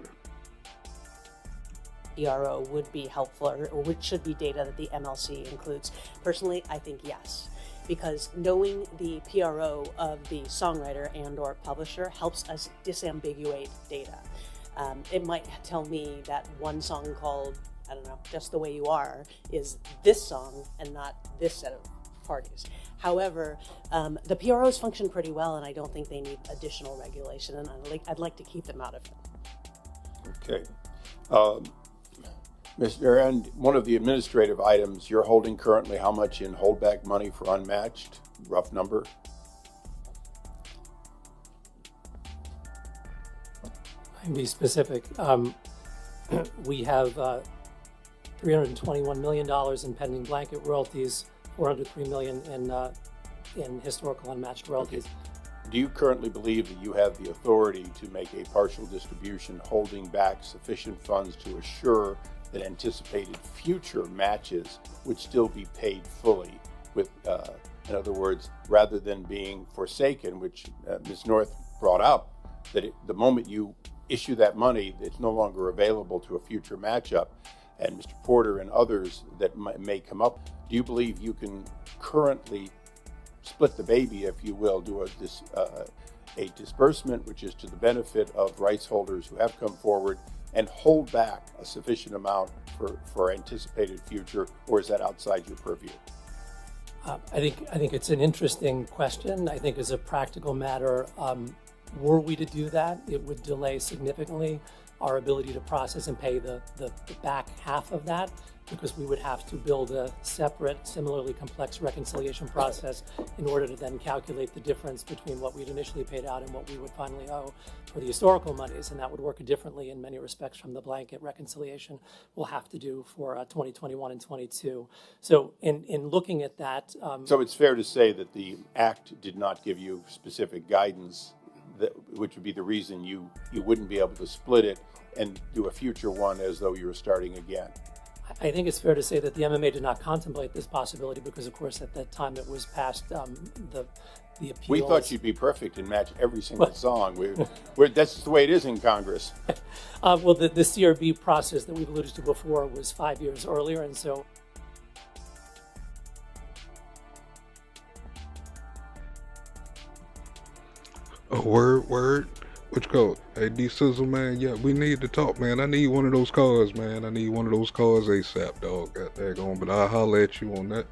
PRO would be helpful, or which should be data that the MLC includes. Personally, I think yes, because knowing the PRO of the songwriter and or publisher helps us disambiguate data. It might tell me that one song called, I don't know, Just the Way You Are is this song and not this set of parties. However, the PROs function pretty well, and I don't think they need additional regulation, and I'd like to keep them out of it. Okay. Mr. And one of the administrative items you're holding currently, how much in holdback money for unmatched? Rough number? I'll be specific. We have $321 million in pending blanket royalties, $403 million in historical unmatched royalties. Okay. Do you currently believe that you have the authority to make a partial distribution holding back sufficient funds to assure that anticipated future matches would still be paid fully with, in other words, rather than being forsaken, which Ms. North brought up, that the moment you issue that money, it's no longer available to a future matchup, and Mr. Porter and others that may come up, do you believe you can currently split the baby, if you will, do a disbursement which is to the benefit of rights holders who have come forward, and hold back a sufficient amount for anticipated future, or is that outside your purview? I think it's an interesting question. I think as a practical matter, were we to do that, it would delay significantly our ability to process and pay the back half of that, because we would have to build a separate, similarly complex reconciliation process in order to then calculate the difference between what we'd initially paid out and what we would finally owe for the historical monies. And that would work differently in many respects from the blanket reconciliation we'll have to do for 2021 and 22. So in looking at that... So it's fair to say that the Act did not give you specific guidance, which would be the reason you wouldn't be able to split it and do a future one as though you were starting again. I think it's fair to say that the MMA did not contemplate this possibility because, of course, at that time it was past the appeals. We thought you'd be perfect and match every single song. That's the way it is in Congress. Well, the CRB process that we've alluded to before was 5 years earlier, and so... Oh, word. What you call it? Hey, D-Sizzle, man, yeah, we need to talk, man. I need one of those cars, man. I need one of those cars ASAP, dog. Got that going, but I'll holler at you on that.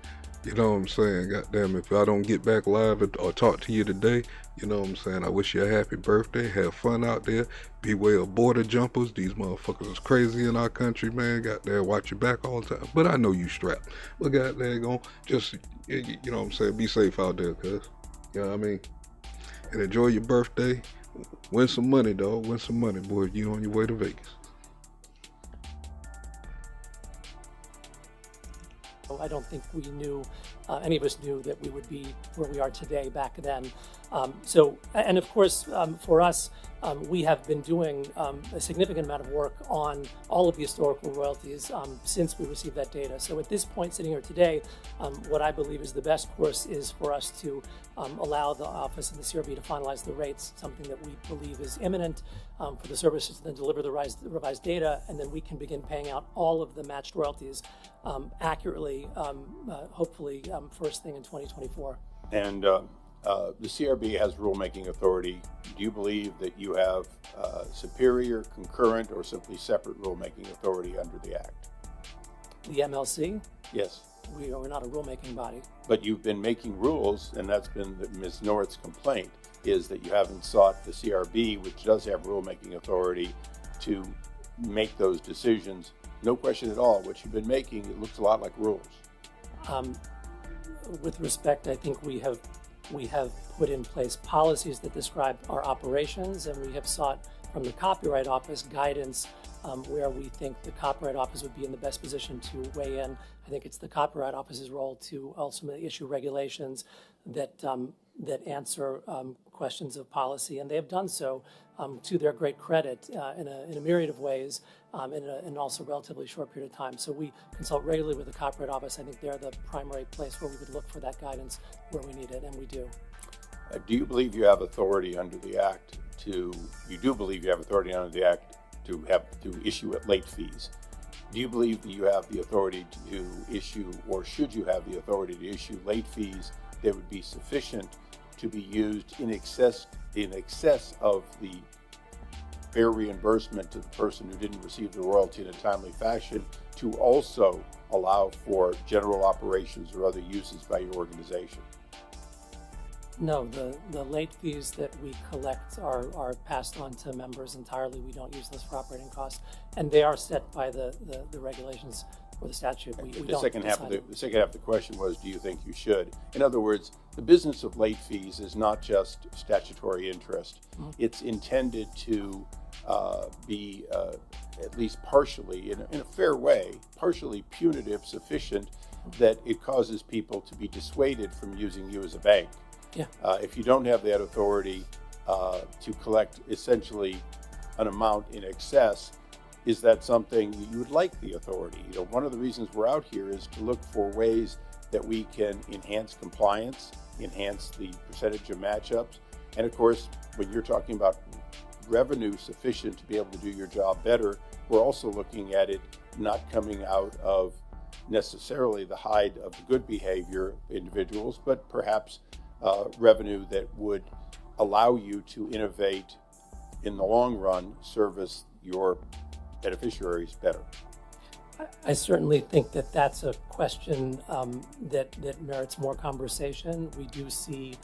You know what I'm saying? Goddamn, if I don't get back live or talk to you today, you know what I'm saying? I wish you a happy birthday. Have fun out there. Beware of border jumpers. These motherfuckers is crazy in our country, man. Goddamn, watch your back all the time. But I know you strapped. But goddamn, just, you know what I'm saying? Be safe out there, cuz. You know what I mean? And enjoy your birthday. Win some money, dog. Win some money, boy. You on your way to Vegas. I don't think we knew, any of us knew that we would be where we are today back then. And of course, for us, we have been doing a significant amount of work on all of the historical royalties since we received that data. So at this point, sitting here today, what I believe is the best course is for us to allow the Office of the CRB to finalize the rates, something that we believe is imminent, for the services to then deliver the revised data, and then we can begin paying out all of the matched royalties accurately, hopefully first thing in 2024. And the CRB has rulemaking authority. Do you believe that you have superior, concurrent, or simply separate rulemaking authority under the Act? The MLC? Yes. We're not a rulemaking body. But you've been making rules, and that's been Ms. North's complaint, is that you haven't sought the CRB, which does have rulemaking authority, to make those decisions. No question at all. What you've been making, it looks a lot like rules. With respect, I think we have put in place policies that describe our operations, and we have sought from the Copyright Office guidance where we think the Copyright Office would be in the best position to weigh in. I think it's the Copyright Office's role to ultimately issue regulations that answer questions of policy, and they have done so to their great credit in a myriad of ways in also a relatively short period of time. So we consult regularly with the Copyright Office. I think they're the primary place where we would look for that guidance where we need it, and we do. Do you believe you have authority under the Act to issue late fees? Do you believe that you have the authority to issue, or should you have the authority to issue late fees that would be sufficient to be used in excess of the fair reimbursement to the person who didn't receive the royalty in a timely fashion, to also allow for general operations or other uses by your organization? No, the late fees that we collect are passed on to members entirely. We don't use those for operating costs, and they are set by the regulations or the statute. The second half of the question was, do you think you should? In other words, the business of late fees is not just statutory interest. Mm-hmm. It's intended to be at least partially, in a fair way, partially punitive, sufficient that it causes people to be dissuaded from using you as a bank. Yeah. If you don't have that authority to collect essentially an amount in excess, is that something you would like the authority? You know, one of the reasons we're out here is to look for ways that we can enhance compliance, enhance the percentage of matchups, and of course, when you're talking about revenue sufficient to be able to do your job better, we're also looking at it not coming out of necessarily the hide of the good behavior individuals, but perhaps revenue that would allow you to innovate in the long run, service your beneficiaries better. I certainly think that that's a question that merits more conversation. We do see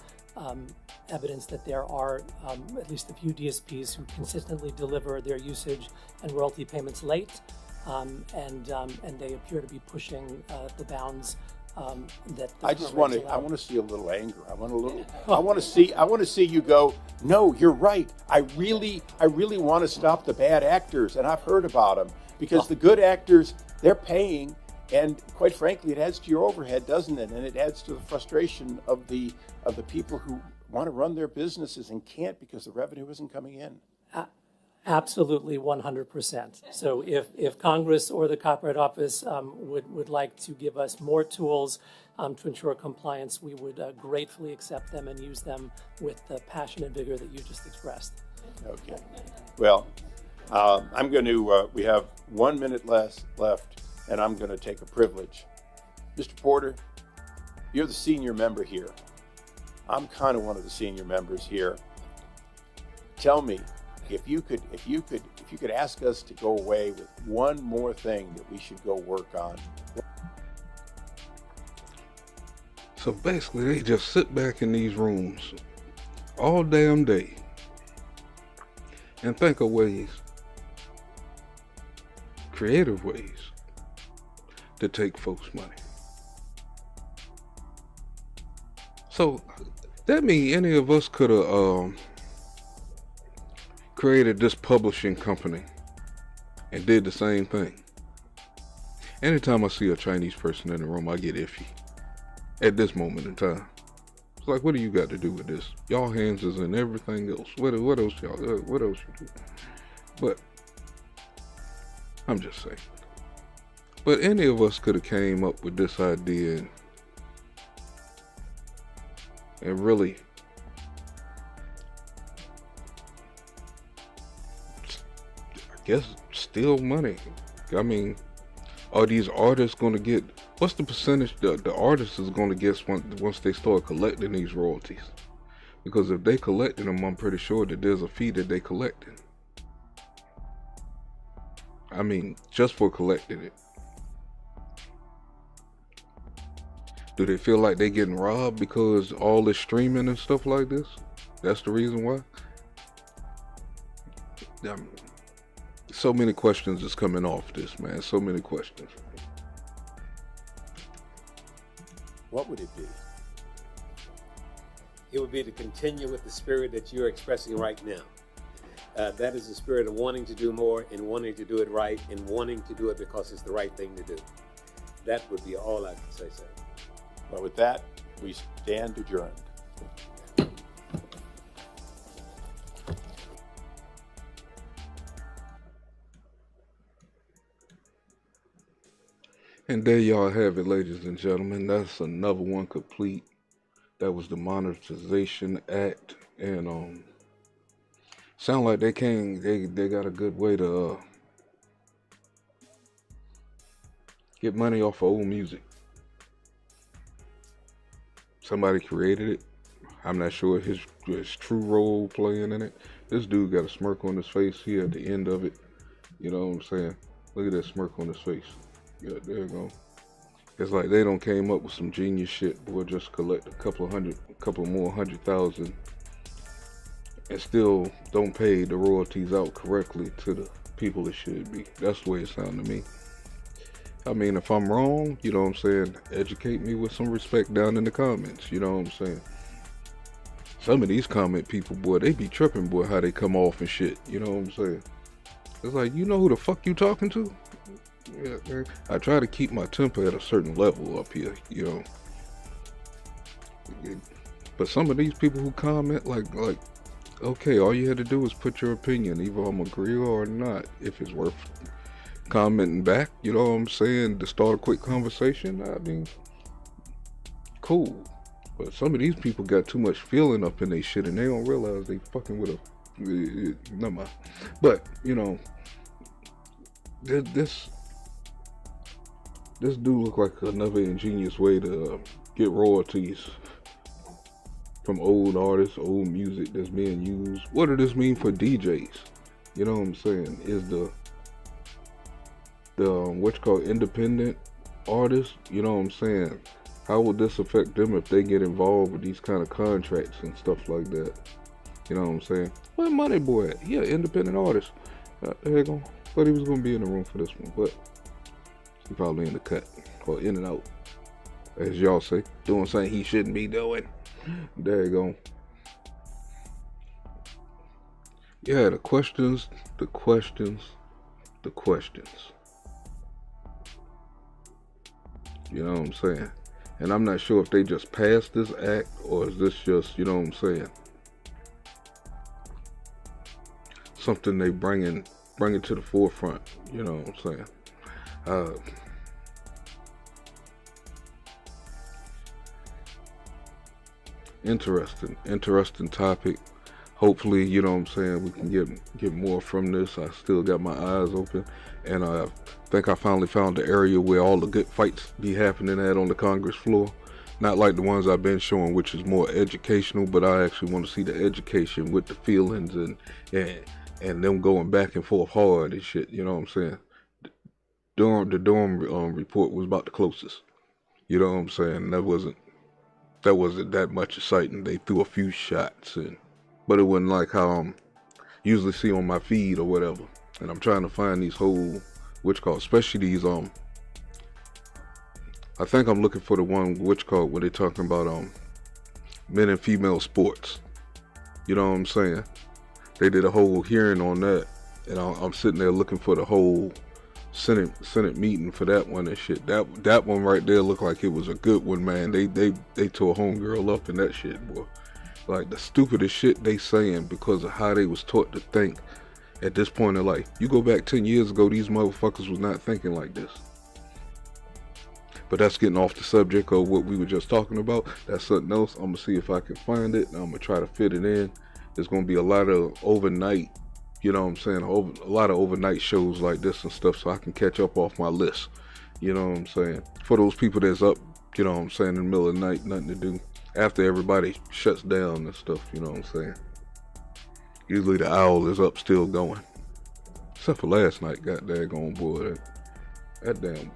evidence that there are at least a few DSPs who consistently deliver their usage and royalty payments late, and they appear to be pushing the bounds that the I want to see a little anger. I want to see you go, no, you're right. I really want to stop the bad actors, and I've heard about them, because the good actors, they're paying, and quite frankly, it adds to your overhead, doesn't it? And it adds to the frustration of the people who want to run their businesses and can't because the revenue isn't coming in. Absolutely, 100%. So if Congress or the Copyright Office would like to give us more tools to ensure compliance, we would gratefully accept them and use them with the passion and vigor that you just expressed. Okay. Well, I'm going to, we have 1 minute left, and I'm going to take a privilege. Mr. Porter, you're the senior member here. I'm kind of one of the senior members here. Tell me, if you could ask us to go away with one more thing that we should go work on. So basically, they just sit back in these rooms all damn day and think of ways, creative ways, to take folks' money. So that means any of us could have created this publishing company and did the same thing. Anytime I see a Chinese person in the room, I get iffy at this moment in time. It's like, what do you got to do with this? Y'all hands is in everything else. What else y'all? What else you do? But I'm just saying. But any of us could have came up with this idea and really guess steal money. I mean, are these artists going to get, what's the percentage the artist is going to get once they start collecting these royalties? Because if they collecting them, I'm pretty sure that there's a fee that they collecting. I mean, just for collecting it. Do they feel like they getting robbed because all this streaming and stuff like this? That's the reason why? So many questions is coming off this, man. So many questions. What would it be? It would be to continue with the spirit that you're expressing right now. That is the spirit of wanting to do more and wanting to do it right and wanting to do it because it's the right thing to do. That would be all I can say, sir. Well, with that, we stand adjourned. And there y'all have it, ladies and gentlemen. That's another one complete. That was the Modernization Act, and sound like they got a good way to get money off of old music. Somebody created it. I'm not sure his true role playing in it. This dude got a smirk on his face here at the end of it. You know what I'm saying? Look at that smirk on his face. Yeah, there you go. It's like they don't came up with some genius shit. We'll just collect a couple more 100,000 and still don't pay the royalties out correctly to the people it should be. That's the way it sounds to me. I mean, if I'm wrong, you know what I'm saying, educate me with some respect down in the comments, you know what I'm saying. Some of these comment people, boy, they be tripping, boy, how they come off and shit, you know what I'm saying. It's like, you know who the fuck you talking to? Yeah, man. I try to keep my temper at a certain level up here, you know. But some of these people who comment, like, okay, all you had to do is put your opinion, either I'm agree or not, if it's worth commenting back, you know what I'm saying, to start a quick conversation. I mean, cool. But some of these people got too much feeling up in their shit and they don't realize they fucking with a Never mind. But you know, this do look like another ingenious way to get royalties from old artists, old music that's being used. What does this mean for DJs? You know what I'm saying? Is the what's called independent artists, you know what I'm saying? How would this affect them if they get involved with these kind of contracts and stuff like that? You know what I'm saying? Where Money Boy at? Yeah, independent artist. There you go. Thought he was gonna be in the room for this one, but he probably in the cut or in and out, as y'all say, doing something he shouldn't be doing. There you go. Yeah, the questions. You know what I'm saying? And I'm not sure if they just passed this act or is this just, you know what I'm saying, something they bring it to the forefront. You know what I'm saying? Interesting topic. Hopefully, you know what I'm saying, we can get more from this. I still got my eyes open, and I think I finally found the area where all the good fights be happening at on the Congress floor. Not like the ones I've been showing, which is more educational, but I actually want to see the education with the feelings and them going back and forth hard and shit. You know what I'm saying? The dorm report was about the closest. You know what I'm saying? That wasn't that much exciting. They threw a few shots, but it wasn't like how I'm usually see on my feed or whatever. And I'm trying to find these whole, especially these I think I'm looking for the one where they're talking about men and female sports. You know what I'm saying? They did a whole hearing on that, and I'm sitting there looking for the whole Senate meeting for that one and shit. That one right there looked like it was a good one, man. They tore homegirl up in that shit, boy. Like the stupidest shit they saying because of how they was taught to think at this point in life. You go back 10 years ago, these motherfuckers was not thinking like this. But that's getting off the subject of what we were just talking about. That's something else. I'm gonna see if I can find it, and I'm gonna try to fit it in. There's gonna be a lot of overnight, you know what I'm saying, a lot of overnight shows like this and stuff, so I can catch up off my list. You know what I'm saying? For those people that's up, you know what I'm saying, in the middle of the night, nothing to do, after everybody shuts down and stuff, you know what I'm saying? Usually the owl is up still going. Except for last night, god daggone boy. That damn,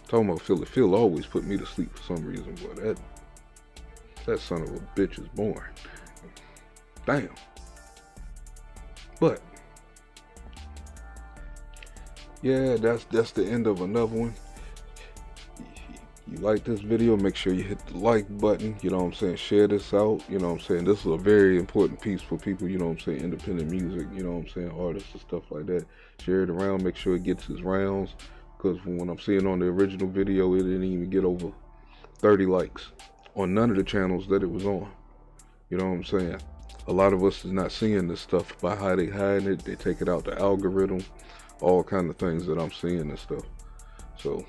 talking about Phil always put me to sleep for some reason, boy. That son of a bitch is born. Damn. But yeah, that's the end of another one. You like this video, make sure you hit the like button, you know what I'm saying, share this out, you know what I'm saying. This is a very important piece for people, you know what I'm saying, independent music, you know what I'm saying, artists and stuff like that. Share it around, make sure it gets its rounds, because when I'm seeing on the original video, it didn't even get over 30 likes on none of the channels that it was on. You know what I'm saying? A lot of us is not seeing this stuff by how they hide it, they take it out the algorithm, all kind of things that I'm seeing and stuff. So,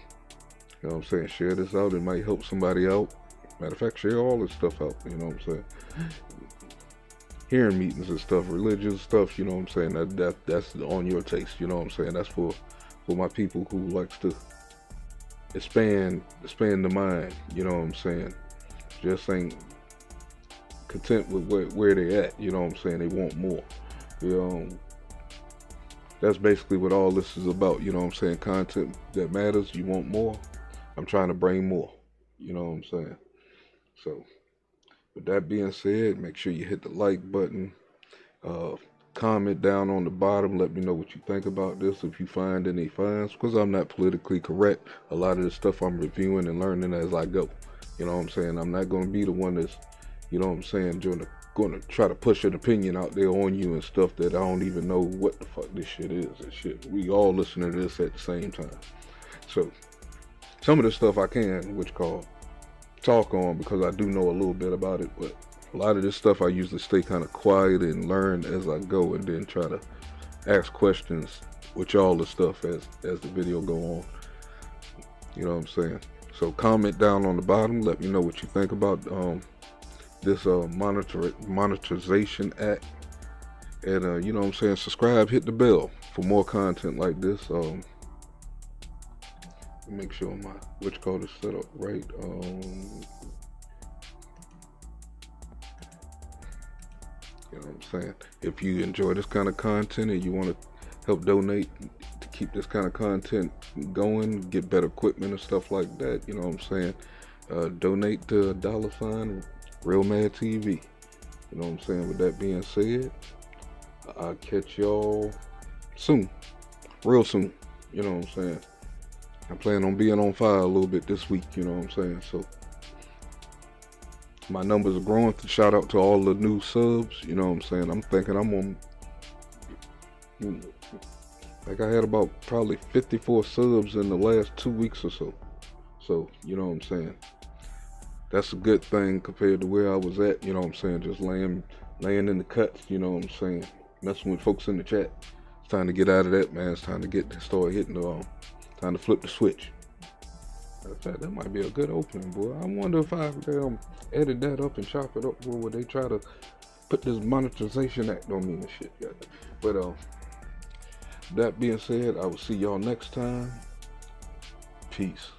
you know what I'm saying, share this out, it might help somebody out. Matter of fact, share all this stuff out, you know what I'm saying. Hearing meetings and stuff, religious stuff, you know what I'm saying, that's on your taste, you know what I'm saying. That's for my people who likes to expand the mind, you know what I'm saying. Just ain't content with where they at, you know what I'm saying. They want more, you know. That's basically what all this is about, you know what I'm saying. Content that matters, you want more. I'm trying to bring more, you know what I'm saying. So with that being said, make sure you hit the like button, comment down on the bottom, let me know what you think about this, if you find any finds, because I'm not politically correct. A lot of the stuff I'm reviewing and learning as I go, you know what I'm saying. I'm not going to be the one that's, you know what I'm saying, going to try to push an opinion out there on you and stuff that I don't even know what the fuck this shit is and shit. We all listen to this at the same time. So some of the stuff I can, talk on, because I do know a little bit about it, but a lot of this stuff I usually stay kind of quiet and learn as I go, and then try to ask questions with y'all the stuff as the video go on. You know what I'm saying? So comment down on the bottom, let me know what you think about this Monetization Act. And you know what I'm saying, subscribe, hit the bell for more content like this. Make sure my code is set up right. You know what I'm saying? If you enjoy this kind of content and you want to help donate to keep this kind of content going, get better equipment and stuff like that, you know what I'm saying? Donate to $, Real Mad TV. You know what I'm saying? With that being said, I'll catch y'all soon. Real soon. You know what I'm saying? I plan on being on fire a little bit this week, you know what I'm saying? So my numbers are growing. Shout out to all the new subs, you know what I'm saying? I'm thinking I'm on, like I had about probably 54 subs in the last 2 weeks or so. So, you know what I'm saying? That's a good thing compared to where I was at, you know what I'm saying? Just laying in the cuts, you know what I'm saying? Messing with folks in the chat. It's time to get out of that, man. It's time to start hitting the, time to flip the switch. Matter of fact, that might be a good opening, boy. I wonder if I edit that up and chop it up, boy, where they try to put this monetization act on me and shit. Yeah. But that being said, I will see y'all next time. Peace.